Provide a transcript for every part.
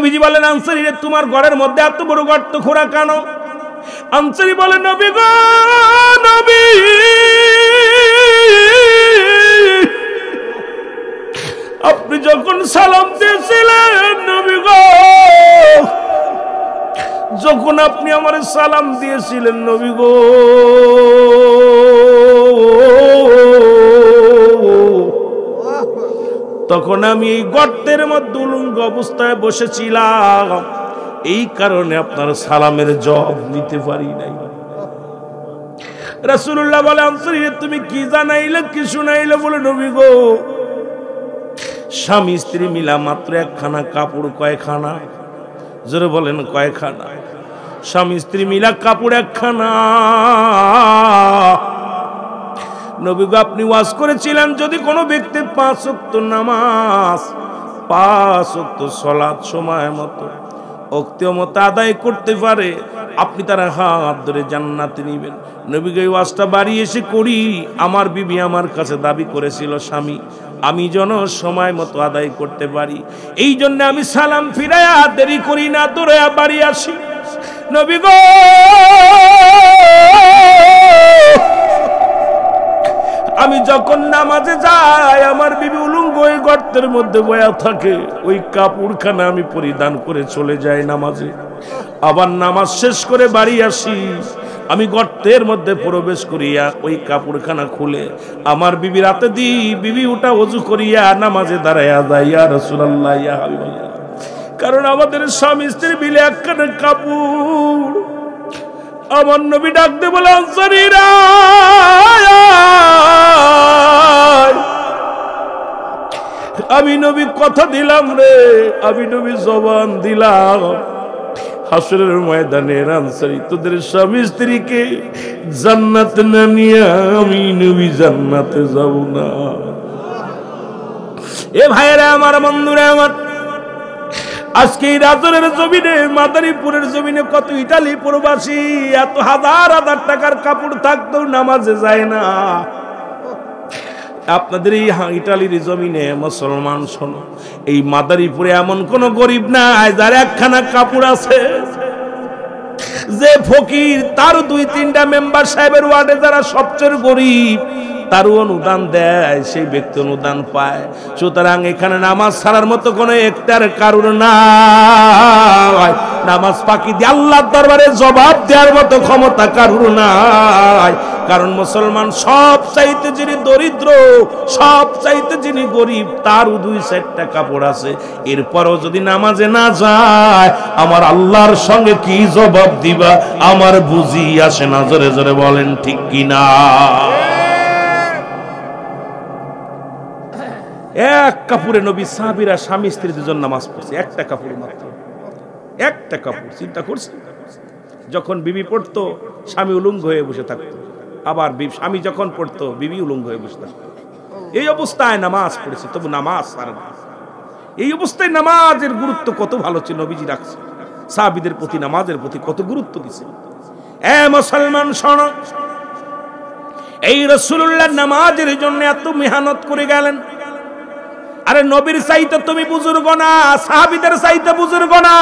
নবীজি বলেন, আনসারী রে, তোমার ঘরের মধ্যে এত বড় গর্ত খোঁড়া কেন? আনসারী বলেন, নবী গো, নবী, আপনি যখন সালাম দিয়েছিলেন, নবী গো, যখন আপনি আমার সালাম দিয়েছিলেন, নবী গো, তখন আমি এই গর্তের মধ্যে উলঙ্গ অবস্থায় বসেছিলাম, এই কারণে আপনার সালামের জবাব নিতে পারি নাই। রাসূলুল্লাহ বলে, আনসারী তুমি কি জানাইলে, কি শুনাইলে? বলে, নবী গো, স্বামী স্ত্রী মিলা মাত্র একখানা কাপড়। কয়খানা? জোরে বলেন, কয়খানা? স্বামী স্ত্রী মিলা কাপড় একখানা। নবী গো, আপনি ওয়াজ করেছিলেন, যদি কোনো ব্যক্তি 5 ওয়াক্ত নামাজ, 5 ওয়াক্ত সালাত সময় মতো ওক্তের মতো আদায় করতে পারে, আপনি তার হাত ধরে জান্নাতে নিবেন। নবী গো, এই ওয়াজটা বাড়ি এসে করি। আমার বিবি আমার কাছে দাবি করেছিল, স্বামী, আমি যেন সময় মতো আদায় করতে পারি, এই জন্য আমি সালাম ফিরাইয়া দেরি করি না, দৌড়াইয়া বাড়ি আসি। নবী গো, আমি যখন নামাজে যাই, আমার বিবি উলঙ্গ ওই গর্তের মধ্যে বয়া থাকে, ওই কাপড়খানা আমি পরিধান করে চলে যাই নামাজে। আবার নামাজ শেষ করে বাড়ি আসি, আমি গর্তের মধ্যে প্রবেশ করিয়া ওই কাপড়খানা খুলে আমার বিবি রাতে দিই, বিবি উঠা ওযু করিয়া নামাজে দাঁড়াইয়া যায়, ইয়া রাসূলুল্লাহ, ইয়া হাবিবাল্লাহ। কারণ আমাদের স্বামী স্ত্রী মিলে একখানা কাপড়। আমার নবী ডাক দিয়ে বলে, আনসারীরা, আমি নবী কথা দিলাম রে, আমি নবী জবান দিলাম, হাসরের ময়দানে আনসারী তোদের স্বামী স্ত্রীকে জান্নাতে না নিয়ে আমি নবী জান্নাতে যাব না। এ ভাইয়েরা আমার, বন্ধুরা আমার, আজকে এই রাজরের জমিনে, মাদারীপুরের জমিনে কত ইটালি প্রবাসী এত হাজার হাজার টাকার কাপড় থাকতেও নামাজে যায় না। আপনাদের এই ইটালির জমিনে মুসলমান, শোনো, এই মাদারীপুরে এমন কোন গরিব নাই যার একখানা কাপড় আছে। যে ফকির, তার 2-3টা মেম্বার সাহেবের ওয়ার্ডে যারা সবচেয়ে গরিব, তারও অনুদান দেয়, সেই ব্যক্তি অনুদান পায়। সুতরাং এখানে নামাজ ছাড়ার মতো কোনো একটার কারণ নাই। নামাজ ফাঁকি দিয়ে আল্লাহর দরবারে জবাব দেওয়ার মতো ক্ষমতা কারণ নাই। কারণ মুসলমান সব চাইতে যিনি দরিদ্র, সব চাইতে যিনি গরিব, তারও 2-4টা কাপড় আছে। এরপরও যদি নামাজে না যায়, আমার আল্লাহর সঙ্গে কি জবাব দিবা আমার বুঝি আসে না। জোরে জোরে বলেন ঠিক কিনা? এক কাপড়ে নবী সাহাবীরা স্বামী স্ত্রী দুজন নামাজ পড়ছে, একটা কাপড় মাত্র, একটা কাপড়। চিন্তা করছে, যখন বিবি পড়তো স্বামী উলঙ্গ হয়ে বসে থাকতো, আবার স্বামী যখন পড়তো বিবি উলঙ্গ হয়ে বসে থাকতো। এই অবস্থায় নামাজ পড়েছে, তবু নামাজ আর না। এই অবস্থায় নামাজের গুরুত্ব কত ভালো ছিল নবীজি রাখছে, সাহাবীদের প্রতি নামাজের প্রতি কত গুরুত্ব দিছে। এ মুসলমান শোনো, এই রাসূলুল্লাহ নামাজের জন্য এত মেহনত করে গেলেন। আরে নবীর চাইতে তুমি বুজুর্গ না, সাহাবীদের চাইতে বুজুর্গ না।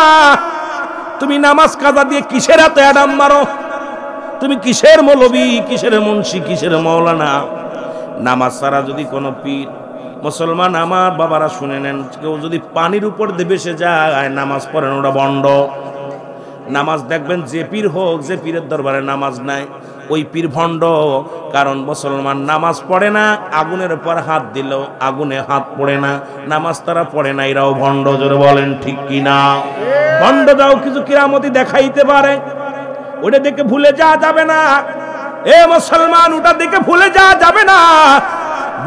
তুমি নামাজ কাজা দিয়ে কিসের এত অ্যাডাম মারো? তুমি কিসের মৌলবী, কিসের মুন্সি, কিসের মাওলানা? নামাজ ছাড়া যদি কোনো পীর, মুসলমান আমার বাবারা শুনে নেন, কেউ যদি পানির উপর দিয়ে ভেসে যায় নামাজ পড়েন, ওরা বন্ড। নামাজ দেখবেন যে পীর হোক, যে পীরের দরবারে নামাজ নাই, ওই পীর ভণ্ড। কারণ মুসলমান নামাজ পড়ে না, আগুনের উপর হাত দিলেও আগুনে হাত পড়ে না, নামাজ তারা পড়ে না, এরাও ভণ্ড। জোরে বলেন ঠিক কিনা? ভণ্ড দাও কিছু কিরামতি দেখাইতে পারে, ওটা দেখে ভুলে যাওয়া যাবে না। এ মুসলমান, ওটা দেখে ভুলে যাওয়া যাবে না।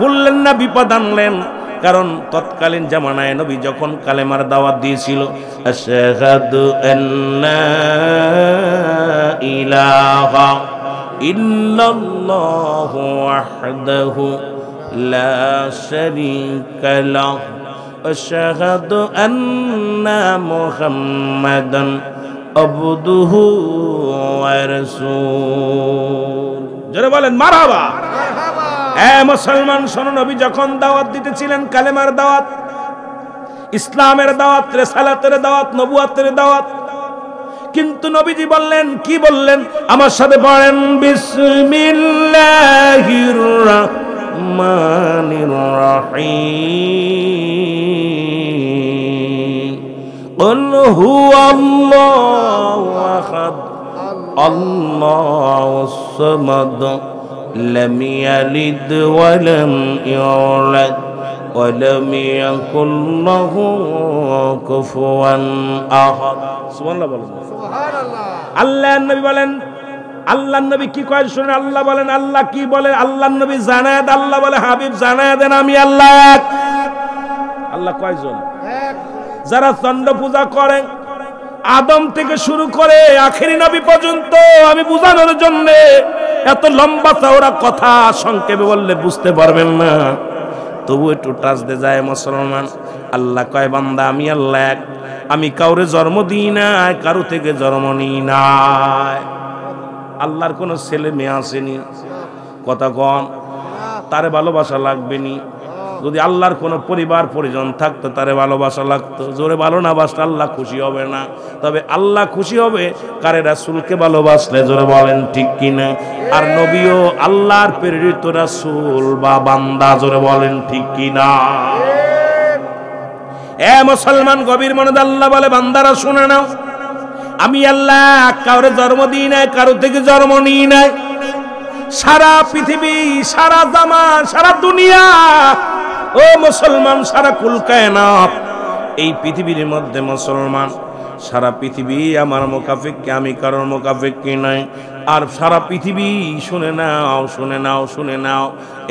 বললেন না, বিপদ আনলেন। কারণ তৎকালীন জামানায় নবী যখন কালেমার দাওয়াত দিয়েছিল, আশহাদু আন্না ইলাহা ইল্লাল্লাহু ওয়াহদাহু লা শারীকা লাহু আশহাদু আন্না মুহাম্মাদান আবদুহু ওয়া রাসূল। জোরে বলেন মারহাবা। মুসলমান শোনো, নবী যখন দাওয়াত দিতেছিলেন কালেমার দাওয়াত, ইসলামের দাওয়াত, রিসালাতের দাওয়াত, নবুয়তের দাওয়াত। কিন্তু নবীজি বললেন, কি বললেন? আমার সাথে পড়েন, বিসমিল্লাহির রাহমানির রাহিম। কুল হুয়াল্লাহু আহাদ, আল্লাহুস সামাদ, লাম ইয়ালিদ ওয়া লাম ইউলাদ ওয়া লাম ইয়াকুল লাহু কুফুয়ান আহাদ। সুবহানাল্লাহ বলেন। আল্লাহর নবী বলেন, আল্লাহর নবী কি কয় শুনেন। আল্লাহ বলেন, আল্লাহ কি বলে? আল্লাহর নবী জানায় দেন। আল্লাহ বলে, হাবিব জানায় দেন আমি আল্লাহ এক। আল্লাহ কয়জন? যারা চন্দ্র পূজা করেন আদম থেকে শুরু করে আখেরি নবী পর্যন্ত, আমি বুঝানোর জন্য এত লম্বা চওড়া কথা সংক্ষেপে বললে বুঝতে পারবেন না, তবু একটু টাচ দিয়ে যায় মুসলমান। আল্লাহ কয়, বান্দা আমি আল্লাহ এক, আমি কাউরে জন্ম দিই নাই, কারো থেকে জন্ম নিই নাই। আল্লাহর কোনো ছেলে মেয়ে আসেনি, কথা কন, তারে ভালোবাসা লাগবে নি। যদি আল্লাহর কোনো পরিবার পরিজন থাকতো তারে ভালোবাসা লাগতো। জোরে ভালো না বাসলে আল্লাহ খুশি হবে না। তবে আল্লাহ খুশি হবে কারে? রাসূলকে ভালোবাসলে। জোরে বলেন ঠিক কিনা? আর নবীও আল্লাহর প্রেরিত রাসূল বা বান্দা। জোরে বলেন ঠিক কিনা? এ মুসলমান, গভীর মনে আল্লাহ বলে, বান্দারা শুনে নাও, আমি আল্লাহ কাউরে জন্ম দিই নাই, কারো থেকে জন্ম নিই নাই। সারা পৃথিবী, সারা জামান, সারা দুনিয়া, ও মুসলমান, সারা কুল কায়নাত, এই পৃথিবীর মধ্যে মুসলমান, সারা পৃথিবী আমার মুকাফিক্কি, আমি কারোর মুকাফিক্কি নাই। আর সারা পৃথিবী শুনে নাও, শুনে নাও, শুনে নাও,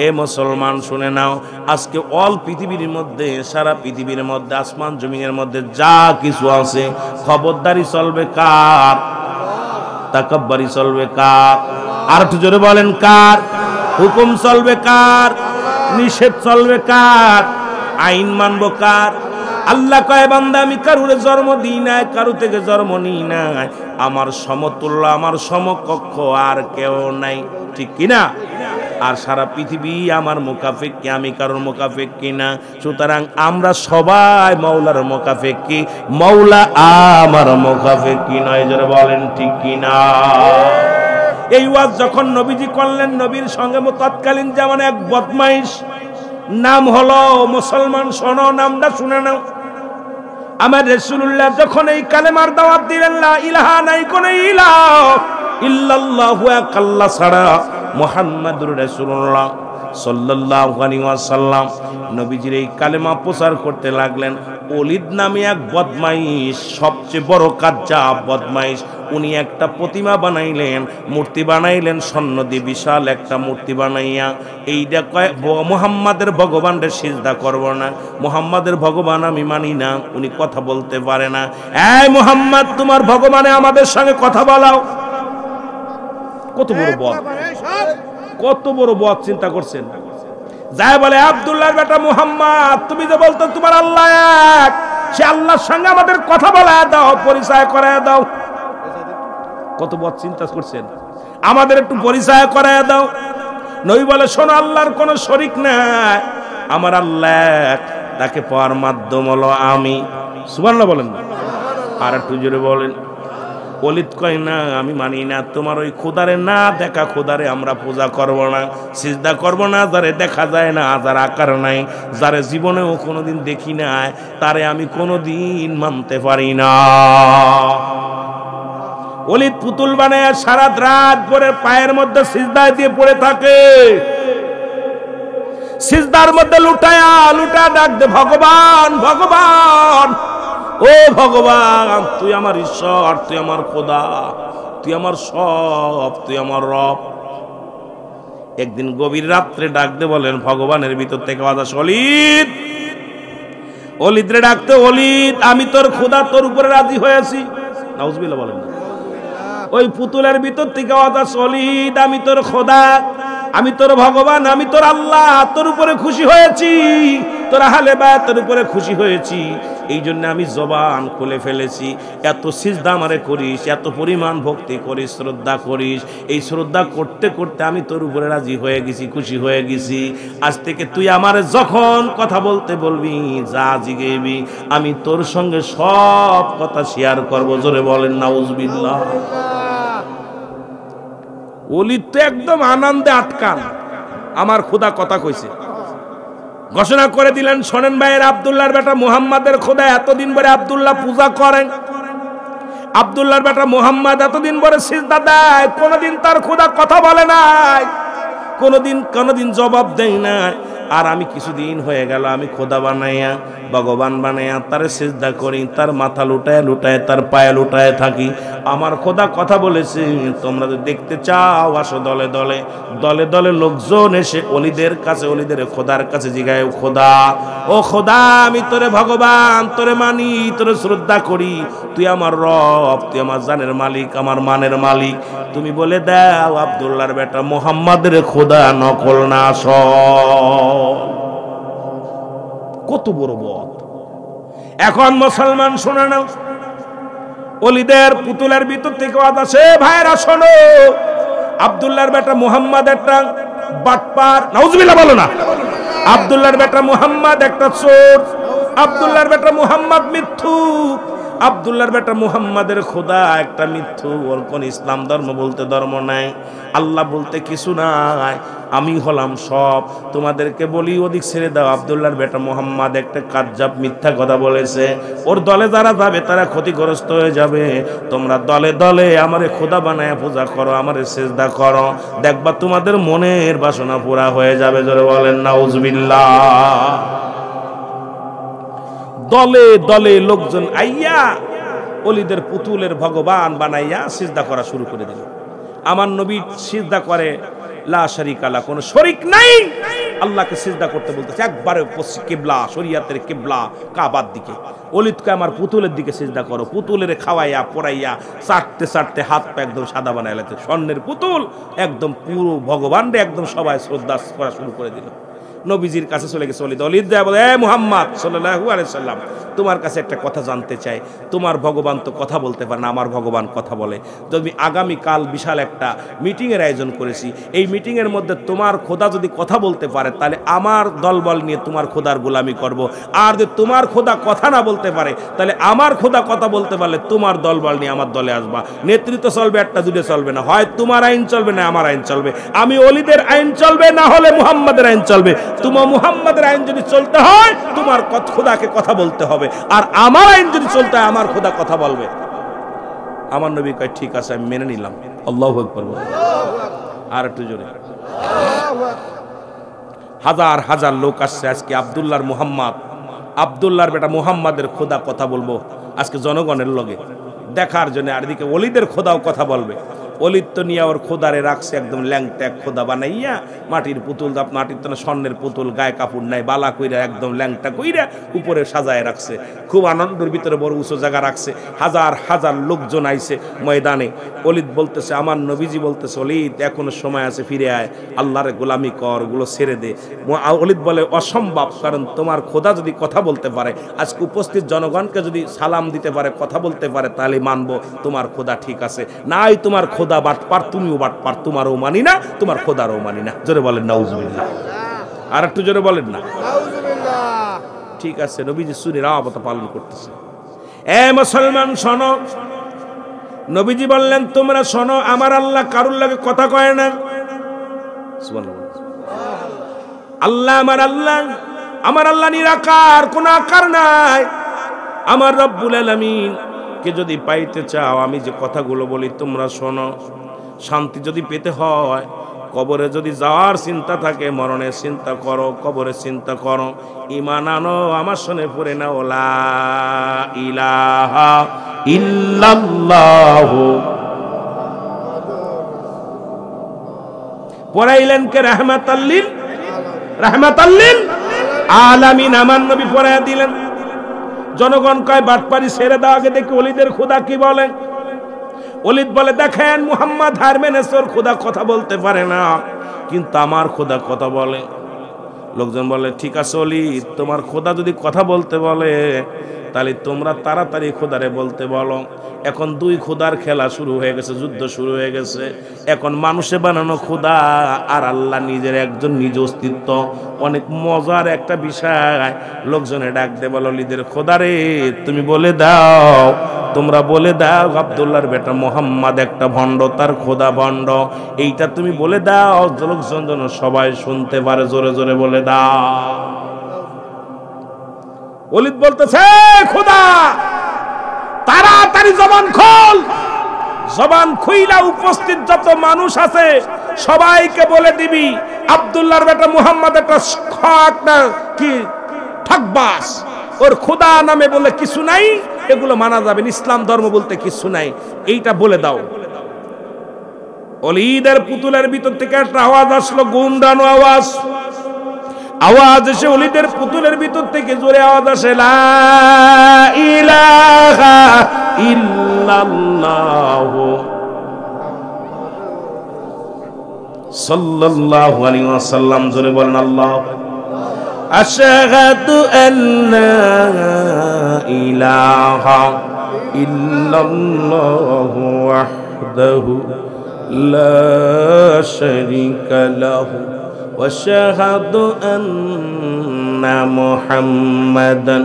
এ মুসলমান শুনে নাও, আজকে অল পৃথিবীর মধ্যে, সারা পৃথিবীর মধ্যে, আসমান জমিনের মধ্যে যা কিছু আছে, খবরদারি চলবে কার? তাকাব্বুরি চলবে কার? আর একটু জোরে বলেন কার? হুকুম চলবে কার? নিষেধ চলবে কার? আইন মানবো কার? আল্লাহ কয়, বান্দা আমি কারুরে জন্ম দিই নাই, কারু থেকে জন্ম নিই নাই, আমার সমতুল্য, আমার সমকক্ষ আর কেউ নাই, ঠিক কিনা? আর সারা পৃথিবী আমার মুকাফিক্কি, আমি কারোর মুকাফিক্কি না। সুতরাং আমরা সবাই মাওলার মুকাফিক্কি, মাওলা আমার মুকাফিক্কি নয়। যারা বলেন ঠিক কিনা? এই ওয়াজ যখন নবীজি করলেন, নবীর সঙ্গে তৎকালীন যেমন এক বদমাইশ, নাম হলো, মুসলমান শোনো, নামটা শুনে নাও, আমার রাসূলুল্লাহ যখন এই কালেমার দাওয়াত দিলেন, লা ইলাহা, নাই কোন ইলাহ ইল্লাল্লাহু, এক আল্লাহ ছাড়া, মুহাম্মাদুর রাসূলুল্লাহ সাল্লাল্লাহু আলাইহি ওয়াসাল্লাম, নবীজির এই কালেমা প্রচার করতে লাগলেন। ওলিদ নামে এক বদমাইশ, সবচেয়ে বড় কাজ্জাব বদমাইশ, উনি একটা প্রতিমা বানাইলেন, মূর্তি বানাইলেন, স্বর্ণ দিয়ে বিশাল একটা মূর্তি বানাইয়া এইটা কয়, মুহাম্মাদের ভগবানের সিজদা করব না, মুহাম্মাদের ভগবান আমি মানি না, উনি কথা বলতে পারে না। এই মুহাম্মদ, তোমার ভগবানে আমাদের সঙ্গে কথা বলাও। কত বড় বদ, কত বড় বদ, চিন্তা করছেন? যাই বলে, আব্দুল্লাহর বেটা মুহাম্মদ, তুমি যে বলতো তোমার আল্লাহ এক, সে আল্লাহর সঙ্গে আমাদের কথা বলায় দাও, পরিচয় করায় দাও। কত বদ, চিন্তা করছেন? আমাদের একটু পরিচয় করায় দাও। নবী বলে, শোনো, আল্লাহর কোনো শরীক নাই, আমার আল্লাহ এক, তাকে পাওয়ার মাধ্যম হলো আমি। সুবহানাল্লাহ বলেন না? আর একটু জোরে বলেন। ওলিদ কয়, না, আমি মানি না, তোমার ওই খোদারে, না দেখা খোদারে আমরা পূজা করব না, সিজদা করব না, যারে দেখা যায় না, যার আকার নাই, যারে জীবনেও কোনোদিন দেখি নাই, তারে আমি কোনোদিন মানতে পারি না। ওলিদ পুতুল বানায় সারা রাত ভরে পায়ের মধ্যে সিজদায় দিয়ে পড়ে থাকে, সিজদার মধ্যে লুটায়া ডাক দে, ভগবান, ভগবান, ও ভগবান, তুই আমার ঈশ্বর, তুই আমার খোদা, তুই আমার সব, তুই আমার রব। একদিন গভীর রাত্রে ডাকতে বলেন, ভগবানের ভিতর থেকে আওয়াজ আসে, অলিদ, অলিদ রে ডাকতে, অলিদ, আমি তোর খোদা, তোর উপরে রাজি হয়েছি। নাউজুবিল্লাহ বলেন না? ওই পুতুলের ভিতর থেকে আওয়াজ আসে, অলিদ, আমি তোর খোদা, আমি তোর ভগবান, আমি তোর আল্লাহ, তোর উপরে খুশি হয়েছি, তোর আহলে বায়তের উপরে খুশি হয়েছি, এই জন্য আমি জবান খুলে ফেলেছি। এত সিজদা আমারে করিস, এত পরিমাণ ভক্তি করিস, শ্রদ্ধা করিস, এই শ্রদ্ধা করতে করতে আমি তোর উপরে রাজি হয়ে গেছি, খুশি হয়ে গেছি। আজ থেকে তুই আমারে যখন কথা বলতে বলবি, যা জিগেবি, আমি তোর সঙ্গে সব কথা শেয়ার করবো। জোরে বলেন নাউজুবিল্লাহ। ওলি তো একদম আনন্দে আটকান, আমার খোদা কথা কইছে। ঘোষণা করে দিলেন, শোনেন ভাইয়ের, আব্দুল্লাহর বেটা মুহাম্মাদের খোদা এতদিন পরে আব্দুল্লাহ পূজা করেন, আব্দুল্লাহর বেটা মুহাম্মদ এতদিন পরে সিজদা দেয়, কোনদিন তার খোদা কথা বলে নাই, কোনদিন জবাব দেয় নাই। আর আমি কিছুদিন হয়ে গেল আমি খোদা বানাইয়া, ভগবান বানাইয়া তারে সিজদা করি, তার মাথা লুটায় লুটায়, তার পায়ে লুটায় থাকি। আমার খোদা কথা বলেছে, তোমরা যদি দেখতে চাও আসো দলে দলে। দলে দলে লোকজন এসে অলিদের কাছে, অলিদের খোদার কাছে জিগায়, খোদা, ও খোদা, আমি তোরে ভগবান, তোরে মানি, তোরে শ্রদ্ধা করি, তুই আমার রব, তুই আমার জানের মালিক, আমার মানের মালিক। তুমি বলে দাও আব্দুল্লাহর বেটা মুহাম্মাদের খোদা নকল না আসল। কত বড় বদ। এখন মুসলমান শোনা নাও, অলিদের পুতুলের ভিতর থেকে আওয়াজ আসে, ভাইরা শোনো, আব্দুল্লাহর বেটা মুহাম্মদ একটা বাটপার। নাউজুবিল্লাহ বলো না। আব্দুল্লাহর বেটা মুহাম্মদ একটা চোর, আব্দুল্লাহর বেটা মুহাম্মদ মিথ্যুক, আব্দুল্লাহর বেটা মুহাম্মাদের খোদা একটা মিথ্যু। ওর কোন ইসলাম ধর্ম বলতে ধর্ম নাই, আল্লাহ বলতে কিছু নাই, আমি হলাম সব। তোমাদেরকে বলি ওদিক ছেড়ে দাও, আব্দুল্লাহর বেটা মুহাম্মদ একটা কাজ্জাব মিথ্যা কথা বলেছে, ওর দলে যারা যাবে তারা ক্ষতিগ্রস্ত হয়ে যাবে। তোমরা দলে দলে আমারে খোদা বানায় পূজা করো, আমারে সিজদা করো, দেখবা তোমাদের মনের বাসনা পুরা হয়ে যাবে। জোরে বলেন নাউজুবিল্লাহ। দলে দলে লোকজন আইয়া অলিদের পুতুলের ভগবান বানাইয়া সিজদা করা শুরু করে দিল। আমার নবী সিজদা করে লা শারিকা লা, কোনো শরীক নাই, আল্লাহকে সিজদা করতে বলতেছে। একবারে কিবলা, শরিয়াতের কিবলা কাবার দিকে। অলিদকে আমার পুতুলের দিকে সিজদা করো। পুতুলের খাওয়াইয়া পড়াইয়া চাটতে চাটতে হাত পা একদম সাদা বানাইয়া লাগছে। স্বর্ণের পুতুল একদম পুরো ভগবানরে একদম সবাই শ্রদ্ধা করা শুরু করে দিল। নবীজির কাছে চলে গেছে অলিদ। অলিদ যায় বলে, এ মুহাম্মদ সাল্লাল্লাহু আলাইহি সাল্লাম, তোমার কাছে একটা কথা জানতে চাই। তোমার ভগবান তো কথা বলতে পারে না, আমার ভগবান কথা বলে। যদি আগামীকাল বিশাল একটা মিটিংয়ের আয়োজন করেছি, এই মিটিংয়ের মধ্যে তোমার খোদা যদি কথা বলতে পারে তাহলে আমার দলবল নিয়ে তোমার খোদার গোলামি করব। আর যদি তোমার খোদা কথা না বলতে পারে তাহলে আমার খোদা কথা বলতে পারলে তোমার দলবল নিয়ে আমার দলে আসবা। নেতৃত্ব চলবে, একটা দুটো চলবে না, হয় তোমার আইন চলবে না আমার আইন চলবে। আমি অলিদের আইন চলবে, না হলে মুহাম্মাদের আইন চলবে। তোমার মুহাম্মাদের আইন যদি চলতে হয় তোমার খোদাকে কথা বলতে হবে, আর আমার আইন যদি চলতে হয় আমার খোদা কথা বলবে। আমার নবী কয়, ঠিক আছে, আমি মেনে নিলাম। আল্লাহু আকবার। আর একটু জোরে। হাজার হাজার লোক আসছে আজকে আব্দুল্লাহর মুহাম্মদ, আব্দুল্লাহর বেটা মুহাম্মাদের খোদা কথা বলবো আজকে জনগণের লগে দেখার জন্য। আর এদিকে অলিদের খোদাও কথা বলবে। অলিদ তো নিয়ে ওর খোদারে রাখছে একদম ল্যাংটা খোদা বানাইয়া, মাটির পুতুল, মাটির তো স্বর্ণের পুতুল, গায়ে কাপড় নাই, বালা কইরা একদম ল্যাংটা কইরা উপরে সাজায় রাখছে। খুব আনন্দের ভিতরে বড় উঁচু জায়গা রাখছে। হাজার হাজার লোকজন আইছে ময়দানে। অলিদ বলতেছে, আমার নবীজি বলতেছে, অলিদ এখনো সময় আছে, ফিরে আয়, আল্লাহরে গোলামি কর, ওগুলো ছেড়ে দে। অলিদ বলে, অসম্ভব, কারণ তোমার খোদা যদি কথা বলতে পারে, আজকে উপস্থিত জনগণকে যদি সালাম দিতে পারে, কথা বলতে পারে, তাহলে মানবো তোমার খোদা ঠিক আছে। নাই তোমার খোদা বাটপার, তুমিও বাটপার, তোমারও মানি না, তোমার খোদারও মানি না। জোরে বলেন নাউজুবিল্লাহ। আর একটু জোরে বলেন না নাউজুবিল্লাহ। ঠিক আছে, নবীজি সুন্নাহর আওয়াজ পালন করতেছে। এ মুসলমান শোনো, নবীজি বললেন, তোমরা শোনো, আমার আল্লাহ কারুর লাগে কথা কয় না। সুবহানাল্লাহ। আল্লাহ আমার আল্লাহ নিরাকার, কোনো আকার নাই। আমার রব্বুল আলামিন কে যদি পাইতে চাও, আমি যে কথাগুলো বলি তোমরা শোনো। শান্তি যদি পেতে হয়, কবরে যদি যাওয়ার চিন্তা থাকে, মরণের চিন্তা করো, কবরের চিন্তা করো, ঈমান আনো, আমার শোনে পড়ে না, লা ইলাহা ইল্লাল্লাহু। পড়াইলেন কে? রাহমাতাল লিল আলামিন, আমার নবী পড়াইয়া দিলেন। জনগণ কয়, বাটপারি ছেড়ে দাও, আগে দেখি অলিদের খোদা কি বলেন। অলিদ বলে, দেখেন মুহাম্মদ হারমেনেসর খোদা কথা বলতে পারে না, কিন্তু আমার খোদা কথা বলে। লোকজন বলে, ঠিক আছে অলিদ, তোমার খোদা যদি কথা বলতে বলে তাহলে তোমরা তাড়াতাড়ি খোদারে বলতে বলো। এখন দুই খোদার খেলা শুরু হয়ে গেছে, যুদ্ধ শুরু হয়ে গেছে। এখন মানুষে বানানো খোদা আর আল্লাহ নিজের একজন নিজ অস্তিত্ব। অনেক মজার একটা বিষয়, লোকজনে ডাক দে বলো লিদের খোদারে তুমি বলে দাও, তোমরা বলে দাও আব্দুল্লাহর বেটা মোহাম্মদ একটা ভণ্ড, তার খোদা ভণ্ড, এইটা তুমি বলে দাও লোকজন যেন সবাই শুনতে পারে, জোরে জোরে বলে দাও। ওলিদ বলতেছে খোদা তাড়াতাড়ি জবান খোল। জবান খুইলা উপস্থিত যত মানুষ আছে সবাইকে বলে দিবি আব্দুল্লাহর বেটা মুহাম্মদ একটা কি ঠকবাস, ওর খোদা নামে বলে কিছু নাই, এগুলো মানা যাবে না, ইসলাম ধর্ম বলতে কিছু নাই, এইটা বলে দাও। ওলিদের পুতুলের ভিতর থেকে একটা আওয়াজ আসলো, গুমরানো আওয়াজ। আওয়াজ এসে ওলিদের পুতুলের ভিতর থেকে জোরে আওয়াজ আসে, লা ইলাহা ইল্লাল্লাহ সাল্লাল্লাহু আলাইহি ওয়াসাল্লাম। জোরে বলেন আল্লাহ। আশহাদু আল্লা ইলাহা ইল্লাল্লাহু ওয়াহদাহু লা শারীকা লাহু ওয়া আশহাদু আন্না মুহাম্মাদান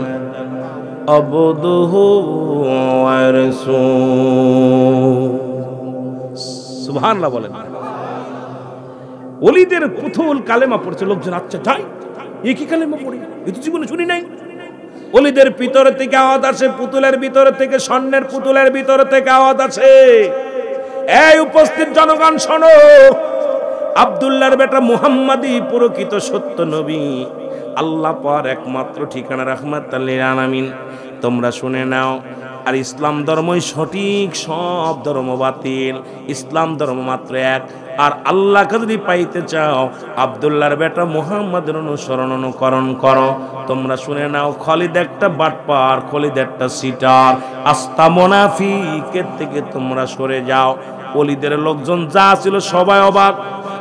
আবদুহু ওয়া রাসূলুহু। সুবহানাল্লাহ বলেন। ওলিদের পুতুল কালেমা পড়ছে, লোকজন আচ্ছা তাই এ কি কালেমা পড়ি, এ তো জীবনে শুনি নাই। ওলিদের ভিতর থেকে আওয়াজ আসে, পুতুলের ভিতর থেকে, স্বর্ণের পুতুলের ভিতর থেকে আওয়াজ আসে, এই উপস্থিত জনগণ শোনো, আব্দুল্লাহর বেটা মুহাম্মাদই প্রকৃত সত্য নবী, আল্লাহ পাক একমাত্র ঠিকানা রাহমাতুল লিল আলামিন। তোমরা শুনে নাও। আর ইসলাম ধর্মই সঠিক, সব ধর্ম বাতিল, ইসলাম ধর্ম মাত্র এক। আর আল্লাহকে যদি পাইতে চাও আব্দুল্লাহর বেটা মুহাম্মাদের অনুসরণ অনুকরণ করো। তোমরা শুনে নাও, খালিদ একটা বাটপার, খালিদ একটা সিটার, আস্তা মুনাফিকের থেকে তোমরা সরে যাও। ওলিদের লোকজন যা ছিল সবাই অবাক।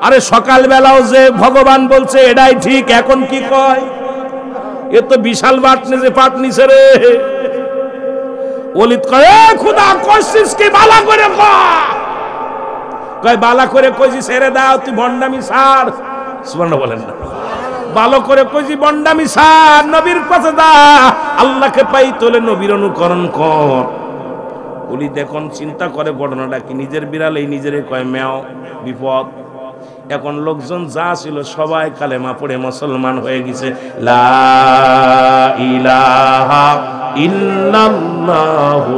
আরে সকাল বেলাও যে ভগবান বলছে এটাই ঠিক, এখন কি কয়, এ তো বিশাল বাটনি যে পাটনিছে রে। ওলিদ কয় খোদা কইছিস কি, বালা করে কয়, বালা করে কইছি ছেড়ে দাও, তুই ভন্ডামি ছাড়। সুবহানাল্লাহ বলেন না। ভালো করে কইছি ভন্ডামি ছাড়, নবীর কাছে যা, আল্লাহকে পাই তোলে নবীর অনুকরণ কর। ওলিদ এখন চিন্তা করে ঘটনাটা কি, নিজের বিড়ালেই নিজেরে কয় ম্যাও, বিপদ। এখন লোকজন যা ছিল সবাই কালেমা পড়ে মুসলমান হয়ে গেছে। লা ইলাহা ইল্লাল্লাহু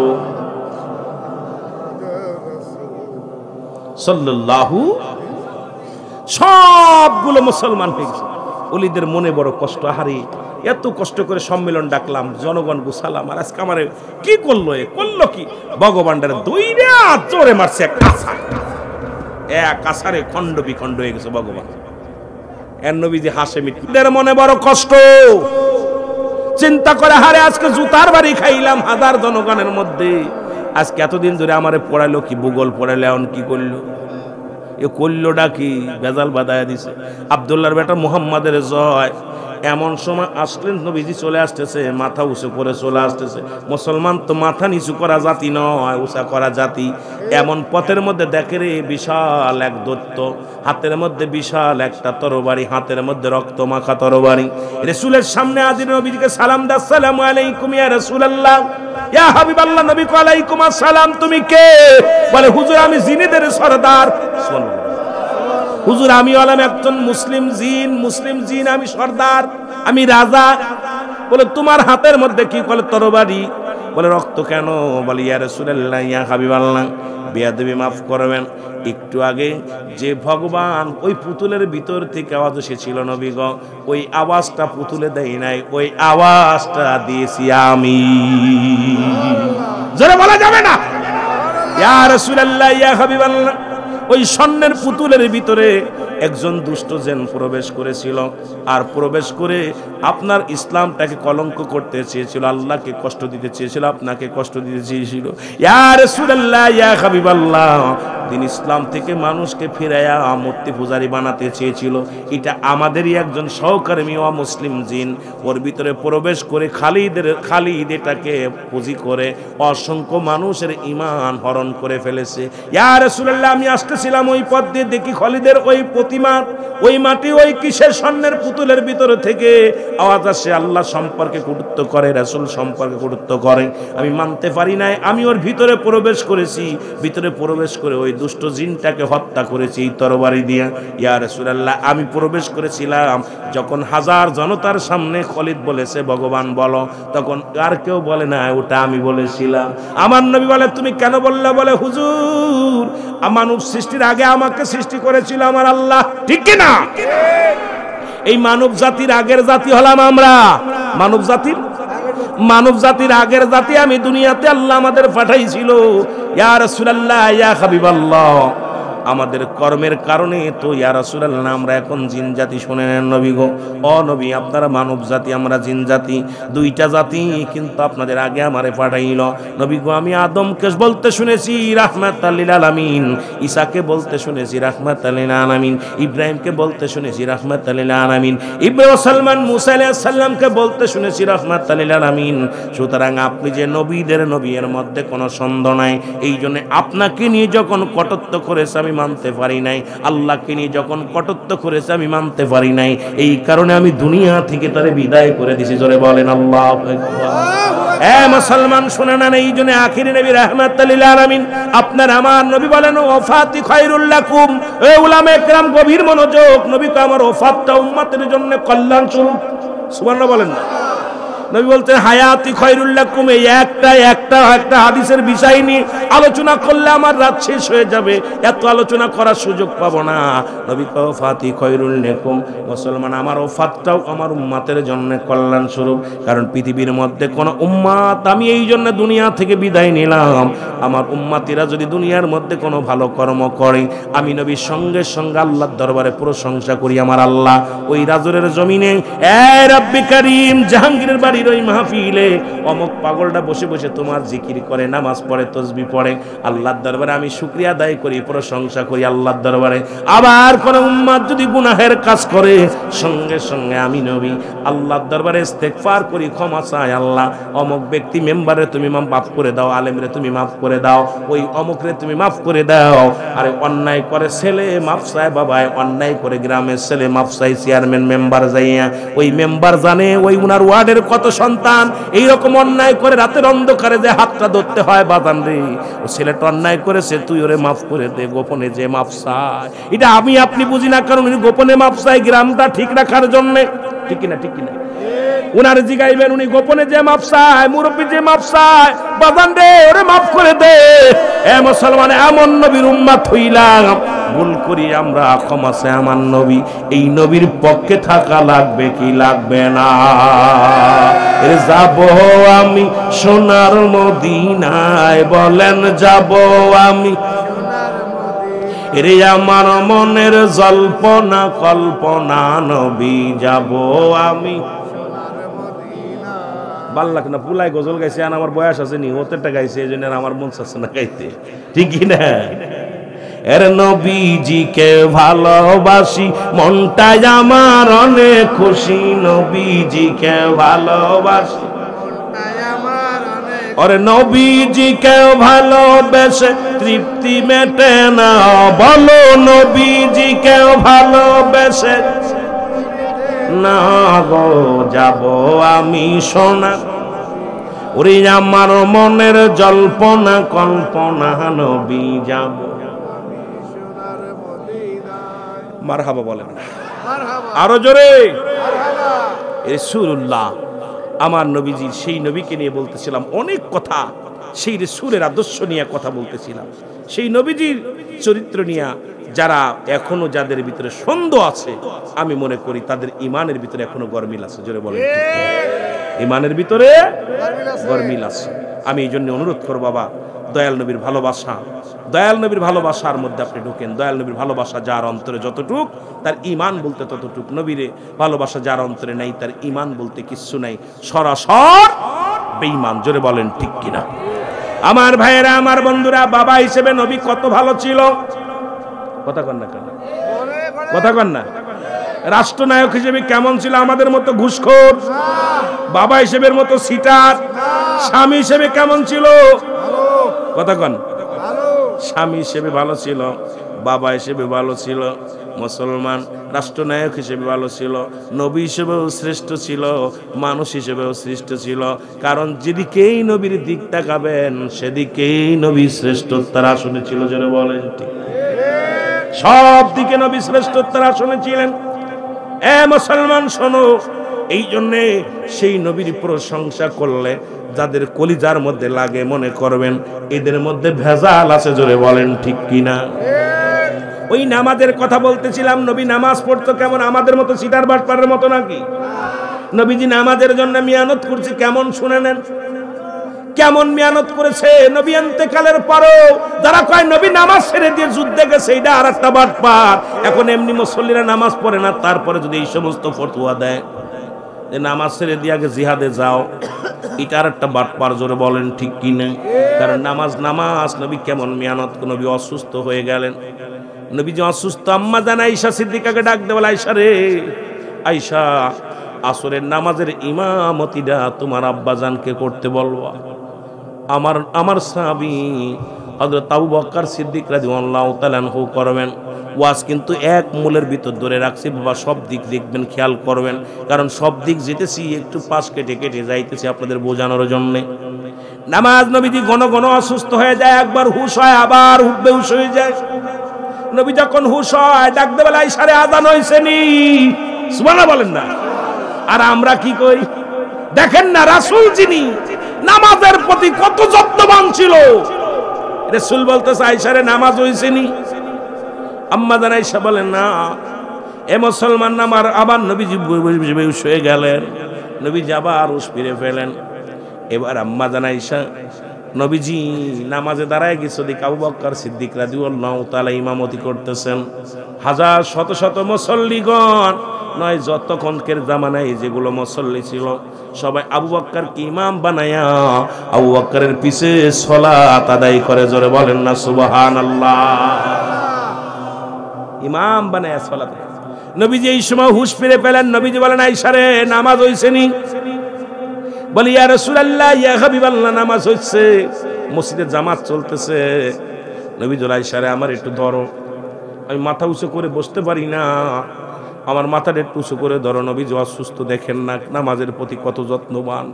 সাল্লাল্লাহু, সবগুলো মুসলমান হয়ে গেছে। ওলিদের মনে বড় কষ্ট, হারি এত কষ্ট করে সম্মেলন ডাকলাম, জনগণ গুছালাম, আর আজকে আমারে কি করলো, এ করলো কি, ভগবানটারে দইরা জোরে মারছে এক কাঁচা, এক কাঁচারে খণ্ড বিখণ্ড হয়ে গেছে ভগবান। এর নবীজি হাসে মিটদের মনে বড় কষ্ট, চিন্তা করে হারে আজকে জুতার বাড়ি খাইলাম হাজার জনগণের মধ্যে, আজকে এতদিন ধরে আমারে পড়াইলো কি, ভূগোল পড়াইলে এখন কি করলো, এ করলোটা কি, বেজাল বাদায়া দিছে। আব্দুল্লাহর বেটা মুহাম্মাদের জয়। এমন সময় আসলেন নবীজি চলে আসতেছে, মাথা উঁচু করে চলে আসতেছে। মুসলমান তো মাথা নিচু করা জাতি নয়, উঁচা করা জাতি। এমন পথের মধ্যে দেখে রে বিশাল এক দৈত্য, হাতের মধ্যে বিশাল একটা তরবারি, হাতের মধ্যে রক্ত মাখা তরবারি। রাসূলের সামনে হাজির নবীজিকে সালাম দাও, আসসালামু আলাইকুম ইয়া রাসূলুল্লাহ, ইয়া হাবিবাল্লাহ। নবী কো আলাইকুম আসসালাম, তুমি কে? বলে হুজুর আমি জিনেদের সরদার। সুবহানাল্লাহ। হুজুর আমি হলাম একজন মুসলিম জিন, আমি সর্দার, আমি রাজা। বলে তোমার হাতের মধ্যে কি? বলে তরবারি। বলে রক্ত কেন? বলে ইয়া রাসূলুল্লাহ, ইয়া হাবিবাল্লাহ, বেয়াদবি মাফ করবেন, একটু আগে যে ভগবান ওই পুতুলের ভিতর থেকে আওয়াজ এসেছিল নবী গো, ওই আওয়াজটা পুতুলে দেই নাই, ওই আওয়াজটা দিয়েছি আমি। জোরে বলা যাবে না? ইয়া রাসূলুল্লাহ, ইয়া হাবিবাল্লাহ, ওই স্বর্ণের পুতুলের ভিতরে একজন দুষ্ট জিন প্রবেশ করেছিল, আর প্রবেশ করে আপনার ইসলামটাকে কলঙ্ক করতে চেয়েছিল, আল্লাহকে কষ্ট দিতে চেয়েছিল, আপনাকে কষ্ট দিতে চেয়েছিল। ইয়া রাসূলুল্লাহ, ইয়া হাবিবাল্লাহ, দিন ইসলাম থেকে মানুষকে ফিরাইয়া মূর্তি পূজারী বানাতে চেয়েছিল। এটা আমাদেরই একজন সহকর্মী অমুসলিম জিন ওর ভিতরে প্রবেশ করে খালিদ এটাকে পুঁজি করে অসংখ্য মানুষের ঈমান হরণ করে ফেলেছে। ইয়া রাসূলুল্লাহ, আমি আসতেছিলাম ওই পথ দিয়ে, দেখি খালিদের ওই প্রতিমা, ওই মাটি, ওই কিসের স্বর্ণের পুতুলের ভিতরে থেকে আওয়াজ আসে, আল্লাহ সম্পর্কে কটূক্ত করে, রাসূল সম্পর্কে কটূক্ত করে। আমি মানতে পারি নাই, আমি ওর ভিতরে প্রবেশ করেছি, ভিতরে প্রবেশ করে ওই দুষ্ট জিনটাকে হত্যা করেছি এই তরবারি দিয়ে। ইয়া রাসূলুল্লাহ, আমি প্রবেশ করেছিলাম যখন হাজার জনতার সামনে খালিদ বলেছে ভগবান বলো, তখন আর কেউ বলে না ওটা আমি বলেছিলাম। আমার নবী বলে তুমি কেন বললে? বলে হুজুর, মানব সৃষ্টির আগে আমাকে সৃষ্টি করেছিল আমার আল্লাহ, ঠিক কি না? এই মানব জাতির আগের জাতি হলাম আমরা, মানব জাতির আগের জাতি আমি, দুনিয়াতে আল্লাহ আমাদের পাঠাইছিল। ইয়া রাসূলুল্লাহ, ইয়া হাবিবাল্লাহ, আমাদের কর্মের কারণে তো ইয়া রাসূলুল্লাহ আমরা এখন জিন জাতি। শুনেন নবী গো, ও নবী, আপনারা মানব জাতি, আমরা জিন জাতি, দুইটা জাতি কিন্তু আপনাদের আগে আমারে পাঠাইল। নবী গো, আমি আদমকে বলতে শুনেছি রাহমাতাল লিল আলামিন, ঈসাকে বলতে শুনেছি রাহমাতাল লিল আলামিন, ইব্রাহিমকে বলতে শুনেছি রাহমাতাল লিল আলামিন, ইব্রাহিম সালমান মুসা আলাইহিস সালামকে বলতে শুনেছি রাহমাতাল লিল আলামিন। সুতরাং আপনি যে নবীদের নবী, এর মধ্যে কোনো সন্দেহ নাই। এই জন্য আপনাকে নিয়ে যখন কটূক্ত করেছে আমি মানতে পারি নাই, আল্লাহকে নিয়ে যখন কটূক্ত করেছে আমি মানতে পারি নাই, এই কারণে আমি দুনিয়া থেকে তারে বিদায় করে দিছি। জোরে বলেন আল্লাহু আকবার। মুসলমান শুনে না, এই জন্য আখিরি নবী রাহমাতুল লিল আলামিন আপনার আমার নবী বলেন ওয়াফাতি খায়রুল লাকুম। এ উলামায়ে কেরাম গভীর মনোযোগ, নবী কো আমার ওয়াফাতটা উম্মতের জন্য কল্যাণ স্বরূপ। সুবহানাল্লাহ বলেন না? নবী বলতেন হায়াতি খায়রুল লাকুম। এই একটা হাদিসের বিষয় নিয়ে আলোচনা করলে আমার রাত শেষ হয়ে যাবে, এত আলোচনা করার সুযোগ পাবো না। নবী কো ওয়াফাতি খায়রুল লাকুম, মুসলমান আমার ওয়াফাতটাও আমার উম্মতের জন্য কল্যাণ স্বরূপ। কারণ পৃথিবীর মধ্যে কোন উম্মত আমি এই জন্য দুনিয়া থেকে বিদায় নিলাম, আমার উম্মতিরা যদি দুনিয়ার মধ্যে কোনো ভালো কর্ম করে আমি নবী সঙ্গে সঙ্গে আল্লাহর দরবারে প্রশংসা করি। আমার আল্লাহ ওই রাজরের জমিনে এ রব্বি করিম জাহাঙ্গীরের বাড়ি ওই মাহফিলে অমুক পাগলটা বসে বসে তোমার জিকির করে, নামাজ পড়ে, তাসবিহ পড়ে, আল্লাহর দরবারে আমি শুকরিয়া আদায় করি, প্রশংসা করি আল্লাহর দরবারে। আবার কোন উম্মত যদি গুনাহের কাজ করে সঙ্গে সঙ্গে আমি নবী আল্লাহর দরবারে ইস্তেগফার করি, ক্ষমা চাই, আল্লাহ অমুক ব্যক্তি মেম্বারে তুমি মাফ করে দাও, আলেমরে তুমি মাফ করে দাও, ওই অমুকরে তুমি মাফ করে দাও। আরে অন্যায় করে ছেলে মাফ চায় বাবায়, অন্যায় করে গ্রামের ছেলে মাফ চাই, চেয়ারম্যান মেম্বার যাইয়া ওই মেম্বার জানে ওই উনার ওয়ার্ডের কত সন্তান এইরকম অন্যায় করে রাতের অন্ধকারে যে হাতটা ধরতে হয় বাজান রে, ও ছেলেটা অন্যায় করেছে তুই ওরে মাফ করে দে, গোপনে যে মাফ চায়। এটা আমি আপনি বুঝি না, কারণ উনি গোপনে মাফ চাই গ্রামটা ঠিক রাখার জন্য, ঠিক কিনা? ঠিক কিনা? উনার জিগাইবেন উনি গোপনে যে মাফ চায়, মুরব্বী যে মাফ চায়, বাজান রে ওরে মাফ করে দে। এ মুসলমান, এমন নবীর উম্মত হইলাম, ভুল করি আমরা, ক্ষমা চাই আমার নবী। এই নবীর পক্ষে থাকা লাগবে কি লাগবে না? যাব আমি সোনার মদিনায়, বলেন যাব আমি, রে আমার মনের জল্পনা কল্পনা নবী যাব আমি। ভাল লাগে না? পুলাই গজল গাইছে, আর আমার বয়স আছে নি, ওতেরটা গাইছে, এই জন্য আমার মন চাচ্ছে না গাইতে, ঠিক না? এর নবীজিকে ভালোবাসি, মনটাই আমার অনেক খুশি, নবীজিকে ভালোবাসি, ওরে নবীজিকে ভালোবেসে তৃপ্তি মেটে না, বলো নবীজিকে ভালোবেসে না গো যাব আমি সোনা, ওরে আমার মনের জল্পনা কল্পনা নবী যাব। মারহাবা বলেন না? আরো জোরে রাসূলুল্লাহ আমার নবীজির, সেই নবীকে নিয়ে বলতেছিলাম অনেক কথা, সেই রাসূলের আদর্শ নিয়ে কথা বলতেছিলাম, সেই নবীজির চরিত্র নিয়ে যারা এখনো যাদের ভিতরে সন্দেহ আছে, আমি মনে করি তাদের ইমানের ভিতরে এখনো গরমিল আছে। জোরে বলেন, ইমানের ভিতরে গরমিল আছে। আমি এই জন্য অনুরোধ করব বাবা, দয়াল নবীর ভালোবাসা, দয়াল নবীর ভালোবাসার মধ্যে আপনি ঢুকেন। দয়াল নবীর ভালোবাসা যার অন্তরে যতটুক, তার ঈমান বলতে ততটুক। নবীরে ভালোবাসা যার অন্তরে নাই, তার ঈমান বলতে কিচ্ছু নাই, সরাসর বেঈমান। জোরে বলেন ঠিক কিনা? আমার ভাইয়েরা, আমার বন্ধুরা, বাবা হিসেবে নবী কত ভালো ছিল, কথা কন না কেন, কথা কন না। রাষ্ট্রনায়ক হিসেবে কেমন ছিল? আমাদের মতো ঘুষখোর? বাবা হিসেবে মতো সিটার? স্বামী হিসেবে কেমন ছিল, কথা কন? স্বামী হিসেবে ভালো ছিল, বাবা হিসেবে ভালো ছিল, মুসলমান রাষ্ট্রনায়ক হিসেবে ভালো ছিল, নবী হিসেবেও শ্রেষ্ঠ ছিল, মানুষ হিসেবেও শ্রেষ্ঠ ছিল। কারণ যেদিকেই নবীর দিক তাকাবেন সেদিকেই নবী শ্রেষ্ঠত্বের আসনে ছিল। যারা বলেন ঠিক, সব দিকে নবী শ্রেষ্ঠত্বের আসনে ছিলেন। এ মুসলমান শোনো, এই জন্যে সেই নবীর প্রশংসা করলে যাদের কলিজার মধ্যে লাগে মনে করবেন এদের মধ্যে ভেজাল আছে। জোরে বলেন ঠিক কিনা? ওই নামাজের কথা বলতেছিলাম, নবী নামাজ পড়তো কেমন? আমাদের মতো সিটার বাটপারের মতো নাকি? নবীজি নামাজের জন্য মেহনত করছে কেমন, শুনে নেন কেমন মেহনত করেছে। নবী ইন্তেকালের পরেও যারা কয় নবী নামাজ ছেড়ে দিয়ে যুদ্ধে গেছে, এটা আর একটা বাটপার। এখন এমনি মুসল্লিরা নামাজ পড়ে না, তারপরে যদি এই সমস্ত ফতোয়া দেয় যে নামাজ ছেড়ে দিয়ে আগে জিহাদে যাও, এটা আর একটা বাটপার। জোরে বলেন ঠিক কিনা? কারণ নামাজ নামাজ। নবী কেমন মেহনত। নবী অসুস্থ হয়ে গেলেন, নবী যে অসুস্থ, আম্মা জান আয়েশা সিদ্দিকাকে ডাক দেওয়া, আয়েশা রে, আয়েশা, আসরের নামাজের ইমামতিটা তোমার আব্বাজানকে করতে বলবা। আমার সাহাবী হযরত আবু বকর সিদ্দিক রাদিয়াল্লাহু তাআলা আনহু করবেন। ওয়াজ কিন্তু এক মূলের ভিতর ধরে রাখছি বাবা, সব দিক দেখবেন, খেয়াল করবেন। কারণ সব দিক যেতেছি একটু পাশ কেটে কেটে যাইতেছি আপনাদের বোঝানোর জন্য। নামাজ নবীজি ঘন ঘন অসুস্থ হয়ে যায়, একবার হুশ হয় আবার বেহুশ হয়ে যায়। নবী যখন হুশ হয় ডাক দেবেলা, ইশারে আযান হইছে নি, সুবহানাল্লাহ বলেন না। আর আমরা কি করি দেখেন না, রাসূল যিনি নামাজের প্রতি কত যত্নবান ছিল, রাসূল বলতেছে আয়েশারে নামাজ হইছে নি? আম্মা জান আয়েশা বলেন না। এ মুসলমান, আমার আবার নবীজি বেহুশ হয়ে গেলেন, নবীজি আবার হুশ ফিরে ফেলেন। এবার আম্মা জান আয়েশা নবীজি নামাজে দাঁড়ায় গেছে, দিকে আবু বকর সিদ্দিক রাদিয়াল্লাহু তাআলা ইমামতি করতেছেন। হাজার শত শত মুসল্লিগণ নয়, যতক্ষণকের জামানায় যেগুলো মুসল্লি ছিল সবাই আবু বকরকে ইমাম বানায়া আবু বকরের পিছে সালাত আদায় করে। জোরে বলেন না সুবহানাল্লাহ। ইমাম বানায়া সালাত। নবীজি এই সময় হুশ ফিরে পেলেন, নবীজি বলেন আয়েশা রে নামাজ হইছে নি? বলি ইয়া রাসূলুল্লাহ, ইয়া হাবিবাল্লাহ, নামাজ হচ্ছে, মসজিদে জামাত চলতেছে। নবী বলেন আয়েশা রে আমার একটু ধরো, আমি মাথা উঁচু করে বসতে পারি না, আমার মাথাটা একটু উঁচু করে ধরো। নবী অসুস্থ, দেখেন না নামাজের প্রতি কত যত্নবান।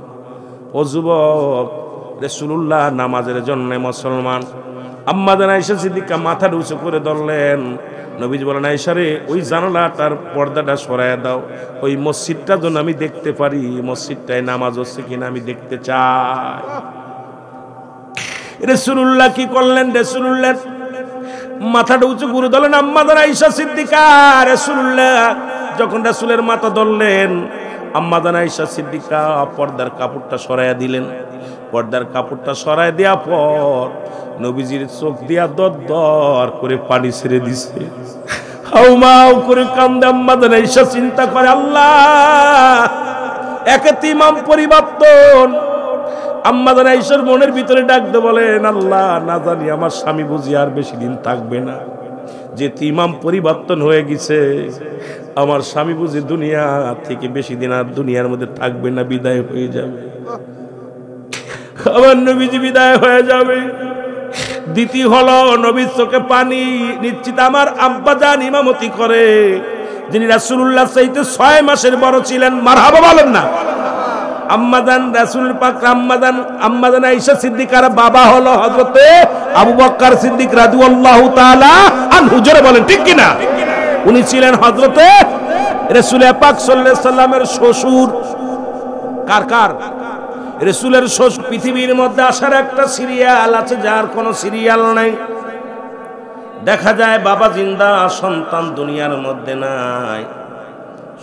ও যুবক, রাসূলুল্লাহ নামাজের জন্য মুসলমান। আম্মা জান আয়েশা সিদ্দিকা মাথাটা উঁচু করে ধরলেন। নবীজি বলেন আয়েশা রে ওই জানালাটার পর্দাটা সরাইয়া দাও, ওই মসজিদটা যেন আমি দেখতে পারি, মসজিদটায় নামাজ হচ্ছে কিনা আমি দেখতে চাই। রাসূলুল্লাহ কি করলেন? রাসূলুল্লাহ মাথাটা উঁচু করে ধরলেন। আম্মা জান আয়েশা সিদ্দিকা, রাসূলুল্লাহ যখন রাসূলের মাথা ধরলেন, আম্মা জান আয়েশা সিদ্দিকা পর্দার কাপড়টা সরাইয়া দিলেন। পর্দার কাপড়টা সরাই দেওয়ার পর নবীজির চোখ দিয়া দর করে পানি ছেড়ে দিছে। হাউমাউ করে কান্দে আম্মা জান আয়েশা, চিন্তা করে আল্লাহ একে ইমাম পরিবর্তন। আম্মা জান আয়েশার মনের ভিতরে ডাকতে বলেন আল্লাহ, না জানি আমার স্বামী বুঝি আর বেশি দিন থাকবে না, যে ইমাম পরিবর্তন হয়ে গেছে, আমার স্বামী বুঝি দুনিয়া থেকে বেশি দিন আর দুনিয়ার মধ্যে থাকবে না, বিদায় হয়ে যাবে। আমার নবীজি বিদায় হয়ে যাবে। দ্বিতীয় হলো নবীর চোখে পানি। নিশ্চিত আমার আব্বা জান ইমামতি করে, যিনি রাসূলুল্লাহ চাইতে 6 মাসের বড় ছিলেন। মারহাবা বলেন না। আম্মা জান রাসূল পাক, আম্মা জান আয়েশা সিদ্দিকার বাবা হলো হযরতে আবু বকর সিদ্দিক রাদিয়াল্লাহু তাআলা আনহু। জোরে বলেন ঠিক কিনা? উনি ছিলেন হযরতে রাসূল পাক সাল্লাল্লাহু আলাইহি সাল্লামের শ্বশুর। কার? রাসূলের শ্বশুর। পৃথিবীর মধ্যে আসার একটা সিরিয়াল আছে যার কোনো সিরিয়াল নাই। দেখা যায় বাবা জিন্দা, সন্তান দুনিয়ার মধ্যে নাই,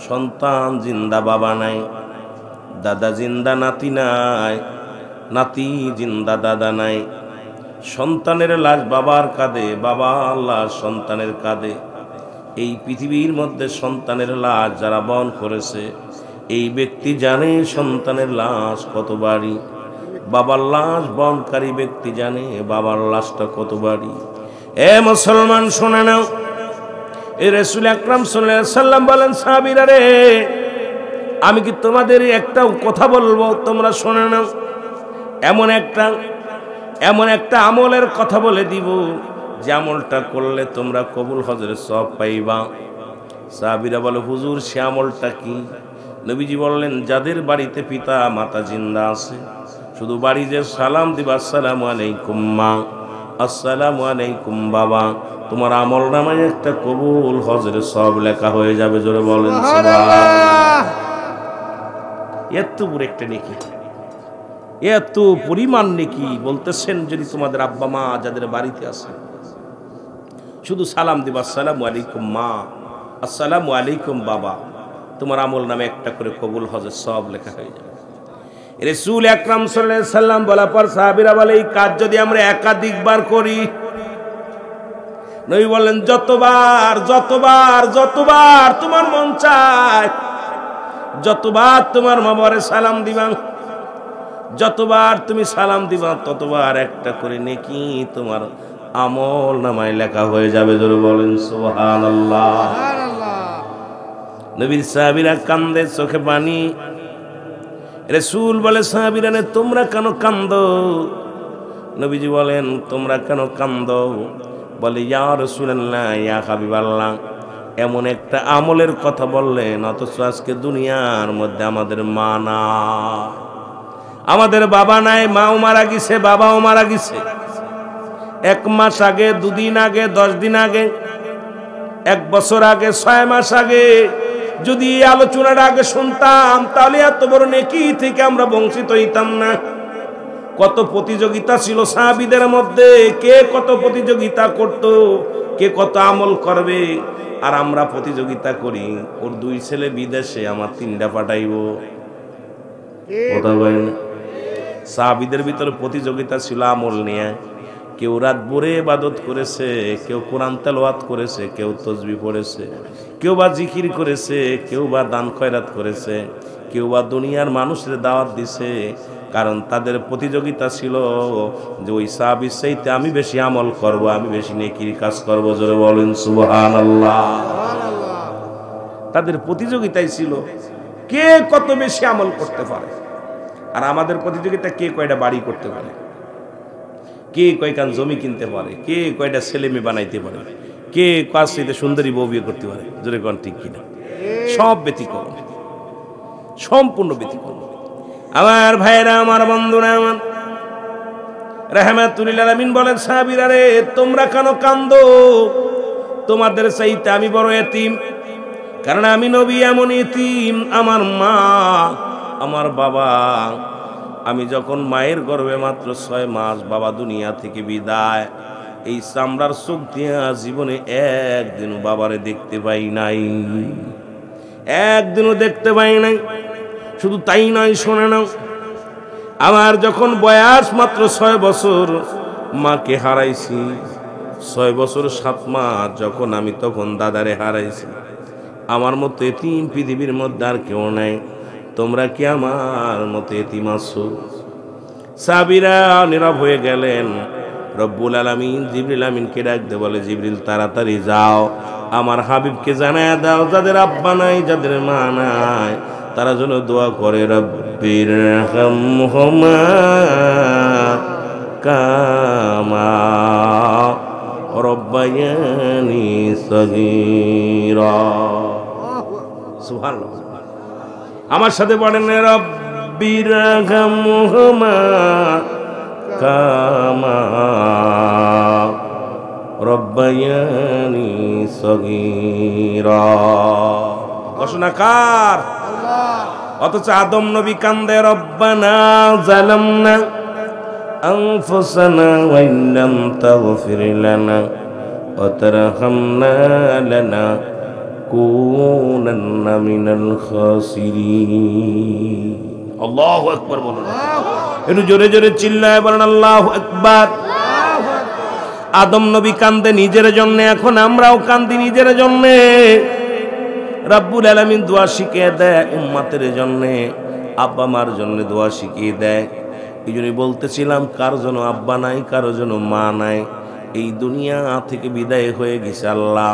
সন্তান জিন্দা বাবা নাই, দাদা জিন্দা নাতি নাই, নাতি জিন্দা, দাদা নাই। সন্তানের লাশ বাবার কাঁধে, বাবার লাশ সন্তানের কাঁধে। এই পৃথিবীর মধ্যে সন্তানের লাশ যারা বহন করেছে, এই ব্যক্তি জানে সন্তানের লাশ কত ভারী। বাবার লাশ বহনকারী ব্যক্তি জানে বাবার লাশটা কত ভারী। এ মুসলমান শুনে নাও, এ রাসূল আকরাম সাল্লাল্লাহু আলাইহি সাল্লাম বলেন, সাহাবীরা রে, আমি কি তোমাদের একটা কথা বলবো, তোমরা শুনে নাও। এমন একটা আমলের কথা বলে দিব, যে আমলটা করলে তোমরা কবুল হজের সওয়াব পাইবা। সাহাবীরা বলে, হুজুর সে আমলটা কি? নবীজি বললেন, যাদের বাড়িতে পিতা মাতা জিন্দা আছে, শুধু বাড়ি যে সালাম দিবা, আসসালামু আলাইকুম মা, আসসালামু আলাইকুম বাবা, তোমার আমল নামায় একটা কবুল হজের সওয়াব লেখা হয়ে যাবে। জোরে বলেন সুবহানাল্লাহ। এত বড় একটা নেকি, এত পরিমাণ নেকি বলতেছেন, যদি তোমাদের আব্বা মা যাদের বাড়িতে আছে শুধু সালাম দিবা, আসসালামু আলাইকুম মা, আসসালামু আলাইকুম বাবা, তোমার আমল নামে একটা করে কবুল হজের সওয়াব লেখা হয়ে যাবে। রাসূল আকরাম সাল্লাল্লাহু আলাইহি সাল্লাম বলার পর সাহাবীরা বলে, এই কাজ যদি আমরা একাধিকবার করি, নবী বলেন, যতবার যতবার যতবার তোমার মন চায়, যতবার তোমার বাবারে সালাম দিবা, যতবার তুমি সালাম দিবা, ততবার একটা করে নেকি তোমার আমল নামায় লেখা হয়ে যাবে। জোরে বলেন সুবহানাল্লাহ। নবীর সাহাবীরা কান্দে, চোখে পানি। রাসূল বলে, সাহাবীরা তোমরা কেন কান্দো? নবীজি বলেন, তোমরা কেন কান্দো? বলে, ইয়া রাসূলুল্লাহ, ইয়া হাবিবাল্লাহ, এমন একটা আমলের কথা বললেন, অথচ আজকে দুনিয়ার মধ্যে আমাদের মা নাই, আমাদের বাবা নাই, মাও মারা গেছে, বাবাও মারা গেছে। 1 মাস আগে, 2 দিন আগে, 10 দিন আগে, 1 বছর আগে, 6 মাস আগে যদি এই আলোচনার আগে শুনতাম, তাহলে এত বড় নেকি থেকে আমরা বঞ্চিত হইতাম না। কত প্রতিযোগিতা ছিল সাহাবীদের মধ্যে, কে কত প্রতিযোগিতা করত, কে কত আমল করবে, আর আমরা প্রতিযোগিতা করি, ওর 2 ছেলে বিদেশে, আমার 3টা পাঠাইব। কথা বলেন, সাহাবীদের ভিতরে প্রতিযোগিতা ছিল আমল নিয়ে। কেউ রাত ভরে ইবাদত করেছে, কেউ কোরআন তেলাওয়াত করেছে, কেউ তাসবিহ পড়েছে, কেউ বা জিকির করেছে, কেউ বা দান খয়রাত করেছে, কেউ বা দুনিয়ার মানুষের দাওয়াত দিছে। কারণ তাদের প্রতিযোগিতা ছিল যে ওই সাহাবীর চাইতে আমি বেশি আমল করব, আমি বেশি নেকির কাজ করব। জোরে বলেন সুবহানাল্লাহ। তাদের প্রতিযোগিতাই ছিল কে কত বেশি আমল করতে পারে। আর আমাদের প্রতিযোগিতা কে কয়টা বাড়ি করতে পারে, কে কয়খান জমি কিনতে পারে, কে কয়টা ছেলে মেয়ে বানাইতে পারে, কে কার সাথে সুন্দরী বউ বিয়ে করতে পারে। জোরে কোন ঠিক কিনা? সব ব্যতিক্রম, সম্পূর্ণ ব্যতিক্রম। আমার ভাইরা, আমার বন্ধুরা, আমার রাহমাতুল লিল আলামিন বলেন, সাহাবীরা রে, তোমরা কেন কান্দো? তোমাদের চাইতে আমি বড় এতিম, কারণ আমি নবী এমন এতিম। আমার মা, আমার বাবা, আমি যখন মায়ের গর্ভে মাত্র 6 মাস, বাবা দুনিয়া থেকে বিদায়, এই চামড়ার চোখ দিয়া জীবনে একদিনও বাবারে দেখতে পাই নাই, একদিনও দেখতে পাই নাই। শুধু তাই নয়, শোনে নাও, আমার যখন বয়স মাত্র 6 বছর, মাকে হারাইছি। 6 বছর 7 মাস যখন আমি, তখন দাদারে হারাইছি। আমার মতো এতিম পৃথিবীর মধ্যে আর কেউ নাই। তোমরা কি আমার মতো এতিম আছো? সাহাবীরা নীরব হয়ে গেলেন। রব্বুল আলামিন জিবরিল আমিনকে ডাকতে বলে, জিবরিল তাড়াতাড়ি যাও, আমার হাবিবকে জানায়া দাও, যাদের আব্বা নাই, যাদের মা নাই, তারা যেন দোয়া করে, রব্বির হামহুমা কামা রব্বায়ানি সগীরা। সুবহানাল্লাহ। আমার সাথে পড়েন, রব্বির হামহুমা কামা রব্বায়ানি সগীরা। ঘোষণাকার অথচ আদম নবী কান্দে, রব্বানা যালামনা আনফুসানা ওয়া ইল্লাম তাগফির লানা ওয়া তারহামনা লানাকুনান্না মিনাল খাসিরিন। আল্লাহু আকবার বলুন। একটু জোরে জোরে চিল্লায় বলেন আল্লাহু আকবার। আদম নবী কান্দে নিজের জন্য, এখন আমরাও কান্দি নিজের জন্য। রব্বুল আলামিন দোয়া শিখিয়ে দেয় উম্মতের জন্য, আব্বা মার জন্য দোয়া শিখিয়ে দেয়। এই জন্যই বলতেছিলাম, কারো জন্য আব্বা নাই, কারো জন্য মা নাই, এই দুনিয়া থেকে বিদায় হয়ে গেছে। আল্লাহ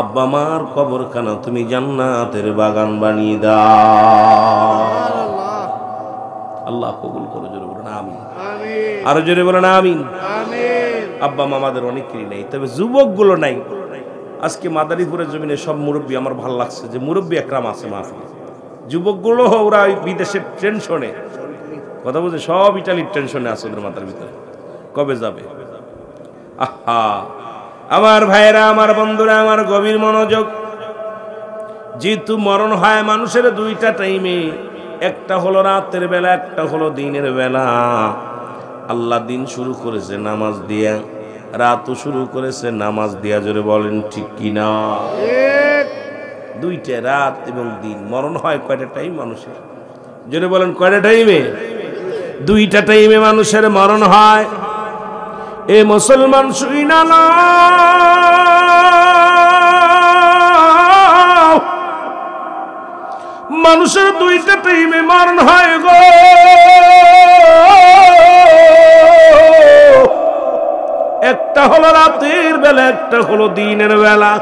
আব্বা মার কবরখানা তুমি জান্নাতের বাগান বানিয়ে দাও। আল্লাহ কবুল করো। জোরে বলেন আমিন। আরো জোরে বলেন আমিন। আব্বা মামাদের অনেকেরই নেই, তবে যুবকগুলো নাই। আজকে মাদারীপুরের জমিনে সব মুরব্বী, আমার ভালো লাগছে যে মুরব্বী একরাম আছে মাহফিলে। যুবকগুলো ওরা বিদেশের টেনশনে কথা বলছে, সব ইটালির টেনশনে আছে ওদের মাথার ভিতরে, কবে যাবে। আহা আমার ভাইয়েরা, আমার বন্ধুরা, আমার গভীর মনোযোগ। যেহেতু মরণ হয় মানুষের দুইটা টাইমে, একটা হলো রাতের বেলা, একটা হলো দিনের বেলা। আল্লাহ দিন শুরু করেছে নামাজ দিয়া, রাতও শুরু করেছে নামাজ দিয়া। জোরে বলেন ঠিক কিনা? দুইটা, রাত এবং দিন। মরণ হয় কয়টা টাইম মানুষের? জোরে বলেন কয়টা টাইমে? দুইটা টাইমে মানুষের মরণ হয়। এ মুসলমান শুই না, মানুষের দুইটা টাইমে মরণ হয় গো। একটা হলো রাতের বেলা, একটা হলো দিনের বেলা।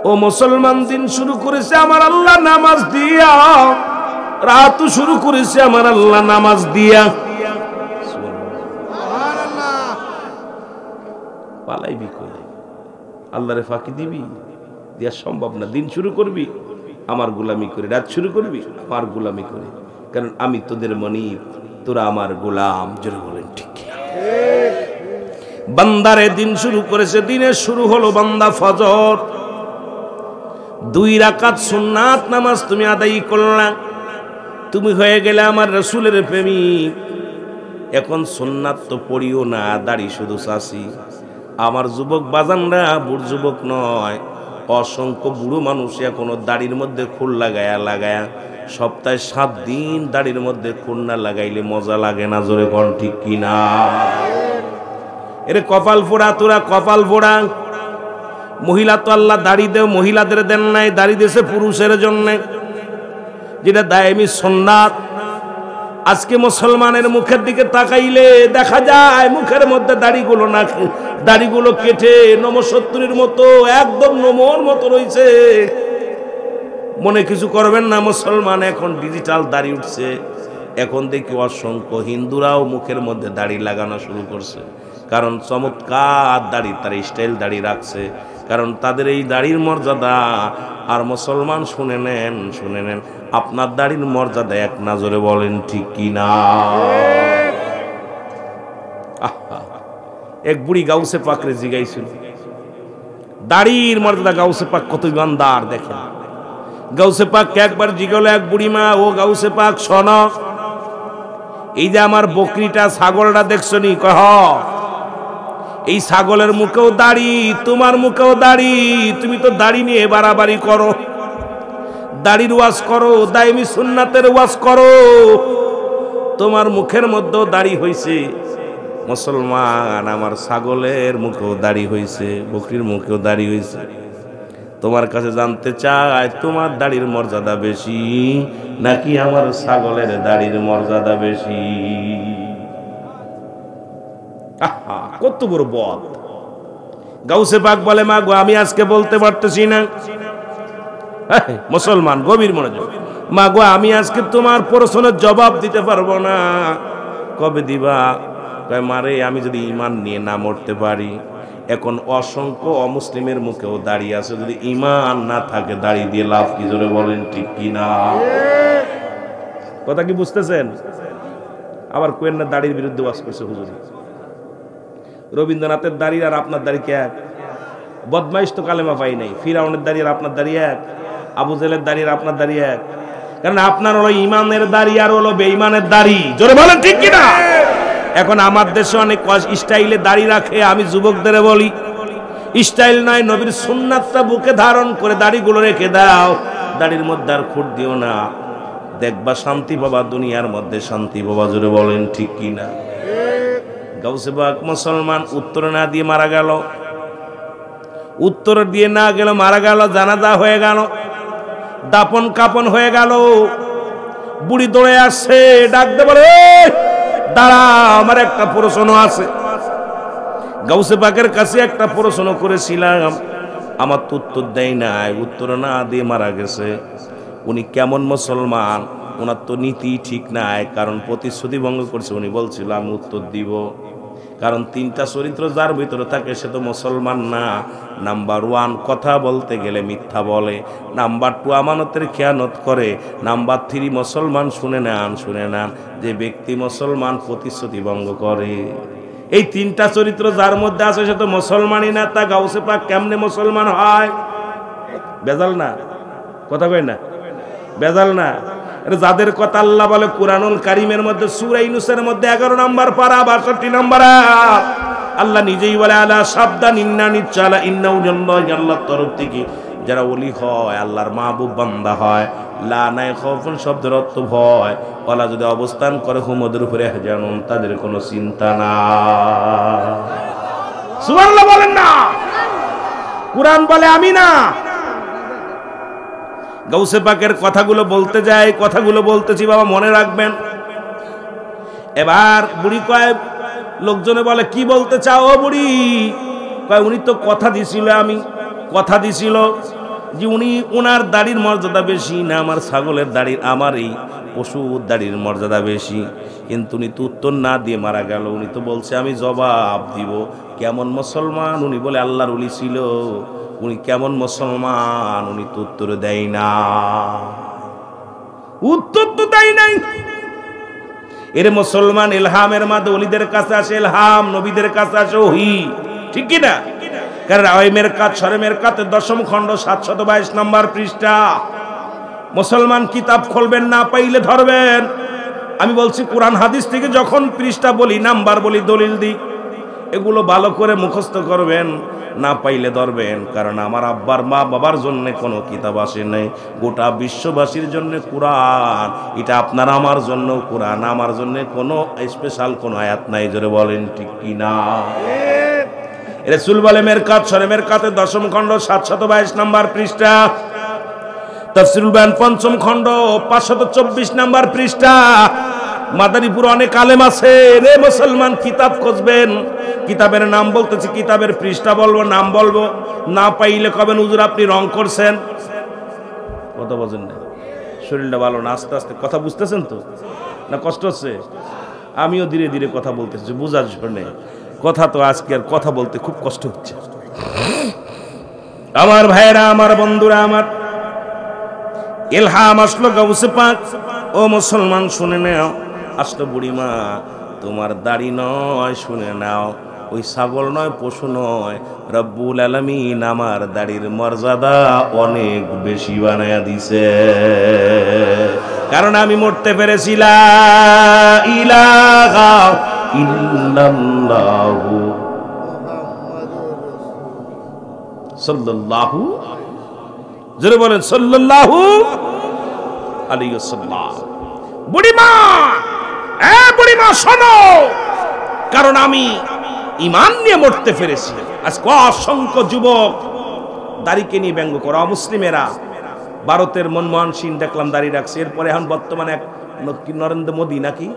ও মুসলমান, দিন শুরু করেছে আমার আল্লাহ নামাজ দিয়া, রাত শুরু করেছে আমার আল্লাহ নামাজ দিয়া। পালাইবি কই? আল্লাহরে ফাঁকি দিবি? দেওয়া সম্ভব না। দিন শুরু করবি আমার গোলামি করে, রাত শুরু করবি আমার গোলামি করে, কারণ আমি তোদের মনিব, তোরা আমার গোলাম। জোরে বলেন ঠিক। বান্দারে দিন শুরু করেছে, দিনের শুরু হলো বান্দা ফজর। 2 রাকাত সুন্নাত নামাজ তুমি আদায় করলা, তুমি হয়ে গেলে আমার রাসূলের প্রেমিক। এখন সুন্নাত তো পড়িও না, দাড়ি শুধু চাচি। আমার যুবক বাজানরা, বুড় যুবক নয়, অসংখ্য বুড়ো মানুষ এখনো দাড়ির মধ্যে খুর লাগায়া সপ্তাহে 7 দিন দাড়ির মধ্যে খুর না লাগাইলে মজা লাগে না। জোরে কোন ঠিক কিনা? এরে কপাল ফোড়া, তোরা কপাল ফোড়া। মহিলা তো আল্লাহ দাড়ি দেও, মহিলাদের দেন নাই, দাড়ি দিয়েছে পুরুষের জন্য, যেটা দায়মি সুন্নাত। আজকে মুসলমানের মুখের দিকে তাকাইলে দেখা যায় মুখের মধ্যে দাড়িগুলো না, দাড়িগুলো কেটে নমঃসত্তরের মতো, একদম নমর মতো রয়েছে। মনে কিছু করবেন না, মুসলমান এখন ডিজিটাল দাড়ি উঠছে। এখন দেখি অসংখ্য হিন্দুরাও মুখের মধ্যে দাড়ি লাগানো শুরু করছে, কারণ চমৎকার দাড়ি, তার স্টাইল দাড়ি রাখছে, কারণ তাদের এই দাড়ির মর্যাদা। আর মুসলমান শুনে নেন, আপনার দাড়ির মর্যাদা এক নজরে বলেন ঠিক কিনা? এক বুড়ি গাউসে পাকরে জিগাইছিল দাড়ির মর্যাদা। গাউসে পাক কত ইমানদার দেখেন। গাউসে পাক একবার জিগালো এক বুড়ি মা, ও গাউসে পাক শোনো, এই যে আমার বকরিটা, ছাগলটা দেখছো নি? কহ, এই ছাগলের মুখেও দাড়ি, তোমার মুখেও দাড়ি, তুমি তো দাড়ি নিয়ে বাড়াবাড়ি করো, দাড়ির ওয়াজ করো, দায়মি সুন্নাতের ওয়াজ করো, তোমার মুখের মধ্যেও দাড়ি হইছে। মুসলমান, আমার ছাগলের মুখেও দাড়ি হইছে, বকরির মুখেও দাড়ি হইছে। তোমার কাছে জানতে চাই, তোমার দাড়ির মর্যাদা বেশি নাকি আমার ছাগলের দাড়ির মর্যাদা বেশি? কত বড় বদ! গাউসে পাক বলে, মা গো, আমি আজকে বলতে পারতেছি না। মুসলমান গভীর মনোযোগ, মা গো, আমি আজকে তোমার প্রশ্নের জবাব দিতে পারবো না। কবে দিবা? কয়, মারে, আমি যদি ঈমান নিয়ে না মরতে পারি। এখন অসংখ্য অমুসলিমের মুখেও দাঁড়িয়ে আছে, যদি ঈমান না থাকে দাড়ি দিয়ে লাভ কি? জোরে বলেন ঠিক কিনা? কথা কি বুঝতেছেন? আবার কোয়েন না দাড়ির বিরুদ্ধে ওয়াজ করছে হুজুর। রবীন্দ্রনাথের দাড়ি আর আপনার দাড়ি কি এক? বদমাইশ তো কালেমা পাই নাই। ফিরাউনের দাড়ি আর আপনার দাড়ি এক? আবু জেলের দাড়ি আর আপনার দাড়ি এক? কারণ আপনার হলো ইমানের দাড়ি আর হলো বেঈমানের দাড়ি। জোরে বলেন ঠিক কিনা? এখন আমার দেশে অনেক স্টাইলে দাড়ি রাখে। আমি যুবকদের বলি, স্টাইল নয়, নবীর সুন্নাতটা বুকে ধারণ করে দাড়িগুলো রেখে দাও। দাড়ির মধ্যে আর খুঁট দিও না। দেখবা শান্তি পাবা, দুনিয়ার মধ্যে শান্তি পাবা। জোরে বলেন ঠিক কিনা? গাউসে পাক মুসলমান উত্তর না দিয়ে মারা গেল, উত্তর দিয়ে না গেল, মারা গেল, জানাজা হয়ে গেল, দাপন কাপন হয়ে গেল। বুড়ি দৌড়ে আসছে, ডাকতে বলে দাঁড়া, আমার একটা প্রশ্ন আছে। গাউসে পাকের কাছে একটা প্রশ্ন করেছিলাম, আমার তো উত্তর দেয় নাই, উত্তর না দিয়ে মারা গেছে। উনি কেমন মুসলমান? ওনার তো নীতি ঠিক নাই, কারণ প্রতিশ্রুতি ভঙ্গ করছে। উনি বলছিল আমি উত্তর দিব, কারণ তিনটা চরিত্র যার ভিতরে থাকে সে তো মুসলমান না। নাম্বার 1 কথা বলতে গেলে মিথ্যা বলে, নাম্বার 2 আমানতের খেয়ানত করে, নাম্বার 3 মুসলমান শুনে নেন যে ব্যক্তি মুসলমান প্রতিশ্রুতি ভঙ্গ করে। এই তিনটা চরিত্র যার মধ্যে আছে সে তো মুসলমানই না। তা গাউসে পাক কেমনে মুসলমান হয়? বেজাল না? কথা কই না? বেজাল না? যাদের কথা আল্লাহ বলে কুরআনুল কারীমের মধ্যে সূরা ইউনূসের মধ্যে 11 নম্বর পারা 62 নম্বর আয়াত, আল্লাহ নিজেই বলে আলা সাবধান ইন্না নিচালা ইন্নাহু জান্নাহ, আল্লাহর তরফ থেকে যারা ওলি হয়, আল্লাহর মাহবুব বান্দা হয়, লা নাই খাউফুন শব্দের অর্থ ভয়, ওলা যদি অবস্থান করে হুমদের উপরে জানুন, তাদের কোনো চিন্তা না। সুবহানাল্লাহ বলেন না? কুরআন বলে আমি না। গাউসে পাকের কথাগুলো বলতে যাই, কথাগুলো বলতেছি বাবা মনে রাখবেন। এবার বুড়ি কয়, লোকজনে বলে কি বলতে চাও ও বুড়ি? কয় উনি তো কথা দিছিল, আমি কথা দিছিল যে উনি ওনার দাড়ির মর্যাদা বেশি না আমার ছাগলের দাড়ির, আমার এই পশুর দাড়ির মর্যাদা বেশি। কিন্তু উনি তো উত্তর না দিয়ে মারা গেল। উনি তো বলছে আমি জবাব দিব। কেমন মুসলমান? উনি বলে আল্লাহর ওলি ছিল। উনি কেমন মুসলমান? উনি তো উত্তর দেয় না, উত্তর তো দেয় নাই। এর মুসলমান ইলহামের মাধ্যমে ওলিদের কাছে আসে ইলহাম, নবীদের কাছে আসে ওহী, ঠিক কি না? কারণ আইমের কাজ শরমের কাতে 10ম খণ্ড 722 নম্বর পৃষ্ঠা। মুসলমান কিতাব খুলবেন, না পাইলে ধরবেন। আমি বলছি কোরআন হাদিস থেকে যখন পৃষ্ঠা বলি, নাম্বার বলি, দলিল দিই, এগুলো ভালো করে মুখস্থ করবেন, না পাইলে ধরবেন। কারণ আমার আব্বার মা বাবার জন্য কোনো কিতাব আসে নাই, গোটা বিশ্ববাসীর জন্য কোরআন। এটা আপনার আমার জন্য কোরআন, আমার জন্য কোনো স্পেশাল কোনো আয়াত নাই। জোরে বলেন ঠিক কি না? রাসূল বলে মেরকাত শরমের কাতে 10ম খণ্ড 722 নম্বর পৃষ্ঠা, তাফসীরুল বায়ান 5ম খণ্ড 524 নম্বর পৃষ্ঠা। মাদারীপুর অনেক আলেম আছে রে মুসলমান, কিতাব খুঁজবেন, কিতাবের নাম বলতেছি, কিতাবের পৃষ্ঠা বলবো, নাম বলবো, না পাইলে কবেন হুজুর আপনি রং করছেন। কথা বলেন না? শরীরটা ভালো না, আস্তে আস্তে কথা বুঝতেছেন তো না? কষ্ট হচ্ছে? আমিও ধীরে ধীরে কথা বলতেছি বুঝার জন্য। কথা তো আজকে আর কথা বলতে খুব কষ্ট হচ্ছে। আমার ভাইরা, আমার বন্ধুরা, আমার ইলহাম আসলো গাউসে পাক, ও মুসলমান শুনে নাও। আসলো বুড়িমা, তোমার দাড়ি নয়, শুনে নাও, ওই ছাগল নয়, পশু নয়, রব্বুল আলামিন আমার দাড়ির মর্যাদা অনেক বেশি বানায়া দিছে। কারণ আমি মরতে পেরেছি লা ইলাহা ইল্লাল্লাহু সাল্লাল্লাহু, জোরে বলেন সাল্লাল্লাহু আলাইহি ওয়াসাল্লাম। বুড়িমা, বুড়িমা শোনো, কারণ আমি ঈমান নিয়ে মরতে পেরেছি। আজকে অসংখ্য যুবক দাড়িকে নিয়ে ব্যঙ্গ করা, মুসলিমেরা। ভারতের মনমোহন সিং দেখলাম দাড়ি রাখছে, এরপরে এখন বর্তমানে এক নরেন্দ্র মোদী নাকি,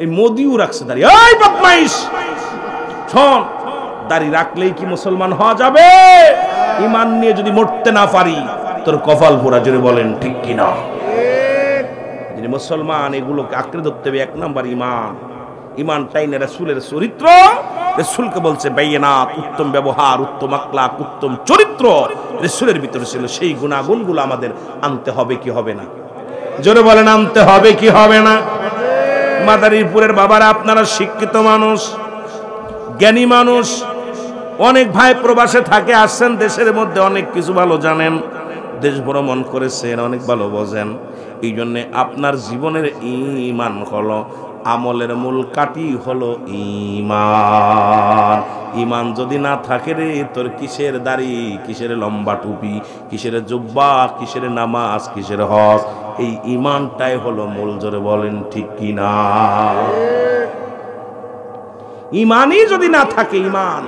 এই মোদিও রাখছে দাড়ি। এই বদমাইশ শোন, দাড়ি রাখলেই কি মুসলমান হওয়া যাবে? ঈমান নিয়ে যদি মরতে না পারি তোর কপাল পোড়া। জোরে বলেন ঠিক কিনা? যিনি মুসলমান এগুলোকে আঁকড়ে ধরতে হবে। 1 নাম্বার ঈমান, ঈমানটাই না রাসূলের চরিত্র। রাসূলকে বলছে বাইনাত, উত্তম ব্যবহার, উত্তম আখলাক, উত্তম চরিত্র রাসূলের ভিতরে ছিল। সেই গুণাগুণগুলো আমাদের আনতে হবে কি হবে না? জোরে বলেন আনতে হবে কি হবে না? মাদারীপুরের বাবারা, আপনারা শিক্ষিত মানুষ, জ্ঞানী মানুষ, অনেক ভাই প্রবাসে থাকে, আসছেন দেশের মধ্যে, অনেক কিছু ভালো জানেন, দেশ ভ্রমণ করেছেন, অনেক ভালো বোঝেন। এই জন্যে আপনার জীবনের ঈমান হলো, আমলের মূল কাঠি হলো ঈমান। ঈমান যদি না থাকে রে, তোর কিসের দাড়ি, কিসের লম্বা টুপি, কিসের জুব্বা, কিসের নামাজ, কিসের হজ, এই ঈমানটাই হলো মূল। জোরে বলেন ঠিক কি না? ঈমানই যদি না থাকে, ঈমান,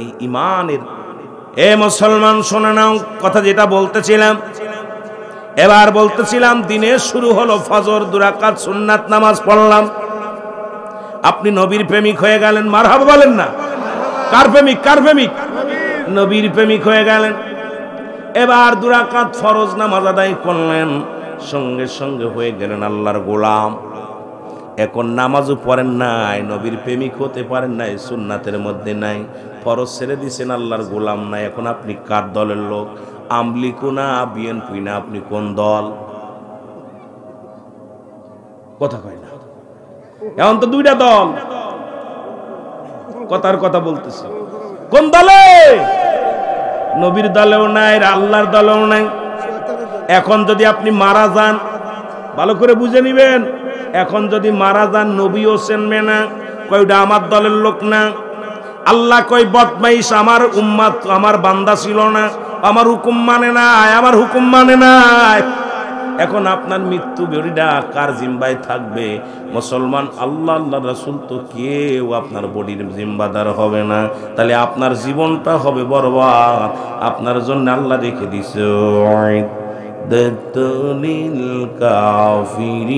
এই ঈমানের, এ মুসলমান শুনে নাও কথা যেটা বলতেছিলাম। এবার বলতেছিলাম দিনের শুরু হলো ফজর, 2 রাকাত সুন্নাত নামাজ পড়লাম। আপনি নবীর প্রেমিক হয়ে গেলেন, মারহাবা বলেন না? কার প্রেমিক? কার প্রেমিক? নবীর প্রেমিক হয়ে গেলেন। এবার 2 রাকাত ফরজ নামাজ আদায় করলেন, সঙ্গে সঙ্গে হয়ে গেলেন আল্লাহর গোলাম। এখন নামাজও পড়েন নাই, নবীর প্রেমিক হতে পারেন নাই, সুন্নাতের মধ্যে নাই, ফরজ ছেড়ে দিছেন, আল্লাহর গোলাম নাই। এখন আপনি কার দলের লোক? আমলিকু না বিএনপি না? আপনি কোন দল? কথা কয় না। এখন তো 2টা দল, কথার কথা বলতেছি। কোন দলে? নবীর দলেও নাই, আল্লাহর দলেও নাই। এখন যদি আপনি মারা যান, ভালো করে বুঝে নিবেন, এখন যদি মারা যান, নবীও চিনবে না, কয়টা আমার দলের লোক না। আল্লাহ কয় বদমাইশ, আমার উম্মত, আমার বান্দা ছিল না, আমার হুকুম মানে নাই, আমার হুকুম মানে নাই। এখন আপনার মৃত্যু বডিটা কার জিম্বায় থাকবে? মুসলমান, আল্লাহ আল্লাহ রাসূল তো কেউ আপনার বডির জিম্বাদার হবে না। তাহলে আপনার জীবনটা হবে বরবাদ। আপনার জন্য আল্লাহ রেখে দিছে দতুলিল কাফিরিন।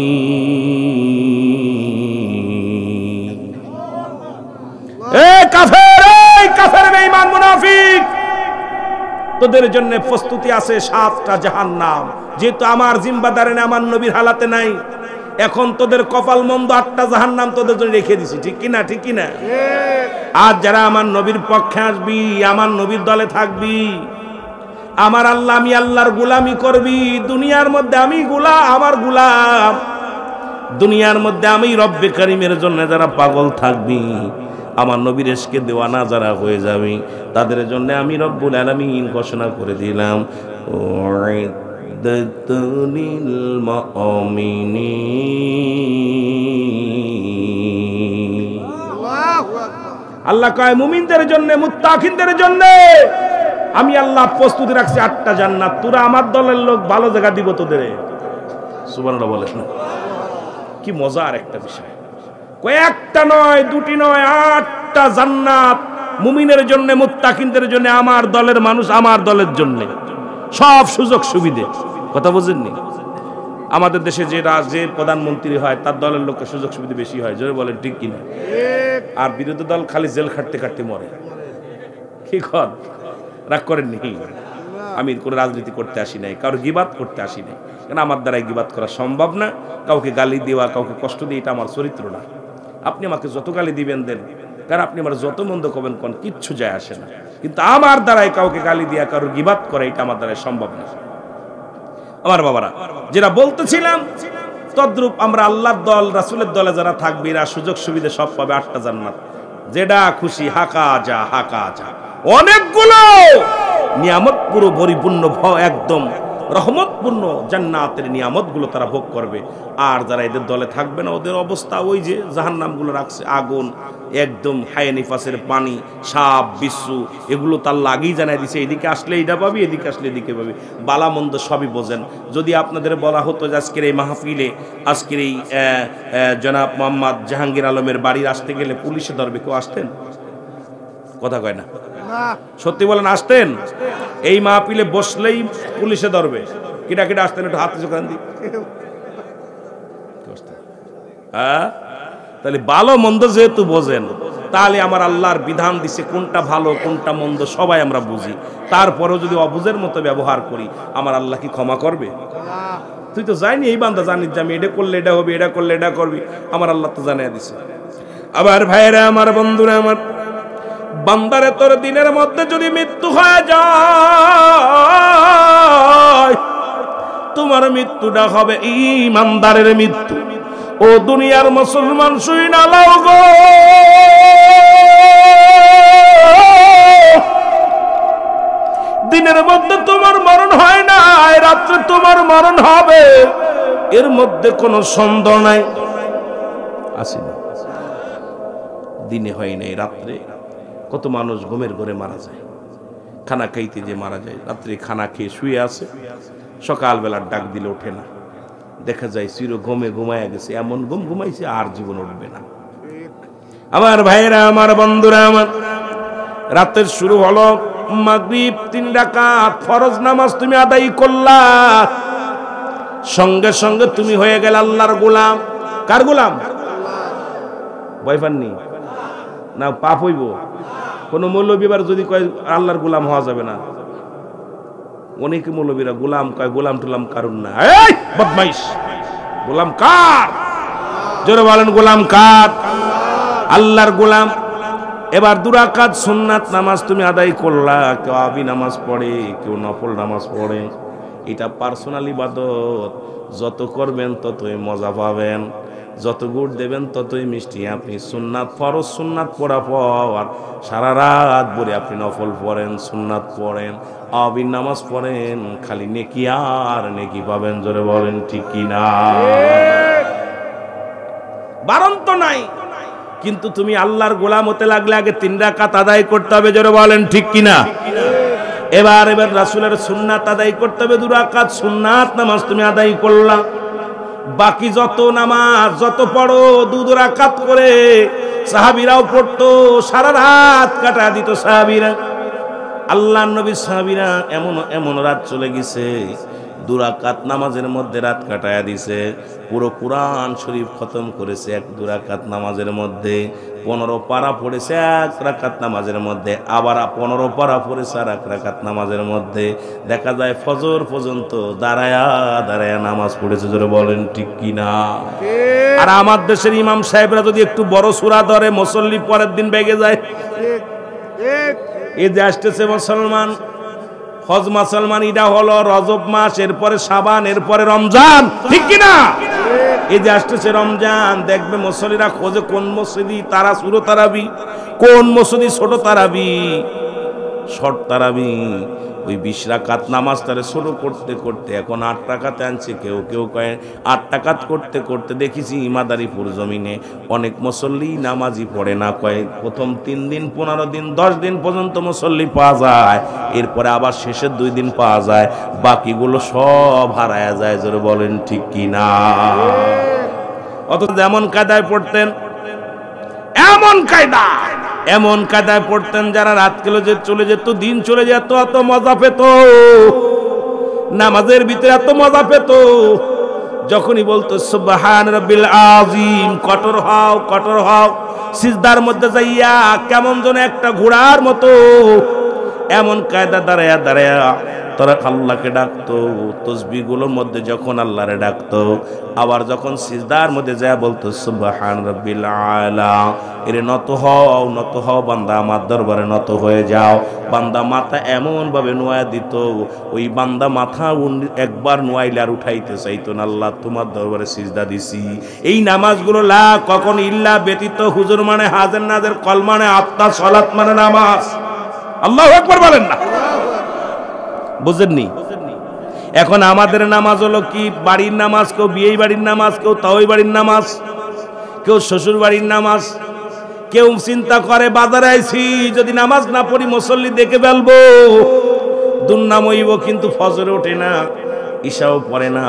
এ কাফের, এই কাফের বেঈমান মুনাফিক, তোদের জন্য প্রস্তুতি আছে 7টা জাহান্নাম। যেহেতু আমার জিম্বাদারে না, আমার নবীর হালাতে নাই, এখন তোদের কপাল মন্দ, 8টা জাহান্নাম তোদের জন্য রেখে দিছি। ঠিক কি না? ঠিক কি না? আর যারা আমার নবীর পক্ষে আসবি, আমার নবীর দলে থাকবি, আমার আল্লাহ, আমি আল্লাহর গোলামি করবি, দুনিয়ার মধ্যে আমি আমার গোলাম, দুনিয়ার মধ্যে আমি রব্বে কারিমের জন্য যারা পাগল থাকবি, আমার নবীর এশকে দেওয়ানা যারা হয়ে যাবে, তাদের জন্য আমি রব্বুল আলামিন ঘোষণা করে দিলাম উইদ্দাতুল মুমিনিন। আল্লাহ কয় মুমিনদের জন্য, মুত্তাকিনদের জন্য আমি আল্লাহ প্রস্তুতি রাখছি 8টা জান্নাত। তোরা আমার দলের লোক, ভালো জায়গা দিব তোদের। সুবহানাল্লাহ বলেন না? কি মজার একটা বিষয়। কয়েকটা নয়, 2টি নয়, 8টা জান্নাত মুমিনের জন্য, মুত্তাকিনদের জন্য, আমার দলের মানুষ, আমার দলের জন্য সব সুযোগ সুবিধে। কথা বুঝেননি? আমাদের দেশে যে প্রধানমন্ত্রী হয়, তার দলের লোকের সুযোগ সুবিধা বেশি হয়। জোরে বলেন ঠিক কিনা? আর বিরোধী দল খালি জেল খাটতে খাটতে মরে। কি কর? রাগ করেননি? আমি কোনো রাজনীতি করতে আসি নাই, কারো গিবাত করতে আসি নাই, কারণ আমার দ্বারাই গিবাত করা সম্ভব না। কাউকে গালি দেওয়া, কাউকে কষ্ট দিয়ে, এটা আমার চরিত্র না। আপনি আমাকে যত গালি দিবেন দেন, কারণ আপনি আমার যত মন্দ করবেন কোন কিচ্ছু যায় আসে না, কিন্তু আমার দ্বারাই কাউকে গালি দেওয়া, কারোর গিবাত করা, এটা আমার দ্বারাই সম্ভব না। আমার বাবারা, যেটা বলতেছিলাম, তদ্রূপ আমরা আল্লাহর দল, রাসূলের দলে যারা থাকবে, এরা সুযোগ সুবিধা সব পাবে। 8টা জান্নাত, যেটা খুশি হাঁকা যা, হাঁকা যা। অনেকগুলো নিয়ামত, পুরো পরিপূর্ণ, একদম রহমতপূর্ণ জান্নাতের নিয়ামতগুলো তারা ভোগ করবে। আর যারা এদের দলে থাকবে না, ওদের অবস্থা ওই যে জাহান্নামগুলো রাখছে, আগুন, একদম হায় নিফাসের পানি, সাপ, বিচ্ছু, এগুলো তার লাগেই জানাই দিছে, এদিকে আসলে এটা পাবি, এদিকে আসলে এদিকে পাবি। বালা মন্দ সবই বোঝেন। যদি আপনাদের বলা হতো যে আজকের এই মাহফিলে, আজকের এই জনাব মোহাম্মদ জাহাঙ্গীর আলমের বাড়ির আসতে গেলে পুলিশে ধরবে, কেউ আসতেন? কথা কয় না? সত্যি বলেন, আসতেন? এই মাহফিলে বসলেই পুলিশে ধরবে, কিটা কিটা আসতেন? একটু হাত চোখান দি। হ্যাঁ, তাহলে ভালো মন্দ যেহেতু বোঝেন, তাহলে আমার আল্লাহর বিধান দিছে কোনটা ভালো কোনটা মন্দ সবাই আমরা বুঝি। তারপরেও যদি অবুঝের মতো ব্যবহার করি, আমার আল্লাহ কি ক্ষমা করবে? তুই তো জানি, এই বান্দা জানিস যে আমি এটা করলে এটা হবে, এটা করলে এটা করবি, আমার আল্লাহ তো জানিয়ে দিছে। আবার ভাইরা আমার, বন্ধুরা আমার, বান্দারে তোর দিনের মধ্যে যদি মৃত্যু হয়ে যায়, তোমার মৃত্যুটা হবে ঈমানদারের মৃত্যু। ও দুনিয়ার মুসলমান, শুই না লাও গো, দিনের মধ্যে তোমার মরণ হয় না, রাত্রে তোমার মরণ হবে, এর মধ্যে কোনো সন্দেহ নাই। আসি না, দিনে হয় নাই, রাত্রে কত মানুষ ঘুমের ঘরে মারা যায়, খানা খাইতে যে মারা যায়, রাত্রে খানা খেয়ে শুয়ে আছে, সকালবেলার ডাক দিলে ওঠে না, দেখা যায় চির ঘুমে ঘুমায় গেছে, এমন ঘুম ঘুমাইছে আর জীবন উঠবে না। আমার ভাইয়েরা, আমার বন্ধুরা, আমার রাতের শুরু হলো, মাগরিব 3 রাকাত ফরজ নামাজ তুমি আদায় করলা, সঙ্গে সঙ্গে তুমি হয়ে গেল আল্লাহর গোলাম। কার গোলাম? ভয় পাননি না? পাপ হইব? কোন মৌলবী এবার যদি কয় আল্লাহর গোলাম হওয়া যাবে না, অনেকে মৌলবীরা গোলাম কয়, গোলাম টুলাম কারণ না। এই বদমাইশ, গোলাম কার? জোরে বলেন, গোলাম কার? আল্লাহর গোলাম। এবার 2 রাকাত সুন্নাত নামাজ তুমি আদায় করলা, কেউ আবি নামাজ পড়ে, কেউ নফল নামাজ পড়ে। এটা পার্সোনাল ইবাদত, যত করবেন ততই মজা পাবেন, যত গুড় দেবেন ততই মিষ্টি। আপনি সুন্নাত ফরজ সুন্নাত পড়া পর সারা রাত ভরে আপনি নফল পড়েন, সুন্নাত পড়েন, আবির নামাজ পড়েন, খালি নেকি আর নেকি পাবেন। জোরে বলেন ঠিক কিনা? বারণ তো নাই, কিন্তু তুমি আল্লাহর গোলাম হতে লাগলে আগে 3 রাকাত আদায় করতে হবে। জোরে বলেন ঠিক কিনা? এবার রাসূলের সুন্নাত আদায় করতে হবে। 2 রাকাত সুন্নাত নামাজ তুমি আদায় করলা, বাকি যত নামাজ যত পড়ো 2 রাকাত করে সাহাবীরাও পড়তো, সারা রাত কাটা দিত সাহাবীরা। আল্লাহর নবী সাহাবীরা এমন রাত চলে গেছে, 2 রাকাত নামাজের মধ্যে রাত কাটায়া দিছে। পুরো কুরআন শরীফ খতম করেছে 2 রাকাত নামাজের মধ্যে। 15 পারা পড়েছে 1 রাকাত নামাজের মধ্যে, আবার 15 পারা পড়েছে আর 1 রাকাত নামাজের মধ্যে। দেখা যায় ফজর পর্যন্ত দাঁড়ায়া নামাজ পড়েছে। জোরে বলেন ঠিক কিনা? আর আমার দেশের ইমাম সাহেবরা যদি একটু বড় সূরা ধরে, মুসল্লি পরের দিন বেগে যায়। এই যে আসতেছে মুসলমান, হজ মুসলমান, এটা হলো রজব মাস, এরপরে শাবান, এরপরে রমজান, ঠিক কিনা? এই যে আসতেছে রমজান, দেখবে মুসল্লিরা খোঁজে কোন মসজিদি তারা শুরু তারাবি, কোন মসজিদি ছোট তারাবি, শর্ট তারাবি। ওই 20 রাকাত নামাজ তারে শুরু করতে করতে এখন 8 রাকাতে আনছে। কেউ কয় 8 রাকাত করতে করতে দেখেছি ইমাদারিপুর জমিনে অনেক মুসল্লি নামাজই পড়ে না। কয় প্রথম 3 দিন 15 দিন 10 দিন পর্যন্ত মুসল্লি পাওয়া যায়, এরপরে আবার শেষের 2 দিন পাওয়া যায়, বাকিগুলো সব হারায়া যায়। জোরে বলেন ঠিক কিনা? অথচ যেমন কায়দায় পড়তেন, এমন কায়দায় পড়তেন, যারা রাত গেলে যে চলে যেত, দিন চলে যেত, এত মজা পেত, নামাজের ভিতরে এত মজা পেত। যখনই বলতো সুবহান রাব্বিল আযীম, কঠোর হও, সিজদার মধ্যে যাইয়া কেমন যেন একটা ঘোড়ার মতো এমন কায়দা দাঁড়ায়া তারা আল্লাহকে ডাকতো। তাসবিহগুলোর মধ্যে যখন আল্লাহরে ডাকতো, আবার যখন সিজদার মধ্যে যায় বলতো সুবহান রাব্বিল আলা, এরে নত হও বান্দা, আমার দরবারে নত হয়ে যাও। বান্দা মাথা এমন ভাবে নোয়া দিত, ওই বান্দা মাথা একবার নোয়াইলে আর উঠাইতে চাইতো না। আল্লাহ তোমার দরবারে সিজদা দিছি। এই নামাজগুলো লা কখন ইল্লা ব্যতীত, হুজুর মানে হাজের নাজের, কল মানে আত্মা, সালাত মানে নামাজ। আল্লাহু আকবার বলেন না? বুঝেননি? এখন আমাদের নামাজ হলো কি? বাড়ির নামাজ, কেউ বিয়ে বাড়ির নামাজ, কেউ তাওই বাড়ির নামাজ, কেউ শ্বশুর বাড়ির নামাজ। কেউ চিন্তা করে বাজারে আইছি, যদি নামাজ না পড়ি মুসল্লি দেখে ফেলবো, দুর্নাম হইব, কিন্তু ফজরে ওঠে না, ঈশাও পড়ে না।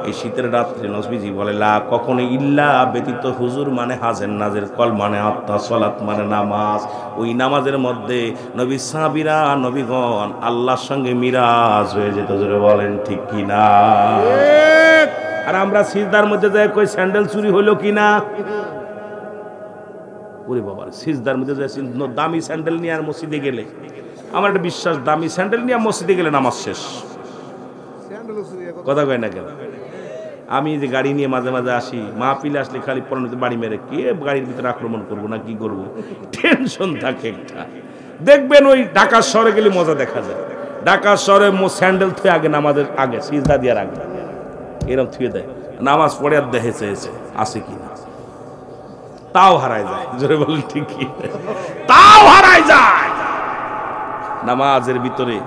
এই শীতের রাত্রে নবীজি বলে লা কখনো ইল্লা ব্যতীত, হুজুর মানে হাজের নাজের, কল মানে আত্মা, সালাত মানে নামাজ। ওই নামাজের মধ্যে নবী সাহাবীরা, নবীগণ আল্লাহর সঙ্গে মিরাজ হয়ে যেত। জোরে বলেন ঠিক কিনা? আর আমরা সিজদার মধ্যে যাই কই স্যান্ডেল চুরি হইলো কিনা? ওরে বাবা, সিজদার মধ্যে যাই দামি স্যান্ডেল নিয়ে আর মসজিদে গেলে, আমার একটা বিশ্বাস, দামি স্যান্ডেল নিয়ে মসজিদে গেলে নামাজ শেষ। কথা কয় না কেন? আমি যে গাড়ি নিয়ে মাঝে মাঝে আসি, মাহফিলে আসলে খালি পরনিতে বাড়ি মেরে কে গাড়ির ভিতরে আক্রমণ করবো না কি করব, টেনশন থাকে একটা। দেখবেন ওই ঢাকা শহরে গেলে মজা দেখা যায়। ঢাকা শহরে স্যান্ডেল থুয়ে আগে নামাজের আগে, সিজদা দেওয়ার আগে এরকম থুয়ে দেয়, নামাজ পড়ে আর দেখে চেয়েছে আছে কিনা, তাও হারায় যায়। জোরে বলেন ঠিক কি? তাও হারায় যায় নামাজের ভিতরে।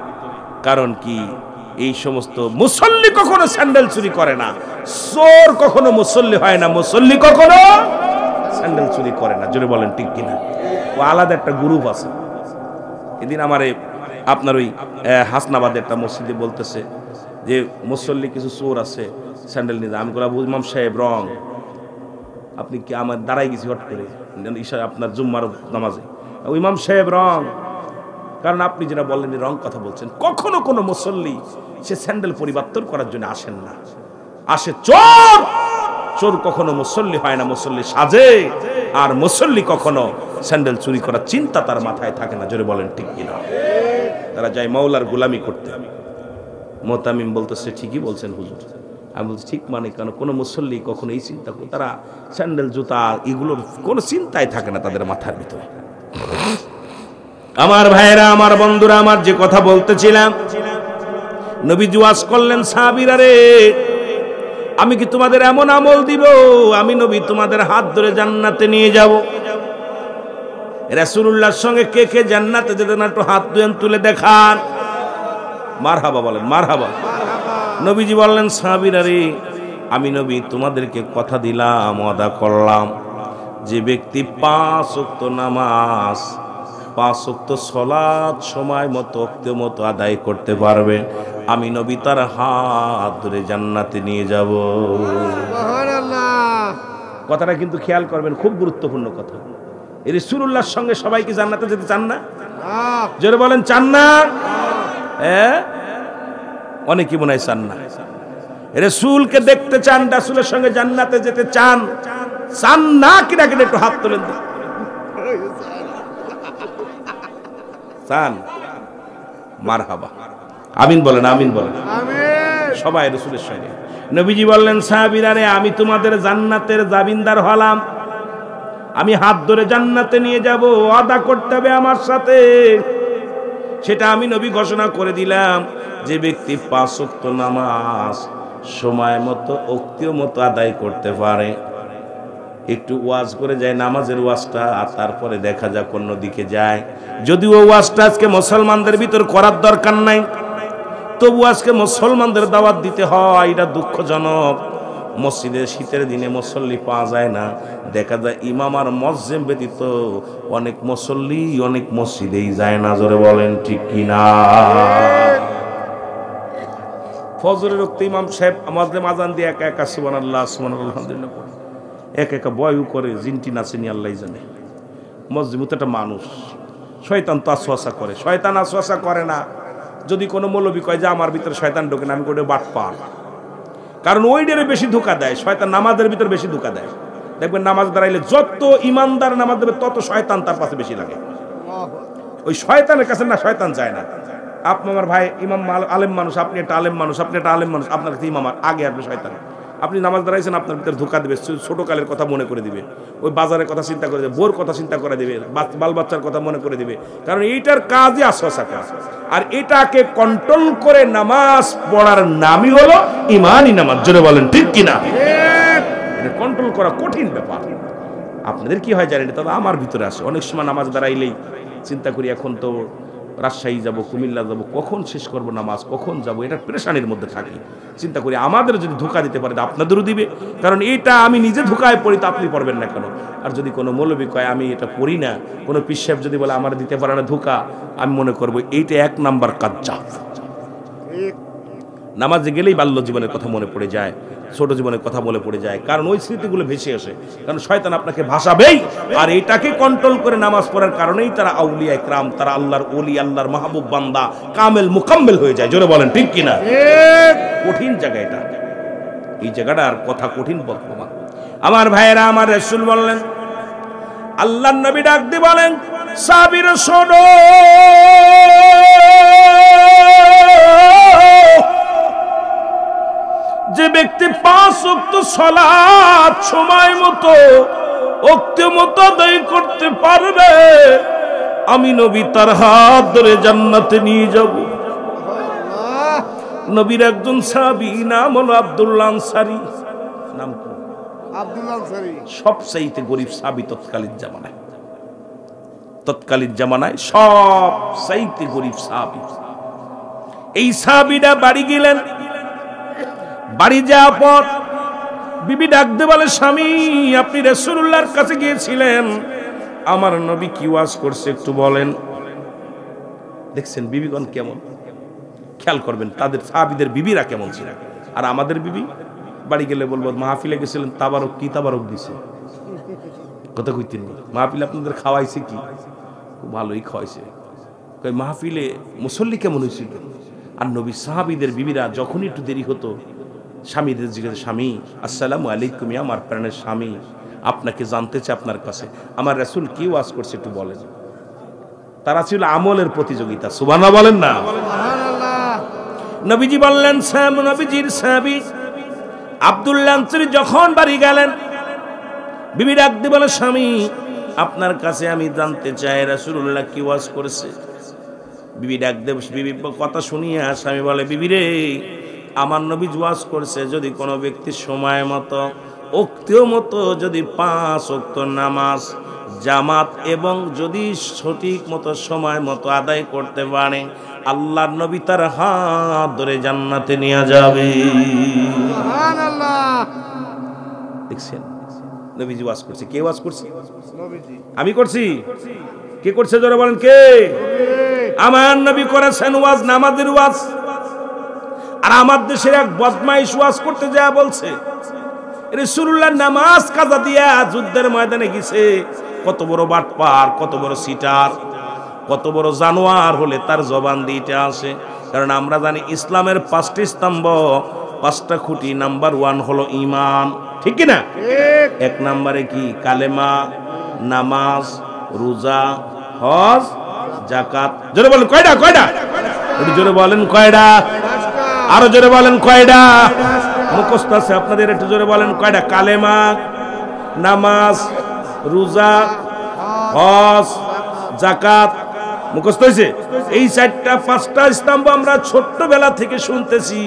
কারণ কি? এই সমস্ত মুসল্লি কখনো স্যান্ডেল চুরি করে না, চোর কখনো মুসল্লি হয় না, মুসল্লি কখনো স্যান্ডেল চুরি করে না। জোরে বলেন ঠিক কিনা? ও আলাদা একটা গ্রুপ আছে। এদিন আমারে আপনার ওই হাসনাবাদে একটা মসজিদে বলতেছে, যে মুসল্লি কিছু চোর আছে স্যান্ডেল নিয়ে যায়। আমি বললাম ইমাম সাহেব রং, আপনি কি আমার দাঁড়াই গেছি হট করে ঈশা আপনার জুম্মার নামাজে, ইমাম সাহেব রং, কারণ আপনি যেটা বললেন রং কথা বলছেন। কখনো কোনো মুসল্লি সে স্যান্ডেল পরিবর্তন করার জন্য আসেন না, আসে চোর। চোর কখনো মুসল্লি হয় না, মুসল্লি সাজে। আর মুসল্লি কখনো স্যান্ডেল চুরি করার চিন্তা তার মাথায় থাকে না। জোরে বলেন ঠিক কিনা? তারা যায় মাওলার গোলামি করতে। মোতামিম বলতেছে ঠিকই বলছেন হুজুর। আমি বলছি ঠিক মানে কেন? কোনো মুসল্লি কখনো এই চিন্তা করে, তারা স্যান্ডেল জুতা এগুলোর কোনো চিন্তাই থাকে না তাদের মাথার ভিতরে। আমার ভাইয়েরা, আমার বন্ধুরা, আমার যে কথা বলতেছিলাম, নবীজি ওয়াজ করলেন সাহাবীরা রে, আমি কি তোমাদের এমন আমল দিব, আমি নবী তোমাদের হাত ধরে জান্নাতে নিয়ে যাব। রাসূলুল্লাহর সঙ্গে কে কে জান্নাতে যেতে না একটু হাত তুলে দেখান। মারহাবা বলেন, মারহাবা। নবীজি বললেন সাহাবীরা রে, আমি নবী তোমাদেরকে কথা দিলাম, ওয়াদা করলাম, যে ব্যক্তি 5 ওয়াক্ত নামাজ 5 ওয়াক্ত সালাত সময় মতো ওয়াক্তের মতো আদায় করতে পারবে, আমি নবী তার হাত ধরে জান্নাতে নিয়ে যাব। সুবহানাল্লাহ। কথাটা কিন্তু খেয়াল করবেন, খুব গুরুত্বপূর্ণ কথা। এই রাসূলুল্লাহর সঙ্গে সবাই কি জান্নাতে যেতে চান না? জোরে বলেন চান না? হ্যাঁ, অনেকে মনে হয় চান না। রাসূলকে দেখতে চান, রাসূলের সঙ্গে জান্নাতে যেতে চান, চান না কিনা কিনা একটু হাত তোলেন। চান? মারহাবা, আমিন বলেন, আমিন বলেন। সবাই রাসূলের সঙ্গে। নবীজি বললেন সাহাবীরা রে, আমি তোমাদের জান্নাতের জামিনদার হলাম, আমি হাত ধরে জান্নাতে নিয়ে যাব। ওয়াদা করতে হবে আমার সাথে, সেটা আমি নবী ঘোষণা করে দিলাম। যে ব্যক্তি 5 ওয়াক্ত নামাজ সময় মতো ওয়াক্তের মতো আদায় করতে পারে, একটু ওয়াজ করে যায় নামাজের ওয়াজটা, আর তারপরে দেখা যাক অন্যদিকে যায়। যদিও ওয়াজটা আজকে মুসলমানদের ভিতর করার দরকার নাই, তবু আজকে মুসলমানদের দাওয়াত দিতে হয়। এটা দুঃখজনক, মসজিদে শীতের দিনে মুসল্লি পাওয়া যায় না। দেখা যায় ইমাম আর মুয়াজ্জিন ব্যতীত অনেক মুসল্লি অনেক মসজিদেই যায় না। জোরে বলেন ঠিক কিনা? ফজরের ওয়াক্তে ইমাম সাহেব মুয়াজ্জিন আযান দিয়ে একা একা সুবহানাল্লাহ সুবহানাল্লাহ আলহামদুলিল্লাহ পড়ে, একা একা বয়ও করে, জিনটি নাচেনি আল্লাহই জানে। মসজিদ তো একটা মানুষ, শয়তান তো আসওয়াসা করে। শয়তান আসওয়াসা করে না যদি কোনো মৌলবী কয় যে আমার ভিতরে শয়তান ঢোকে না, আমি কোটে বাটপার, কারণ ওইটারে বেশি ধোঁকা দেয় শয়তান, নামাজের ভিতর বেশি ধোঁকা দেয়। দেখবেন নামাজ দাঁড়াইলে যত ইমানদার নামাজ দেবে তত শয়তান তার পাশে বেশি লাগে। ওই শয়তানের কাছে না শয়তান যায় না। আপনি আমার ভাই ইমাম আলেম মানুষ, আপনি একটা আলেম মানুষ, আপনি একটা আলেম মানুষ, আপনার কাছে ইমাম আগে আসবে শয়তান। আপনি নামাজ দাঁড়াইছেন, আপনার ভিতরে ধোঁকা দেবে, ছোটকালের কথা মনে করে দিবে, ওই বাজারের কথা চিন্তা করে দেবে, বোর কথা চিন্তা করে দেবে, বাল বাচ্চার কথা মনে করে দিবে, কারণ এইটার কাজই আসওয়াসা কাজ। আর এটাকে কন্ট্রোল করে নামাজ পড়ার নামই হলো ঈমানি নামাজ। জোরে বলেন ঠিক কিনা? এটা কন্ট্রোল করা কঠিন ব্যাপার। আপনাদের কি হয় জানেন, তবে আমার ভিতরে আসে। অনেক সময় নামাজ দাঁড়াইলেই চিন্তা করি, এখন তো রাজশাহী যাব, কুমিল্লা যাব, কখন শেষ করব নামাজ, কখন যাব, এটা পেরেশানির মধ্যে থাকি। চিন্তা করি আমাদের যদি ধোঁকা দিতে পারে আপনাদেরও দিবে, কারণ এটা আমি নিজে ধোঁকায় পড়ি তো আপনি পড়বেন না কেন? আর যদি কোনো মৌলবী কয় আমি এটা পড়ি না, কোনো পীর সাহেব যদি বলে আমার দিতে পারে না ধোঁকা, আমি মনে করবো এইটা 1 নাম্বার কাজ্জাব। নামাজে গেলেই বাল্য জীবনের কথা মনে পড়ে যায়, ছোট জীবনের কথা মনে পড়ে যায়, কারণ ওই স্মৃতিগুলো ভেসে আসে। কারণ শয়তান আপনাকে ভাসাবেই, আর এটাকে কন্ট্রোল করে নামাজ পড়ার কারণেই তারা আউলিয়া ইকরাম, তারা আল্লাহর ওলি, আল্লাহর মাহবুব বান্দা, কামেল মুকাম্মেল হয়ে যায়। জোরে বলেন ঠিক কিনা? কঠিন জায়গা এটা, এই জায়গাটার কথা কঠিন বর্তমান। আমার ভাইয়েরা, আমার রাসূল বললেন, আল্লাহর নবী ডাক দিয়ে বলেন, সাহাবীরা শোনো, যে ব্যক্তি 5 ওয়াক্ত সালাত সময় মতো ওয়াক্ত মতো আদায় করতে পারবে, আমি নবী তার হাত ধরে জান্নাতে নিয়ে যাব। নবীর একজন সাহাবী নাম হলো আব্দুল্লাহ আনসারী। নাম কি? আব্দুল্লাহ আনসারী। সবচাইতে গরিব সাহাবী তৎকালীন জামানায়, তৎকালীন জামানায় সবচাইতে গরিব সাহাবী। এই সাহাবীরা বাড়ি গেলেন, বাড়ি যাওয়ার পর বিবি ডাকতে বলে, স্বামী আপনি রাসূলুল্লাহর কাছে গিয়েছিলেন, আমার নবী কি ওয়াজ করছে একটু বলেন। দেখছেন বিবিগণ কেমন, খেয়াল করবেন তাদের সাহাবীদের বিবিরা কেমন ছিল। আর আমাদের বিবি বাড়ি গেলে বলবো মাহফিলে গেছিলেন, তাবারক কি তাবারক দিছে, কথা কইতেন মাহফিলে আপনাদের খাওয়াইছে কি, খুব ভালোই খাওয়াইছে। মাহফিলে মুসল্লি কেমন হয়েছিল। আর নবী সাহাবীদের বিবিরা যখনই একটু দেরি হতো স্বামীদের জিজ্ঞাসা, স্বামী আসসালামু আলাইকুম, আমার প্রাণের স্বামী আপনাকে জানতে চাই আপনার কাছে, আমার রাসূল কি ওয়াজ করছে একটু বলেন। তারা ছিল আমলের প্রতিযোগিতা, সুবহানাল্লাহ বলেন না। নবীজি বললেন, নবীজির সাহাবী আব্দুল্লাহ আনসারী যখন বাড়ি গেলেন, বিবি ডাক দিয়ে বলে, স্বামী আপনার কাছে আমি জানতে চাই রাসূলুল্লাহ কি ওয়াজ করেছে। বিবি ডাক দিয়ে, বিবি কথা শুনিয়ে স্বামী বলে, বিবি রে, আমার নবী ওয়াজ করছে যদি কোনো ব্যক্তি সময় মতো ওক্তীয় মতো যদি 5 ওয়াক্ত নামাজ জামাত এবং যদি সঠিক মতো সময় মতো আদায় করতে পারে, আল্লাহর নবী তার হাত ধরে জান্নাতে নিয়ে যাবে। সুবহানাল্লাহ। দেখছেন নবীজি ওয়াজ করছে। কে ওয়াজ করছে? নবীজি। আমি করছি? কে করছে জোরে বলেন কে? আমার নবী করেছেন ওয়াজ, নামাজের ওয়াজ। আর আমার দেশের এক বদমাইশ ওয়াজ করতে যায় বলছে রাসূলুল্লাহ নামাজ কাজা দিয়া যুদ্ধের ময়দানে গেছে। কত বড় বাটপার, কত বড় সিটার, কত বড় জানোয়ার হলে তার জবান দিতে আসে। কারণ আমরা জানি ইসলামের 5টি স্তম্ভ, 5টা খুঁটি। নাম্বার 1 হলো ঈমান, ঠিক কি না? এক নম্বরে কি? কালেমা, নামাজ, রোজা, হজ, যাকাত। জোরে বলেন কয়টা? কয়টা? একটু জোরে বলেন কয়টা? আরো জোরে বলেন কয়টা? মুখস্থ আছে আপনাদের, একটু জোরে বলেন কয়টা? কালেমা, নামাজ, রোজা, হজ, যাকাত। মুখস্থ হয়েছে? এই 4টা-5টা স্তম্ভ আমরা ছোট্টবেলা থেকে শুনতেছি।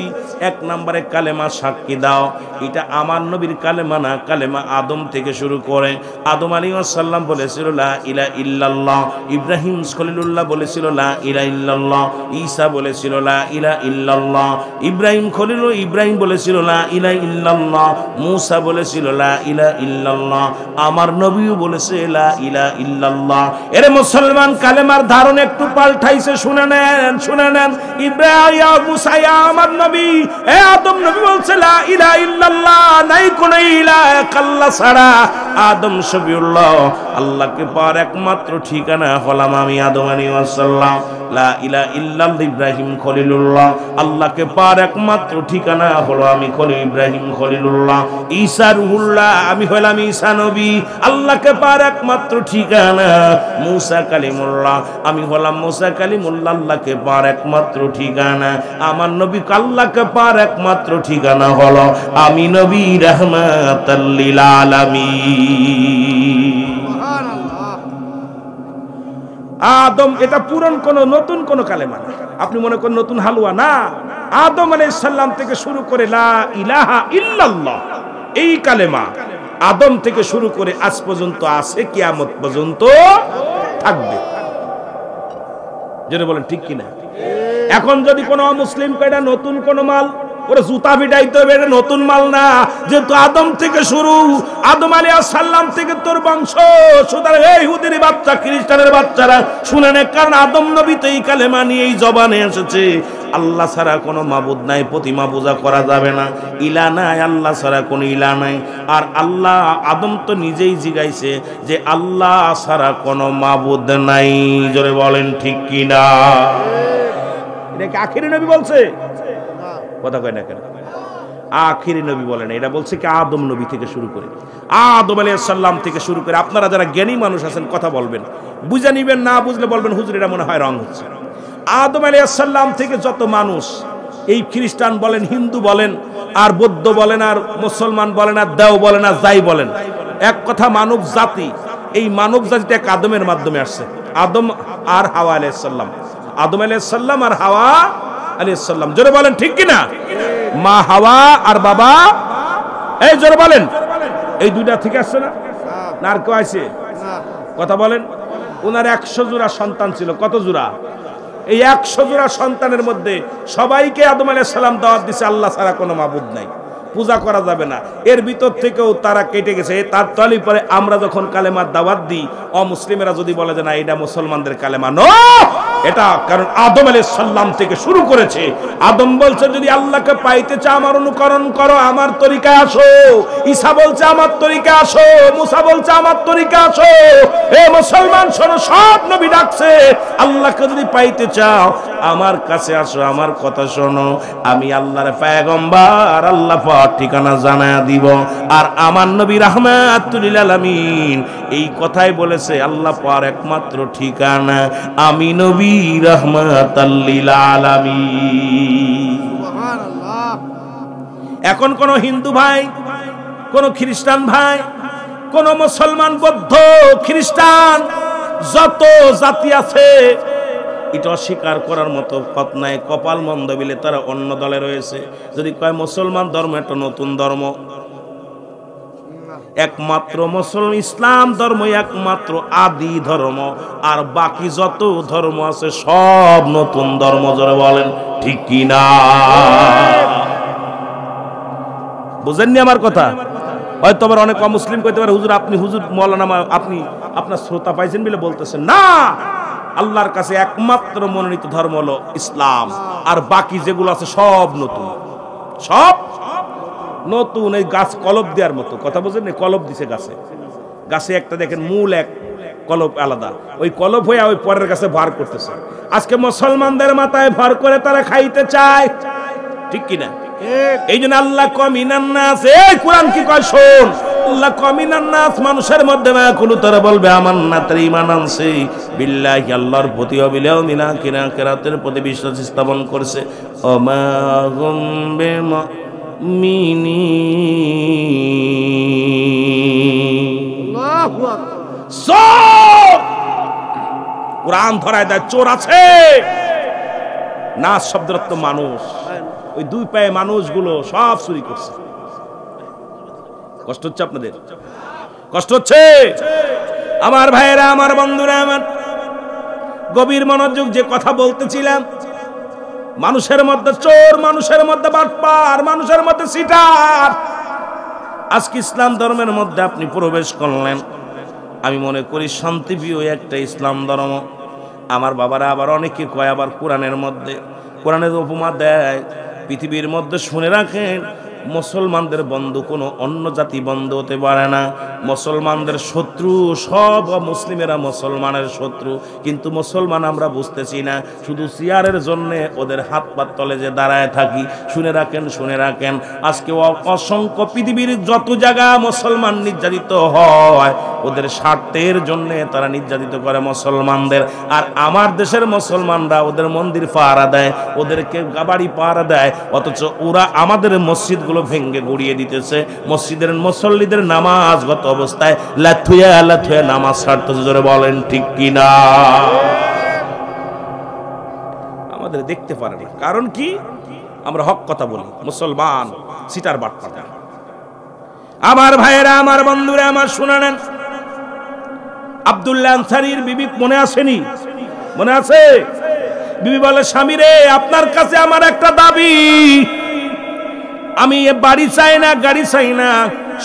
1 নম্বরে কালেমা সাক্ষী দাও। এটা আমার নবীর কালেমা না, কালেমা আদম থেকে শুরু করে। আদম আলাইহিস সালাম বলেছিল লা ইলাহা ইল্লাল্লাহ, ইব্রাহিম খলিলুল্লাহ বলেছিল লা ইলাহা ইল্লাল্লাহ, ঈসা বলেছিল লা ইলাহা ইল্লাল্লাহ, ইব্রাহিম বলেছিল লা ইলাহা ইল্লাল্লাহ, মূসা বলেছিল লা ইলাহা ইল্লাল্লাহ, আমার নবীও বলেছে লা ইলাহা ইল্লাল্লাহ। এর মুসলমান কালেমার ধারণ একটু পাল্টাইছে, শুনে নেন, শুনে নেন। ইব্রাহিম, মূসা, আমার নবী, এ আদম নবী বলছে লা ইলাহা ইল্লাল্লাহ, নাই কোন ইলাহ আল্লাহ ছাড়া। আদম শফিউল্লাহ, আল্লাহকে পাওয়ার একমাত্র ঠিকানা হলাম আমি আদম আলাইহিস সালাম। লা ইলাহা ইল্লাল্লাহ, ইব্রাহিম খলিলুল্লাহ, আল্লাহকে পাওয়ার একমাত্র ঠিকানা হলো আমি ইব্রাহিম খলিলুল্লাহ। ঈসা রুহুল্লাহ, আমি হলাম ঈসা নবী, আল্লাহকে পাওয়ার একমাত্র ঠিকানা। মূসা কালিমুল্লাহ, আমি হলাম মূসা কালিমুল্লাহ, আল্লাহকে পাওয়ার একমাত্র ঠিকানা। আমার নবী আল্লাহকে পাওয়ার একমাত্র ঠিকানা হলো আমি নবী রাহমাতাল লিল আলামিন। আদম, এটা পুরন কোন নতুন কোন কালেমা না। আপনি মনে করেন নতুন হালুয়া না। আদম আলাইহিস সালাম থেকে শুরু করে লা ইলাহা ইল্লাল্লাহ, এই কালেমা আদম থেকে শুরু করে আজ পর্যন্ত আছে, কিয়ামত পর্যন্ত থাকবে। যেটা বলেন ঠিক কিনা? এখন যদি কোনো মুসলিম কয়টা নতুন কোন মাল, ওরা জুতা পিটাইতে হবে, এটা নতুন মাল না। যেহেতু আদম থেকে শুরু, আদম আলাইহিস সালাম থেকে তোর বংশ, সুতরাং এই ইহুদির বাচ্চা, খ্রিস্টানের বাচ্চারা শুনে নে, কারণ আদম নবী তো এই কালেমা নিয়ে এই জবানে এসেছে। আল্লাহ ছাড়া কোনো মাবুদ নাই, প্রতিমা পূজা করা যাবে না, ইলা নাই, আল্লাহ ছাড়া কোনো ইলা নাই। আর আল্লাহ, আদম তো নিজেই জিগাইছে যে আল্লাহ ছাড়া কোনো মাবুদ নাই। জোরে বলেন ঠিক কিনা? এটা কি আখিরি নবী বলছে? কথা কয় না কেন? আখিরি নবী বলেন, এটা বলছে কি আদম নবী থেকে শুরু করে, আদম আলাইহিস সালাম থেকে শুরু করে। আপনারা যারা জ্ঞানী মানুষ আছেন কথা বলবেন, বুঝে নিবেন, না বুঝলে বলবেন হুজুর এটা মনে হয় রং হচ্ছে। আদম আলাইহিস সালাম থেকে যত মানুষ, এই খ্রিস্টান বলেন, হিন্দু বলেন, আর বৌদ্ধ বলেন, আর মুসলমান বলেন, আর দেও বলেন, আর যাই বলেন, এক কথা মানব জাতি, এই মানব জাতিটা এক আদমের মাধ্যমে আসছে। আদম আর হাওয়া আলাইহিস সালাম, আদম আলাইহিস সালাম আর হাওয়া আলাইহিস সালাম। জোরে বলেন ঠিক কিনা? মা হাওয়া আর বাবা, এই জোরে বলেন, এই দুইটা থেকে আসছে না? না আর কেউ আছে? কথা বলেন। ওনার 100 জোড়া সন্তান ছিল। কত জোড়া? এই 100 জোড়া সন্তানের মধ্যে সবাইকে আদম আলাইহিস সালাম দাওয়াত দিছে আল্লাহ ছাড়া কোনো মাবুদ নাই, পূজা করা যাবে না। এর ভিতর থেকেও তারা কেটে গেছে। তার তলি পরে আমরা যখন কালেমার দাওয়াত দিই, অমুসলিমেরা যদি বলে যে না এটা মুসলমানদের কালেমা, নো, এটা কারণ আদম আলাইহিস সালাম থেকে শুরু করেছে। আদম বলছে যদি আল্লাহকে পাইতে চাও আমার অনুকরণ করো, আমার তরিকায় আসো। ঈসা বলছে আমার তরিকায় আসো, মুসা বলছে আমার তরিকায় আসো। এ মুসলমান শোনো, সব নবী ডাকছে আল্লাহকে যদি পাইতে চাও আমার কাছে আসো, আমার কথা শোনো, আমি আল্লাহর পয়গম্বর, আল্লাহ পাক ঠিকানা জানায়া দিব। আর আমার নবী রাহমাতুল লিল আলামিন এই কথাই বলেছে আল্লাহ পাক একমাত্র ঠিকানা আমি নবী রাহমাতুল লিল আলামিন। সুবহানাল্লাহ। এখন কোন হিন্দু ভাই, কোন খ্রিস্টান ভাই, কোন মুসলমান, বৌদ্ধ, খ্রিস্টান, যত জাতি আছে এটা অস্বীকার করার মতো পথ নাই। কপাল মন্দ বিলে তারা অন্য দলে রয়েছে। যদি কয় মুসলমান ধর্ম একটা নতুন ধর্ম, একমাত্র মুসলমান ইসলাম ধর্ম একমাত্র আদি ধর্ম, আর বাকি যত ধর্ম আছে সব নতুন ধর্ম। জোরে বলেন ঠিক কি না? বুঝেননি আমার কথা? হয়তো আবার অনেক অমুসলিম কইতে পারে হুজুর আপনি হুজুর মৌলানা আপনি আপনার শ্রোতা পাইছেন বলে বলতেছেন। না, আল্লাহর কাছে একমাত্র মনোনীত ধর্ম হলো ইসলাম, আর বাকি যেগুলো আছে সব নতুন, সব নতুন। এই গাছ কলব দেওয়ার মতো কথা বুঝেন, কলব দিছে গাছে, গাছে একটা দেখেন মূল এক, কলব আলাদা, ওই কলব হয়ে ওই পরের গাছে ভার করতেছে। আজকে মুসলমানদের মাথায় ভার করে তারা খাইতে চায়, ঠিক কিনা? এই জন্য আল্লাহ কমিনান নাস, এই কোরআন কি কয় শোন, আল্লাহ কমিনান নাস মানুষের মধ্যে না কোন তারা বলবে আমার না তার ঈমান আনছে বিল্লাহি, আল্লাহর প্রতি অবিল ইয়াউমিল আখির, আখিরাতের প্রতি বিশ্বাস স্থাপন করছে। ওমা হুম বিমুমিনিন। আল্লাহু আকবার। সব কোরআন ধরায় দেয় চোর আছে। নাস শব্দের অর্থ মানুষ, ওই দুই পায়ে মানুষগুলো সব চুরি করছে। কষ্ট হচ্ছে আপনাদের? কষ্ট হচ্ছে? আমার ভাইয়েরা, আমার বন্ধুরা, আমার গভীর মনোযোগ যে কথা বলতেছিলাম, মানুষের মধ্যে চোর, মানুষের মধ্যে বাটপার, মানুষের মধ্যে সিটার। আজকে ইসলাম ধর্মের মধ্যে আপনি প্রবেশ করলেন, আমি মনে করি শান্তিপ্রিয় একটা ইসলাম ধর্ম। আমার বাবারা আবার অনেকে কয় আবার কোরআনের মধ্যে, কোরআনের উপমা দেয় পৃথিবীর মধ্যে, শুনে রাখেন মুসলমানদের বন্ধু কোনো অন্য জাতি বন্ধু হতে পারে না। মুসলমানদের শত্রু সব মুসলিমেরা মুসলমানের শত্রু, কিন্তু মুসলমান আমরা বুঝতেছি না, শুধু চেয়ারের জন্যে ওদের হাত পাত তলে যে দাঁড়ায় থাকি। শুনে রাখেন, শুনে রাখেন, আজকে অসংখ্য পৃথিবীর যত জায়গা মুসলমান নির্যাতিত হয় ওদের স্বার্থের জন্যে তারা নির্যাতিত করে মুসলমানদের। আর আমার দেশের মুসলমানরা ওদের মন্দির পাহারা দেয়, ওদেরকে বাড়ি পাহারা দেয়, অথচ ওরা আমাদের মসজিদ ভেঙ্গে গুড়িয়ে দিতেছে। মসজিদের মুসল্লিদের নামাজগত অবস্থায় লাথুয়া লাথুয়া নামাজ ছাড়তেছে। জোরে বলেন ঠিক কিনা? আমাদের দেখতে পারে না, কারণ কি? আমরা হক কথা বলি, মুসলমান সিটার বাটপাটা। আমার ভাইয়েরা, আমার বন্ধুরা, আমার শুনে নেন, আব্দুল্লাহ আনসারীর বিবি মনে আসেনি? মনে আছে? বিবি বলে স্বামী রে, আপনার কাছে আমার একটা দাবি, আমি এ বাড়ি চাই না, গাড়ি চাই না,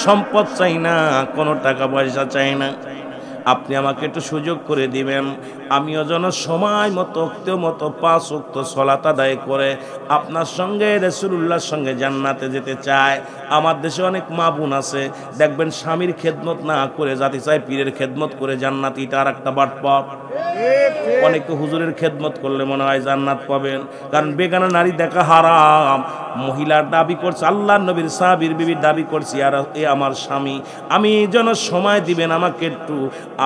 সম্পদ চাই না, কোনো টাকা পয়সা চাই না, আপনি আমাকে একটু সুযোগ করে দিবেন, আমিও যেন সময় মতো মতো 5 ওয়াক্ত সালাত আদায় করে আপনার সঙ্গে রাসূলুল্লাহর সঙ্গে জান্নাতে যেতে চায়। আমার দেশে অনেক মা বোন আছে, দেখবেন স্বামীর খেদমত না করে জাতি চায় পীরের খেদমত করে জান্নাত, এটা আর একটা বাটপার। অনেকে হুজুরের খেদমত করলে মনে হয় জান্নাত পাবেন, কারণ বেগানা নারী দেখা হারাম। মহিলার দাবি করছে, আল্লাহর নবীর সাহাবীর বিবির দাবি করছি, আর এ আমার স্বামী, আমি যেন সময় দিবেন আমাকে একটু,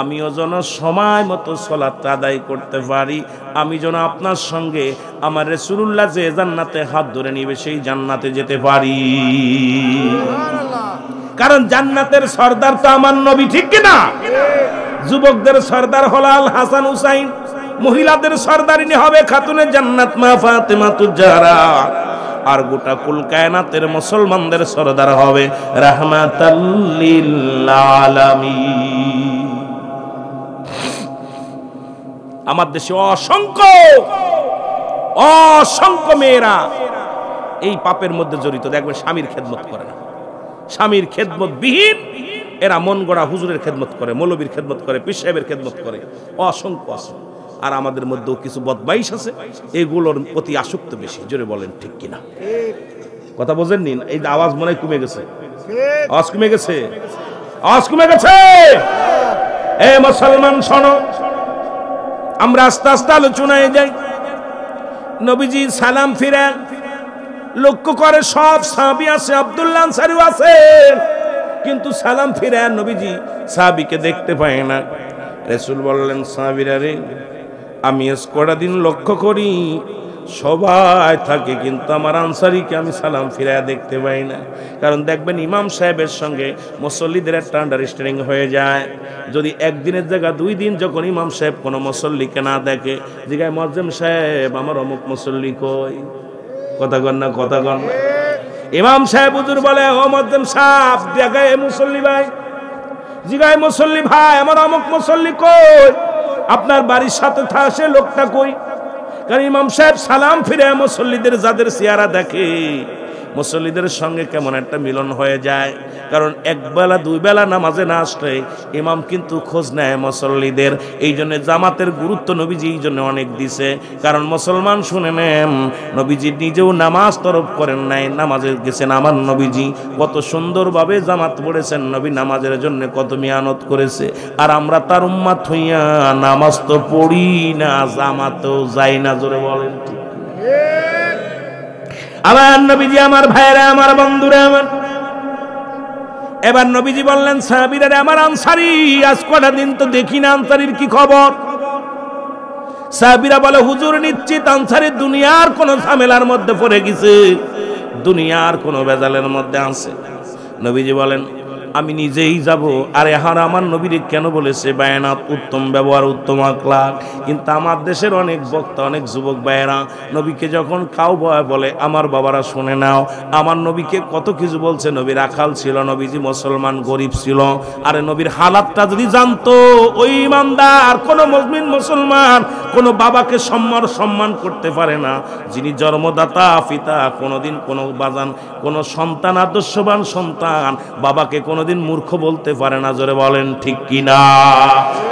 আমিও যেন সময় মতো সালাত আদায় করতে পারি, আমি যেন আপনার সঙ্গে আমার রাসূলুল্লাহ যে জান্নাতে হাত ধরে নিবে সেই জান্নাতে যেতে পারি। কারণ জান্নাতের সর্দার তো আমার নবী, ঠিক কিনা? যুবকদের সর্দার হলাল হাসান হুসাইন, মহিলাদের সর্দারিনী হবে খাতুনে জান্নাত মা ফাতেমাতুজ জাহরা, আর গোটা কুল কায়নাতের মুসলমানদের সর্দার হবে রাহমাতাল লিল আলামিন। আমার দেশে অসংখ্য মেয়েরা এই পাপের মধ্যে জড়িত, দেখবেন স্বামীর খেদমত করে না, স্বামীর খেদমত বিহীন এরা মন গড়া হুজুরের খেদমত করে, মৌলবীর খেদমত করে, পীর সাহেবের খেদমত করে, অসংখ্য আছে। আর আমাদের মধ্যেও কিছু বদমাইশ আছে, এগুলোর প্রতি আসক্ত বেশি। জোরে বলেন ঠিক কিনা? কথা বোঝেননি? এই আওয়াজ মনে হয় কমে গেছে, আওয়াজ কমে গেছে, আওয়াজ কমে গেছে। এ মুসলমান শোনো, আমরা আস্তে আস্তে আলোচনায় যাই। নবীজি সালাম ফিরান, লক্ষ্য করে সব সাহাবী আছে, আব্দুল্লাহ আনসারীও আছে, কিন্তু সালাম ফিরান নবীজি সাহাবীকে দেখতে পায় না। রাসূল বললেন, সাহাবীরা রে, আমি কটা দিন লক্ষ্য করি সবাই থাকে, কিন্তু আমার আনসারীকে আমি সালাম ফিরায়া দেখতে পাই না। কারণ দেখবেন ইমাম সাহেবের সঙ্গে মুসল্লিদের একটা আন্ডারস্ট্যান্ডিং হয়ে যায়। যদি একদিনের জায়গা 2 দিন যখন ইমাম সাহেব কোনো মুসল্লিকে না দেখে, জিগায় মুয়াজ্জিম সাহেব আমার অমুক মুসল্লি কই? কথা কন না, কথা কন না। ইমাম সাহেব হুজুর বলে, ও মুয়াজ্জিম সাহেব দেখায় মুসল্লি ভাই, জিগায় মুসল্লি ভাই আমার অমুক মুসল্লি কই? আপনার বাড়ির সাথে থাকা লোকটা কই? কারণ ইমাম সাহেব সালাম ফিরে মুসল্লিদের যাদের চেহারা দেখে, মুসল্লিদের সঙ্গে কেমন একটা মিলন হয়ে যায়। কারণ একবেলা 2 বেলা নামাজে না আসলে ইমাম কিন্তু খোঁজ নেয় মুসল্লিদের। এই জন্য জামাতের গুরুত্ব নবীজি এই জন্য অনেক দিছে। কারণ মুসলমান শুনে নেন, নবীজি নিজেও নামাজ তরফ করেন নাই, নামাজে গেছেন আমার নবীজি, কত সুন্দরভাবে জামাত পড়েছেন। নবী নামাজের জন্য কত মেহনত করেছে। আর আমরা তার উম্মত হইয়া নামাজ তো পড়ি না, জামাতেও যাই না। জোরে বলেন ঠিক? আমার নবীজি, আমার ভাইরা, আমার বন্ধুরা আমার, এবার নবীজি বললেন, সাহাবীরা আমার আনসারী আজ কটা দিন তো দেখি না, আনসারীর কি খবর? সাহাবীরা বলে, হুজুর নিশ্চিত আনসারী দুনিয়ার কোন ঝামেলার মধ্যে পড়ে গেছে, দুনিয়ার কোন বেজালের মধ্যে আছে। নবীজি বলেন, আমি নিজেই যাব। আরে হার আমার নবীরে কেন বলেছে বায়ানাত, উত্তম ব্যবহার, উত্তম আখলাক। কিন্তু আমার দেশের অনেক বক্তা, অনেক যুবক ভাইয়েরা নবীকে যখন কাউ বলে, আমার বাবারা শুনে নাও, আমার নবীকে কত কিছু বলছে। নবী রাখাল ছিল, নবীজি মুসলমান গরিব ছিল। আরে নবীর হালাতটা যদি জানতো, ওই ইমানদার কোন মুমিন মুসলমান কোন বাবাকে সম্মান করতে পারে না। যিনি জন্মদাতা পিতা, কোনদিন কোনো বাজান, কোন সন্তান, আদর্শবান সন্তান বাবাকে কোনদিন মূর্খ বলতে পারে না। জোরে বলেন ঠিক কিনা?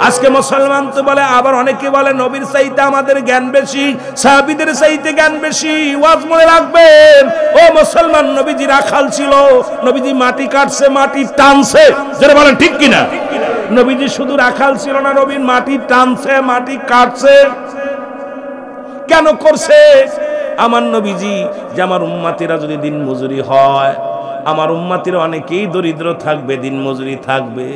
আজকে মুসলমান তো বলে, আবার অনেকে বলে নবীর চাইতে আমাদের জ্ঞান বেশি, সাহাবীদের চাইতে জ্ঞান বেশি। ওয়াজ মনে রাখবেন, ও মুসলমান, নবীজি রাখাল ছিল, নবীজি মাটি কাটছে, মাটি টানছে। জোরে বলেন ঠিক কিনা? নবীজি শুধু রাখাল ছিল না, নবীর মাটি টানছে, মাটি কাটছে। কেন করছে? আমার নবীজি যে আমার উম্মতিরা যদি দিন মজুরি হয়, আমার উম্মতির অনেকেই দরিদ্র থাকবে, দিন মজুরি থাকবে,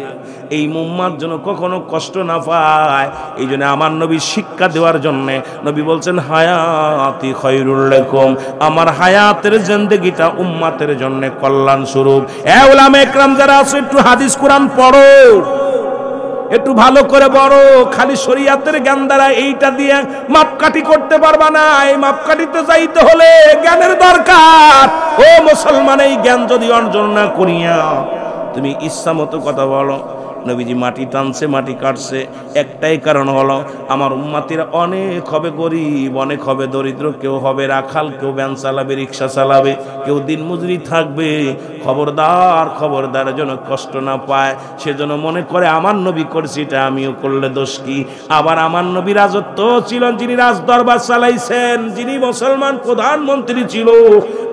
এই উম্মার জন্য কখনো কষ্ট না পায়। এই জন্য আমার নবী শিক্ষা দেওয়ার জন্য নবী বলছেন, হায়াতি খায়রুল লাকুম, আমার হায়াতের জিন্দেগিটা উম্মতের জন্য কল্যাণ স্বরূপ। এ উলামা ইকরাম যারা আছো, একটু হাদিস কোরআন পড়ো, একটু ভালো করে বড়। খালি শরীয়তের জ্ঞান দ্বারা এইটা দিয়ে মাপকাঠি করতে পারবা না। এই মাপকাঠিতে যাইতে হলে জ্ঞানের দরকার। ও মুসলমান, এই জ্ঞান যদি অর্জন না করিয়া তুমি ইচ্ছা মতো কথা বলো, নবীজি মাটি টানছে, মাটি কাটছে, একটাই কারণ হলো আমার উম্মতিরা অনেক হবে গরিব, অনেক হবে দরিদ্র, কেউ হবে রাখাল, কেউ ভ্যান চালাবে, রিক্সা চালাবে, কেউ দিন মজুরি থাকবে। খবরদার, খবরদার যেন কষ্ট না পায়। সেজন্য মনে করে আমার নবী করছি, এটা আমিও করলে দোষ কি? আবার আমার নবী রাজত্ব ছিল, যিনি রাজ দরবার চালাইছেন, যিনি মুসলমান প্রধানমন্ত্রী ছিল,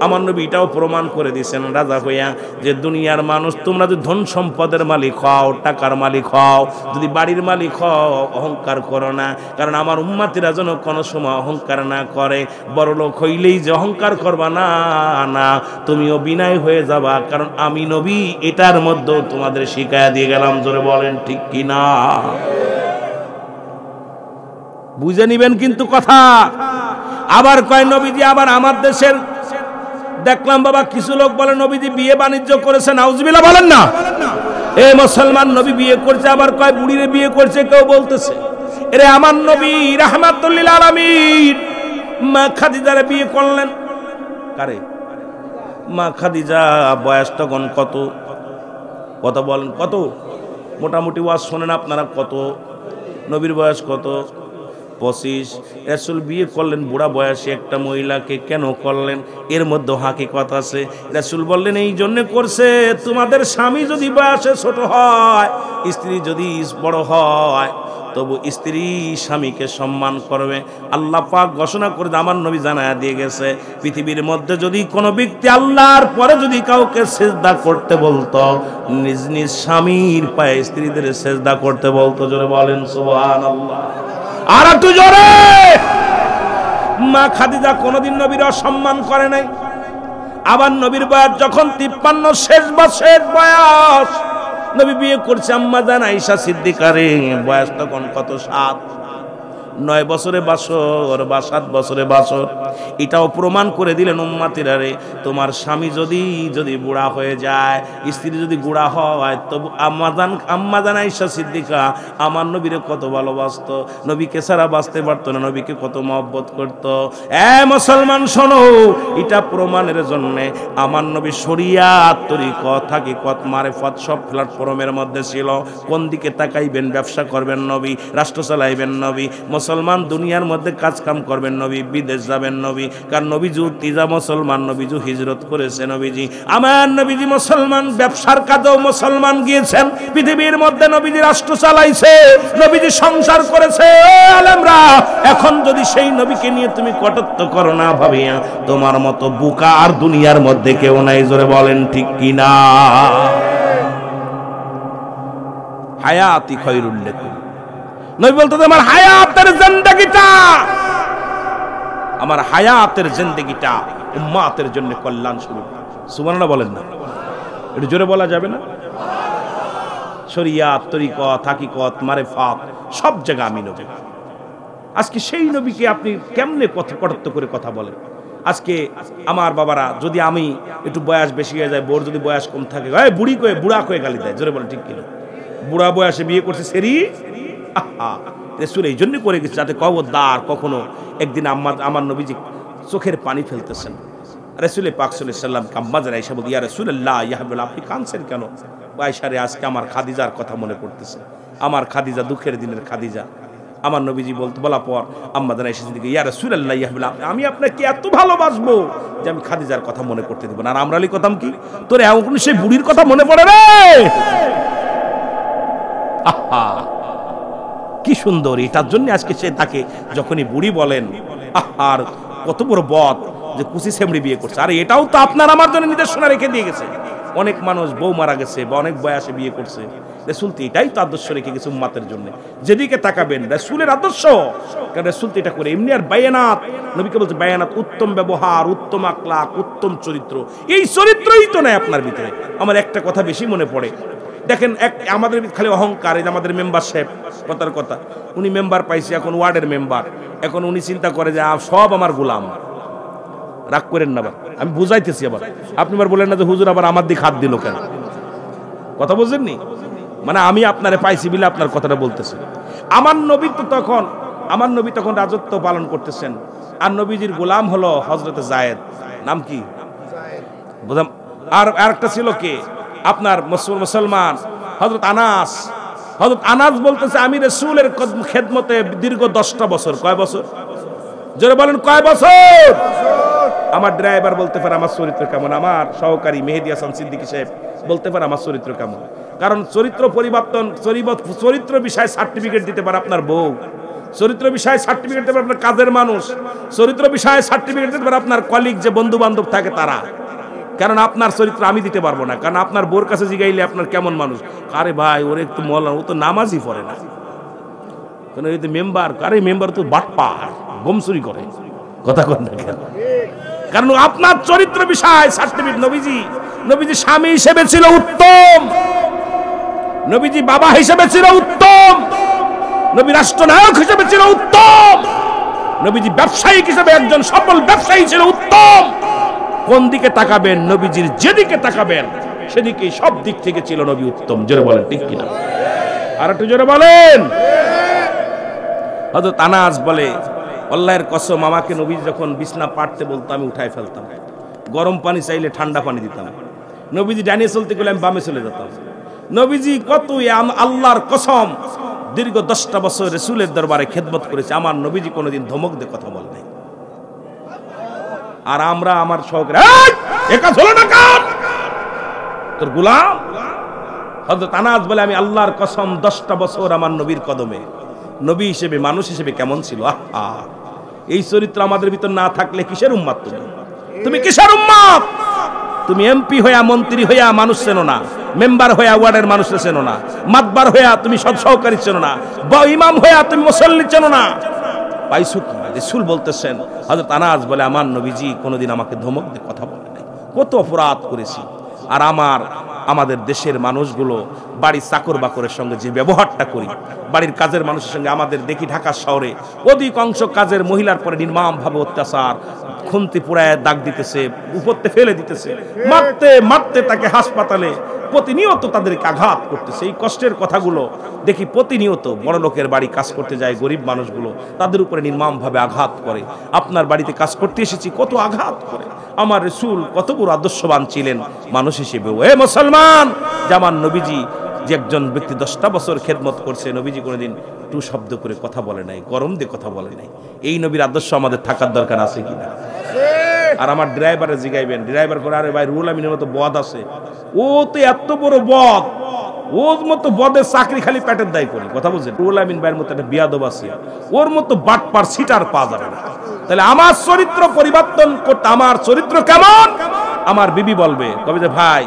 আমার নবী এটাও প্রমাণ করে দিয়েছেন রাজা হইয়া, যে দুনিয়ার মানুষ তোমরা যদি ধন সম্পদের মালিক হও, টাকার মালিক হও, যদি বাড়ির মালিক হও, অহংকার করো না। কারণ আমার উম্মতিরা যেন কোনো সময় অহংকার না করে। বড় লোক হইলেই যে অহংকার করবা না, না, তুমিও বিনয় হয়ে যাবা। কারণ আমি নবী এটার মধ্যে তোমাদের শিখায়া দিয়ে গেলাম। জোরে বলেন ঠিক কিনা? বুঝে নিবেন কিন্তু কথা। আবার কয় নবীজি, আবার আমার দেশের দেখলাম বাবা কিছু লোক বলে নবীজি বিয়ে বাণিজ্য করেছে, নাউজুবিল্লাহ বলেন না। এ মুসলমান, নবী বিয়ে করছে, আবার কয় বুড়িরে বিয়ে করছে, কেউ বলতেছে। এরে আমার নবী রাহমাতুল লিল আলামিন মা খাদিজারে বিয়ে করলেন। কারে? মা খাদিজা বয়স তখন কত? কথা বলেন কত? মোটামুটি ওয়াজ শোনেন আপনারা, কত? নবীর বয়স কত? 25। রাসূল বিয়ে করলেন বুড়া বয়সে একটা মহিলাকে। কেন করলেন? এর মধ্যে হাকিকত আছে। রাসূল বললেন, এই জন্য করছে, তোমাদের স্বামী যদি বয়সে ছোট হয়, স্ত্রী যদি বড় হয়, তবু স্ত্রী স্বামীকে সম্মান করবে। আল্লাহ পাক ঘোষণা করে আমার নবী জানায়া দিয়ে গেছে, পৃথিবীর মধ্যে যদি কোনো ব্যক্তি আল্লাহর পরে যদি কাউকে সিজদা করতে বলতো, নিজ নিজ স্বামীর পায়ে স্ত্রীদের সিজদা করতে বলতো। জোরে বলেন সুবহানাল্লাহ। আর একটু জোরে। মা খাদিজা কোনোদিন নবীর অসম্মান করে নাই। আবার নবীর বয়স যখন 53 শেষ বয়স, নবী বিয়ে করছে আম্মা জান আয়েশা সিদ্দিকারে, বয়স তখন কত 7, 9 বছরে বাসর বা 7 বছরে বাসর। এটাও প্রমাণ করে দিলেন উম্মাতিরা রে, তোমার স্বামী যদি বুড়া হয়ে যায়, স্ত্রী যদি বুড়া হয়, তবু আম্মা জান আয়েশা সিদ্দিকা আমার নবীরে কত ভালোবাসতো, নবীকে ছাড়া বাঁচতে পারতো না, নবীকে কত মহব্বত করতো। মুসলমান শোনো, এটা প্রমাণের জন্য আমার নবী শরিয়াত তরিকত হাকিকত মারিফত সব প্ল্যাটফর্মের মধ্যে ছিল। কোন দিকে তাকাইবেন? ব্যবসা করবেন নবী, রাষ্ট্র চালাইবেন নবী, মুসলমান দুনিয়ার মধ্যে কাজ কাম করবেন নবী, বিদেশ যাবেন নবী। কারণ নবীজু তিজা মুসলমান, নবীজু হিজরত করেছে নবীজি। আমার নবীজি মুসলমান, ব্যবসার কাজেও মুসলমান গিয়েছেন, পৃথিবীর মধ্যে নবীজি রাষ্ট্র চালাইছে, নবীজি সংসার করেছে। আলেমরা, এখন যদি সেই নবীকে নিয়ে তুমি কটাক্ষ করো না ভাবিয়া, তোমার মতো বুকা আর দুনিয়ার মধ্যে কেউ নাই। জোরে বলেন ঠিক কিনা? হায়াতি খায়রুল লাকুম। নবী বলতো আমার হায়াতের জিন্দেগিটা, আমার হায়াতের জিন্দেগিটা উম্মতের জন্য কল্যাণ স্বরূপ। সুবহানাল্লাহ বলেন না? একটু জোরে বলা যাবে না? শরিয়াত তরিকত হাকিকত মারিফাত সব জায়গা আমি নবী। আজকে সেই নবীকে আপনি কেমনে কটাক্ষ করে কথা বলেন? আজকে আমার বাবারা, যদি আমি একটু বয়স বেশি হয়ে যায়, বোর যদি বয়স কম থাকে, বুড়ি কয়ে বুড়া কয়ে গালি দেয়। জোরে বলেন ঠিক কিনা? বুড়া বয়সে বিয়ে করছে সেরি। রাসূল এই জন্য করে গেছে যাতে খবরদার কখনো একদিন আমার নবীজি চোখের পানি ফেলতেছেন, রাসূল পাক সাল্লাল্লাহু আলাইহি ওয়াসাল্লাম আম্মা জান আয়েশা বলি, ইয়া রাসূলুল্লাহ, ইয়া হাবিবাল্লাহ, আপনি কাঁদছেন কেন? আয়েশা রে, আজকে আমার খাদিজার কথা মনে পড়তেছে, আমার খাদিজা, দুঃখের দিনের খাদিজা। আমার নবীজি বলার পর আম্মা জান আয়েশা সিদ্দিকা, ইয়া রাসূলুল্লাহ, ইয়া হাবিবাল্লাহ, আমি আপনাকে এত ভালোবাসবো যে আমি খাদিজার কথা মনে করতে দেব না। আর আমরা লিখতাম কি, তোর এখন সেই বুড়ির কথা মনে পড়ে রে? আহা, কি সুন্দর! এটার জন্য আজকে সে তাকে যখনই বুড়ি বলেন, আর কত বড় বদ যে কুচি সেমড়ি বিয়ে করছে। আর এটাও তো আপনার আমার জন্য নির্দেশনা রেখে দিয়ে গেছে। অনেক মানুষ বউ মারা গেছে বা অনেক বয়সে বিয়ে করছে, রাসূল তো এটাই তো আদর্শ রেখে গেছে উম্মতের জন্য। যেদিকে তাকাবেন রাসূলের আদর্শ, কারণ রাসূল তো এটা করে। এমনি আর বায়ানাত, নবীকে বলছে বায়ানাত, উত্তম ব্যবহার, উত্তম আখলাক, উত্তম চরিত্র। এই চরিত্রই তো নাই আপনার ভিতরে। আমার একটা কথা বেশি মনে পড়ে, দেখেন আমাদের খালি অহংকার। এই যে আমাদের মেম্বার সাহেব, কথার কথা, উনি মেম্বার পাইছে, এখন ওয়ার্ডের মেম্বার, এখন উনি চিন্তা করে যে সব আমার গোলাম। রাগ করেন না, আমি বুঝাইতেছি। আবার আপনি আবার বলেন না যে হুজুর আবার আমার দিকে হাত দিল কেন? কথা বুঝেননি? মানে আমি আপনারে পাইছি বলে আপনার কথাটা বলতেছি। আমার নবী তখন রাজত্ব পালন করতেছেন, আর নবীজির গোলাম হলো হযরতে যায়েদ। নাম কি? আর আরেকটা ছিল কে আপনার মুসলমান, হযরত আনাস। হযরত আনাস বলতেছে আমি রাসূলের খেদমতে দীর্ঘ 10টা বছর। কয় বছর? জোরে বলেন, কয় বছর? আমার ড্রাইভার বলতে পারে আমার চরিত্র কেমন, আমার সহকারী মেহেদী হাসান সিদ্দিকী সাহেব বলতে পারে আমার চরিত্র কেমন। কারণ চরিত্র পরিবর্তন, চরিত্র বিষয়ে সার্টিফিকেট দিতে পারে আপনার বউ, চরিত্র বিষয়ে সার্টিফিকেট দিতে পারে আপনার কাজের মানুষ, চরিত্র বিষয়ে সার্টিফিকেট দিতে পারে আপনার কলিগ, যে বন্ধু বান্ধব থাকে তারা। কারণ আপনার চরিত্র আমি দিতে পারবো না। কারণ আপনার বোর কাছে জিগাইলে আপনার কেমন মানুষ, আরে ভাই ওরে একটু মৌলানা, ও তো নামাজই পড়ে না। কারণ এই মেম্বার, আরে মেম্বার তো বাটপার, গমচুরি করে। কথা কন না কেন? কারণ আপনার চরিত্র বিষয় সার্টিফিকেট। নবীজি স্বামী হিসেবে ছিল উত্তম, নবীজি বাবা হিসেবে ছিল উত্তম, নবী রাষ্ট্রনায়ক হিসেবে ছিল উত্তম, নবীজি ব্যবসায়িক হিসেবে একজন সফল ব্যবসায়ী ছিল উত্তম। কোন দিকে তাকাবেন? নবীজির যেদিকে তাকাবেন সেদিকে সব দিক থেকে ছিল নবী উত্তম। জোরে বলেন ঠিক কিনা? আর একটু জোরে বলেন। হযরত আনাস বলে, আল্লাহর কসম, আমাকে নবী যখন বিছনা পাড়তে বলতো আমি উঠায় ফেলতাম, গরম পানি চাইলে ঠান্ডা পানি দিতাম, নবীজি ডানে চলতে গেলে আমি বামে চলে যেতাম। নবীজি কত, আল্লাহর কসম, দীর্ঘ 10টা বছর রাসূলের দরবারে খেদমত করেছে, আমার নবীজি কোনোদিন ধমক দিয়ে কথা বলে নাই। আর আমরা আমার সহকারী, একা হলো না কার তোর গোলাম। হযরত আনাস বলে আমি আল্লাহর কসম 10টা বছর আমার নবীর কদমে, নবী হিসেবে মানুষ হিসেবে কেমন ছিল। আহা, এই চরিত্র আমাদের ভিতর না থাকলে কিসের উম্মত? তুমি কিসের উম্মত? তুমি এমপি হইয়া মন্ত্রী হইয়া মানুষ চেনো না, মেম্বার হইয়া ওয়ার্ডের মানুষের চেনো না, মাতবার হইয়া তুমি সহকারী চেনো না, বা ইমাম হইয়া তুমি মুসল্লি চেনো না। পাইছো কি? রাসূল বলতেছেন, হযরত আনাস বলে আমার নবীজি কোনোদিন আমাকে ধমক দিয়ে কথা বলে নাই। কত অপরাধ করেছি। আর আমাদের দেশের মানুষগুলো বাড়ির চাকর বাকরের সঙ্গে যে ব্যবহারটা করি, বাড়ির কাজের মানুষের সঙ্গে আমাদের দেখি ঢাকা শহরে অধিকাংশ কাজের মহিলার পরে নির্মমভাবে অত্যাচার, খুন্তি পুরায় দাগ দিতেছে, উপরতে ফেলে দিতেছে, মারতে মারতে তাকে হাসপাতালে প্রতিনিয়ত তাদেরকে আঘাত করতেছে। এই কষ্টের কথাগুলো দেখি প্রতিনিয়ত। বড় লোকের বাড়ি কাজ করতে যায় গরিব মানুষগুলো, তাদের উপরে নির্মমভাবে আঘাত করে। আপনার বাড়িতে কাজ করতে এসেছি, কত আঘাত করে। আমার রাসূল কত বড় আদর্শবান ছিলেন মানুষ হিসেবেও। এ মুসলমান, জামান নবীজি যে একজন ব্যক্তি 10টা বছর খেদমত করছে, নবীজি কোনোদিন টু শব্দ করে কথা বলে নাই, গরম দিয়ে কথা বলে নাই। এই নবীর আদর্শ আমাদের থাকার দরকার আছে কিনা? আর আমার ড্রাইভারে জিগাইবেন, ড্রাইভার করে আরে ভাই রুহুল আমিনের মতো বদ আছে, ও তো এত বড় বদ, ওর মতো বদের চাকরি খালি পেটের দায় করি। কথা বুঝছেন? রুহুল আমিন ভাইয়ের মতো একটা বিয়াদব আছে, ওর মতো বাটপার সিটার পাওয়া যাবে না। তাহলে আমার চরিত্র পরিবর্তন করতে, আমার চরিত্র কেমন? আমার বিবি বলবে, কবে যে ভাই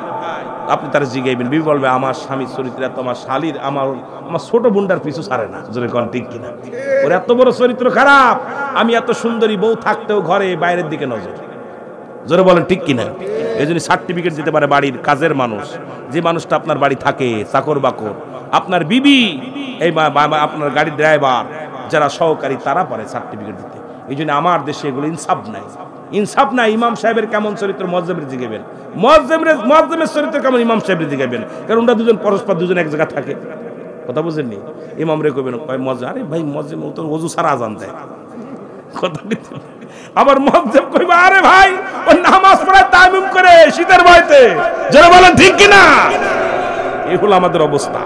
আপনি তারা জিগাইবেন, বিবি বলবে আমার স্বামীর চরিত্র এত, আমার শালীর আমার ছোট বোনটার পিছু ছাড়ে না। জোরে কোন ঠিক কিনা? ওর এত বড় চরিত্র খারাপ, আমি এত সুন্দরী বউ থাকতেও ঘরে বাইরের দিকে নজর। জোরে বলেন ঠিক কিনা? এই জন্য সার্টিফিকেট দিতে পারে বাড়ির কাজের মানুষ, যে মানুষটা আপনার বাড়ি থাকে, চাকর বাকর, আপনার বিবি, এই আপনার গাড়ির ড্রাইভার, যারা সহকারী, তারা পারে সার্টিফিকেট দিতে। এই জন্য আমার দেশে এগুলো ইনসাফ নাই, ইনসাফ নাই। ইমাম সাহেবের কেমন চরিত্র মুয়াজ্জিমের জিগাবেন, মুয়াজ্জিমের চরিত্র কেমন ইমাম সাহেবের জিগাবেন, কারণ ওরা দুজন পরস্পর দুজন এক জায়গা থাকে। কথা বুঝেননি? ইমাম রে কইবেন, মুয়াজ্জিম, আরে ভাই মুয়াজ্জিম তো ওযু ছাড়া আযান দেয়। কথা দিতে আবার মুয়াজ্জিম কইবা, আরে ভাই ও নামাজ পড়ায় তায়াম্মুম করে শীতের ভয়তে। যারা বলেন ঠিক কি না? এগুলো আমাদের অবস্থা,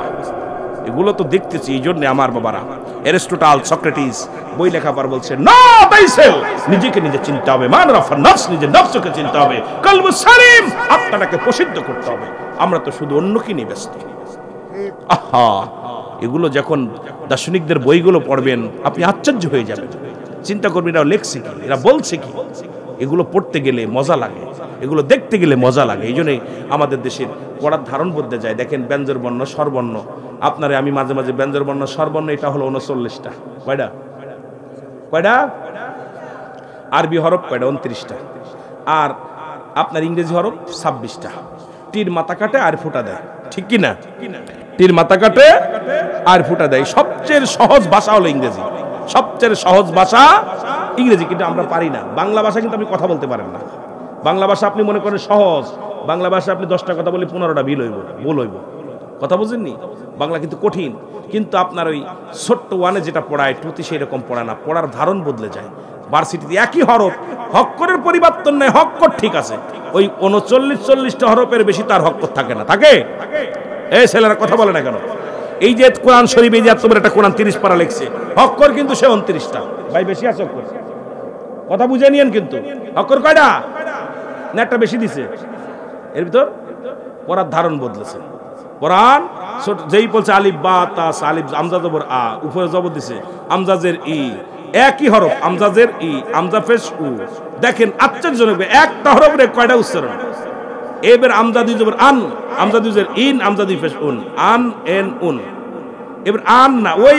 এগুলো তো দেখতেছি। এই জন্য আমার বাবারা, অ্যারিস্টটল, সক্রেটিস বই লেখাবার বলছে, না তাইসেল, নিজেকে নিজে চিনতে হবে, মান রাফা নফস, নিজের নফসকে চিনতে হবে, কলবু সালিম, আত্মাটাকে প্রসিদ্ধ করতে হবে। আমরা তো শুধু অন্যকে নিয়ে ব্যস্ত। আহা, এগুলো যখন দার্শনিকদের বইগুলো পড়বেন আপনি আশ্চর্য হয়ে যাবেন। চিন্তা করবেন এরা লেখছে কি, এরা বলছে কি। এগুলো পড়তে গেলে মজা লাগে, এগুলো দেখতে গেলে মজা লাগে। এই জন্যই আমাদের দেশের পড়ার ধারণ বদলে যায়। দেখেন ব্যঞ্জন বর্ণ, স্বরবর্ণ, আপনারে আমি মাঝে মাঝে ব্যঞ্জন বর্ণ স্বরবর্ণ, এটা হলো 39টা। কয়টা? কয়টা? আরবি হরফ কয়টা? 29টা। আর আপনার ইংরেজি হরফ 26টা। টির মাথা কাটে আর ফুটা দেয়, ঠিক কি না? টির মাথা কাটে আর ফুটা দেয়। সবচেয়ে সহজ ভাষা হলো ইংরেজি, সবচেয়ে সহজ ভাষা ইংরেজি, কিন্তু আমরা পারি না। বাংলা ভাষা কিন্তু আপনি কথা বলতে পারেন না। বাংলা ভাষা আপনি মনে করেন সহজ, বাংলা ভাষা আপনি 10টা কথা বলি 15টা ভুল হইব। কথা বুঝেননি? বাংলা কিন্তু কঠিন। কিন্তু আপনার ওই ছোট্ট ওয়ানে যেটা পড়ায়, টুতে সেই রকম পড়ায় না, পড়ার ধারণ বদলে যায়। ভার্সিটিতে একই হরফ, হক্করের পরিবর্তন নেই, হক্কর ঠিক আছে, ওই 39-40টা হরফের বেশি তার হক্কর থাকে না। থাকে? এই ছেলেরা কথা বলে না কেন? এই যে কোরআন শরীফ, এই যে এত বড় একটা কোরআন 30 পারা লিখছে, হক্কর কিন্তু সে 29টা। ভাই বেশি আছে হক্কর, কথা বুঝে নিয়েন। কিন্তু হক্কর কয়টা না? একটা বেশি দিছে। এর ভিতর পড়ার ধারণ বদলেছে। কোরআন যেই বলছে আলিফ বা তাস, আলিফ আমজা জবর আ, উপরে জবর দিছে আমজাজের ই, একই হরফ আমজাজের ই, আমজা পেশ উ। দেখেন আশ্চর্যজনক, একটা হরফে কয়টা উচ্চারণ। এবার আমজাদি জবর আন, আমজাদি জবর ইন, আমজাদি পেশ উন, আন এন উন। এবার আন না, ওই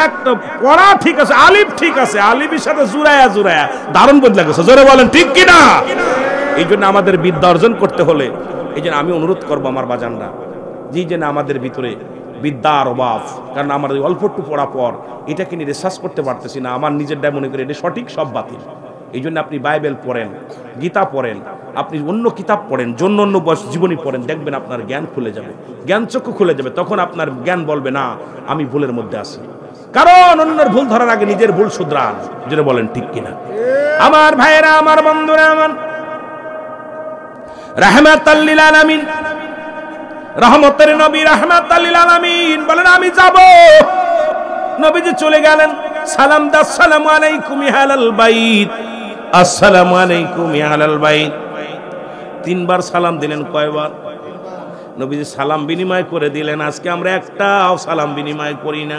একটা পড়া ঠিক আছে, আলিফ ঠিক আছে, আলিফের সাথে জুরায়া ধারণ বদলে গেছে। জোরে বলেন ঠিক কি না? এই জন্য আমাদের বিদ্যা অর্জন করতে হলে, এই জন্য আমি অনুরোধ করবো আমার বাজানরা, যে না আমাদের ভিতরে বিদ্যার অভাব, কারণ আমার ওই অল্প একটু পড়া পর এটাকে নিয়ে রিসার্চ করতে পারতেছি না, আমার নিজেরটা মনে করি এটা সঠিক, সব বাতিল। এই জন্য আপনি বাইবেল পড়েন, গীতা পড়েন, আপনি অন্য কিতাব পড়েন, অন্য জীবনী পড়েন, দেখবেন আপনার জ্ঞান খুলে যাবে, জ্ঞান চক্ষু খুলে যাবে। তখন আপনার জ্ঞান বলবে না আমি ভুলের মধ্যে আছি। কারণ অন্যের ভুল ধরার আগে নিজের ভুল শুধরান। যেটা বলেন ঠিক কিনা? আমার ভাইয়েরা, আমার বন্ধুরা, আমার রাহমাতাল লিল আলামিন, রহমতের নবী রাহমাতাল লিল আলামিন বলেন আমি যাব। নবীজি চলে গেলেন, সালাম দা, আসসালামু আলাইকুম ইয়া আহলাল বাইত, আসসালামু আলাইকুম ইয়া আহলাল বাইত। 3বার সালাম দিলেন। কয়বার? নবীজি সালাম বিনিময় করে দিলেন। আজকে আমরা একটাও সালাম বিনিময় করি না।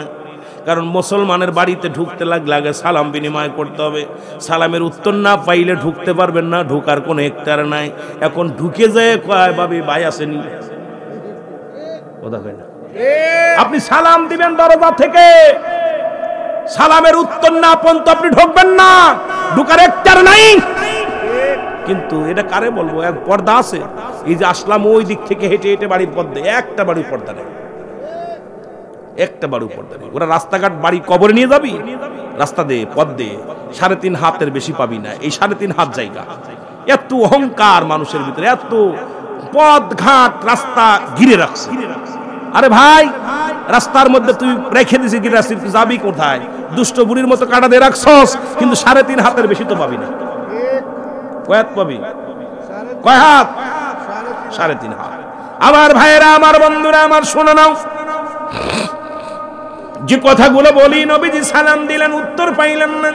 কারণ মুসলমানের বাড়িতে ঢুকতে লাগলে আগে সালাম বিনিময় করতে হবে। সালামের উত্তর না পাইলে ঢুকতে পারবেন না, ঢোকার কোনো এখতিয়ার নাই। এখন ঢুকে যায় কয় ভাবি ভাই আসেনি, কথা কয় না। আপনি সালাম দিবেন দরজা থেকে, সালামের উত্তর না পর্যন্ত আপনি ঢুকবেন না, ঢুকার এখতিয়ার নাই। কিন্তু এটা কারে বলবো, এক পর্দা আছে। এই যে আসলাম ওই দিক থেকে হেঁটে হেঁটে বাড়ির পর্দা, একটা বাড়ির পর্দা নেই, একটা বাড়ির পর্দা নেই। ওরা রাস্তাঘাট বাড়ি কবরে নিয়ে যাবি, রাস্তা দে পথ দে 3.5 হাতের বেশি পাবি না। এই 3.5 হাত জায়গা, এত অহংকার মানুষের ভিতরে, এত পথ ঘাট রাস্তা ঘিরে রাখছে। আরে ভাই, রাস্তার মধ্যে তুই রেখে দিছিস গিরাসি, তুই যাবি কোথায়? দুষ্ট বুড়ির মতো কাটা দিয়ে রাখছস, কিন্তু 3.5 হাতের বেশি তো পাবি না। কয় হাত পাবি? কয় হাত? 3.5 হাত। আমার ভাইয়েরা, আমার বন্ধুরা, আমার শোনা নাও, যে কথাগুলো বলি, নবীজি সালাম দিলেন, উত্তর পাইলেন না,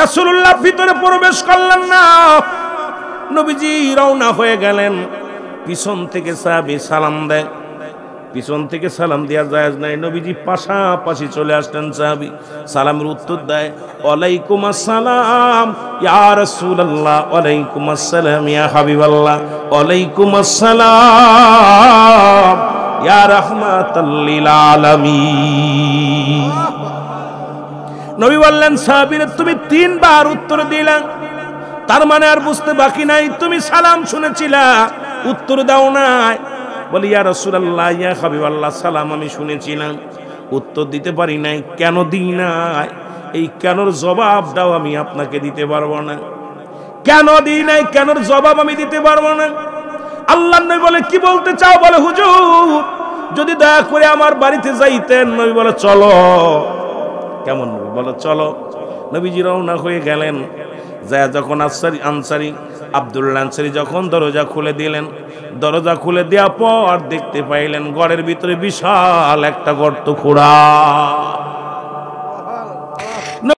রাসূলুল্লাহ ভিতরে প্রবেশ করলেন না, নবীজি রওনা হয়ে গেলেন। পিছন থেকে সাহাবী সালাম দেয়, পিছন থেকে সালাম দেওয়া জায়েজ নাই, নবীজি পাশাপাশি চলে আসলেন। সাহাবী সালামের উত্তর দেয়, ওয়ালাইকুম আসসালাম ইয়া রাসূলুল্লাহ, ওয়ালাইকুম আসসালাম ইয়া হাবিবাল্লাহ, ওয়ালাইকুম আসসালাম ইয়া রাহমাতাল লিল আলামিন। নবী বললেন, সাহাবীরে তুমি 3 বার উত্তর দিলা, তার মানে আর বুঝতে বাকি নাই তুমি সালাম শুনেছিলা, উত্তর দাও নাই। বলি, ইয়া রাসূলুল্লাহ ইয়া হাবিবাল্লাহ, সালাম আমি শুনেছিলাম, উত্তর দিতে পারি নাই। কেন দিই নাই? এই কেনর জবাবটাও আমি আপনাকে দিতে পারবো না। কেন দিই নাই, কেনর জবাব আমি দিতে পারবো না। আল্লাহর নবী বলে, কি বলতে চাও? বলে, হুজুর যদি দয়া করে আমার বাড়িতে যাইতেন। নবী বলে, চলো। কেমন নবী? বলে, চলো। নবীজি রওনা হয়ে গেলেন। যায় যখন আনসারী আব্দুল্লাহ আনসারী যখন দরজা খুলে দিলেন, দরজা খুলে দেওয়ার পর দেখতে পাইলেন ঘরের ভিতরে বিশাল একটা গর্ত খোঁড়া।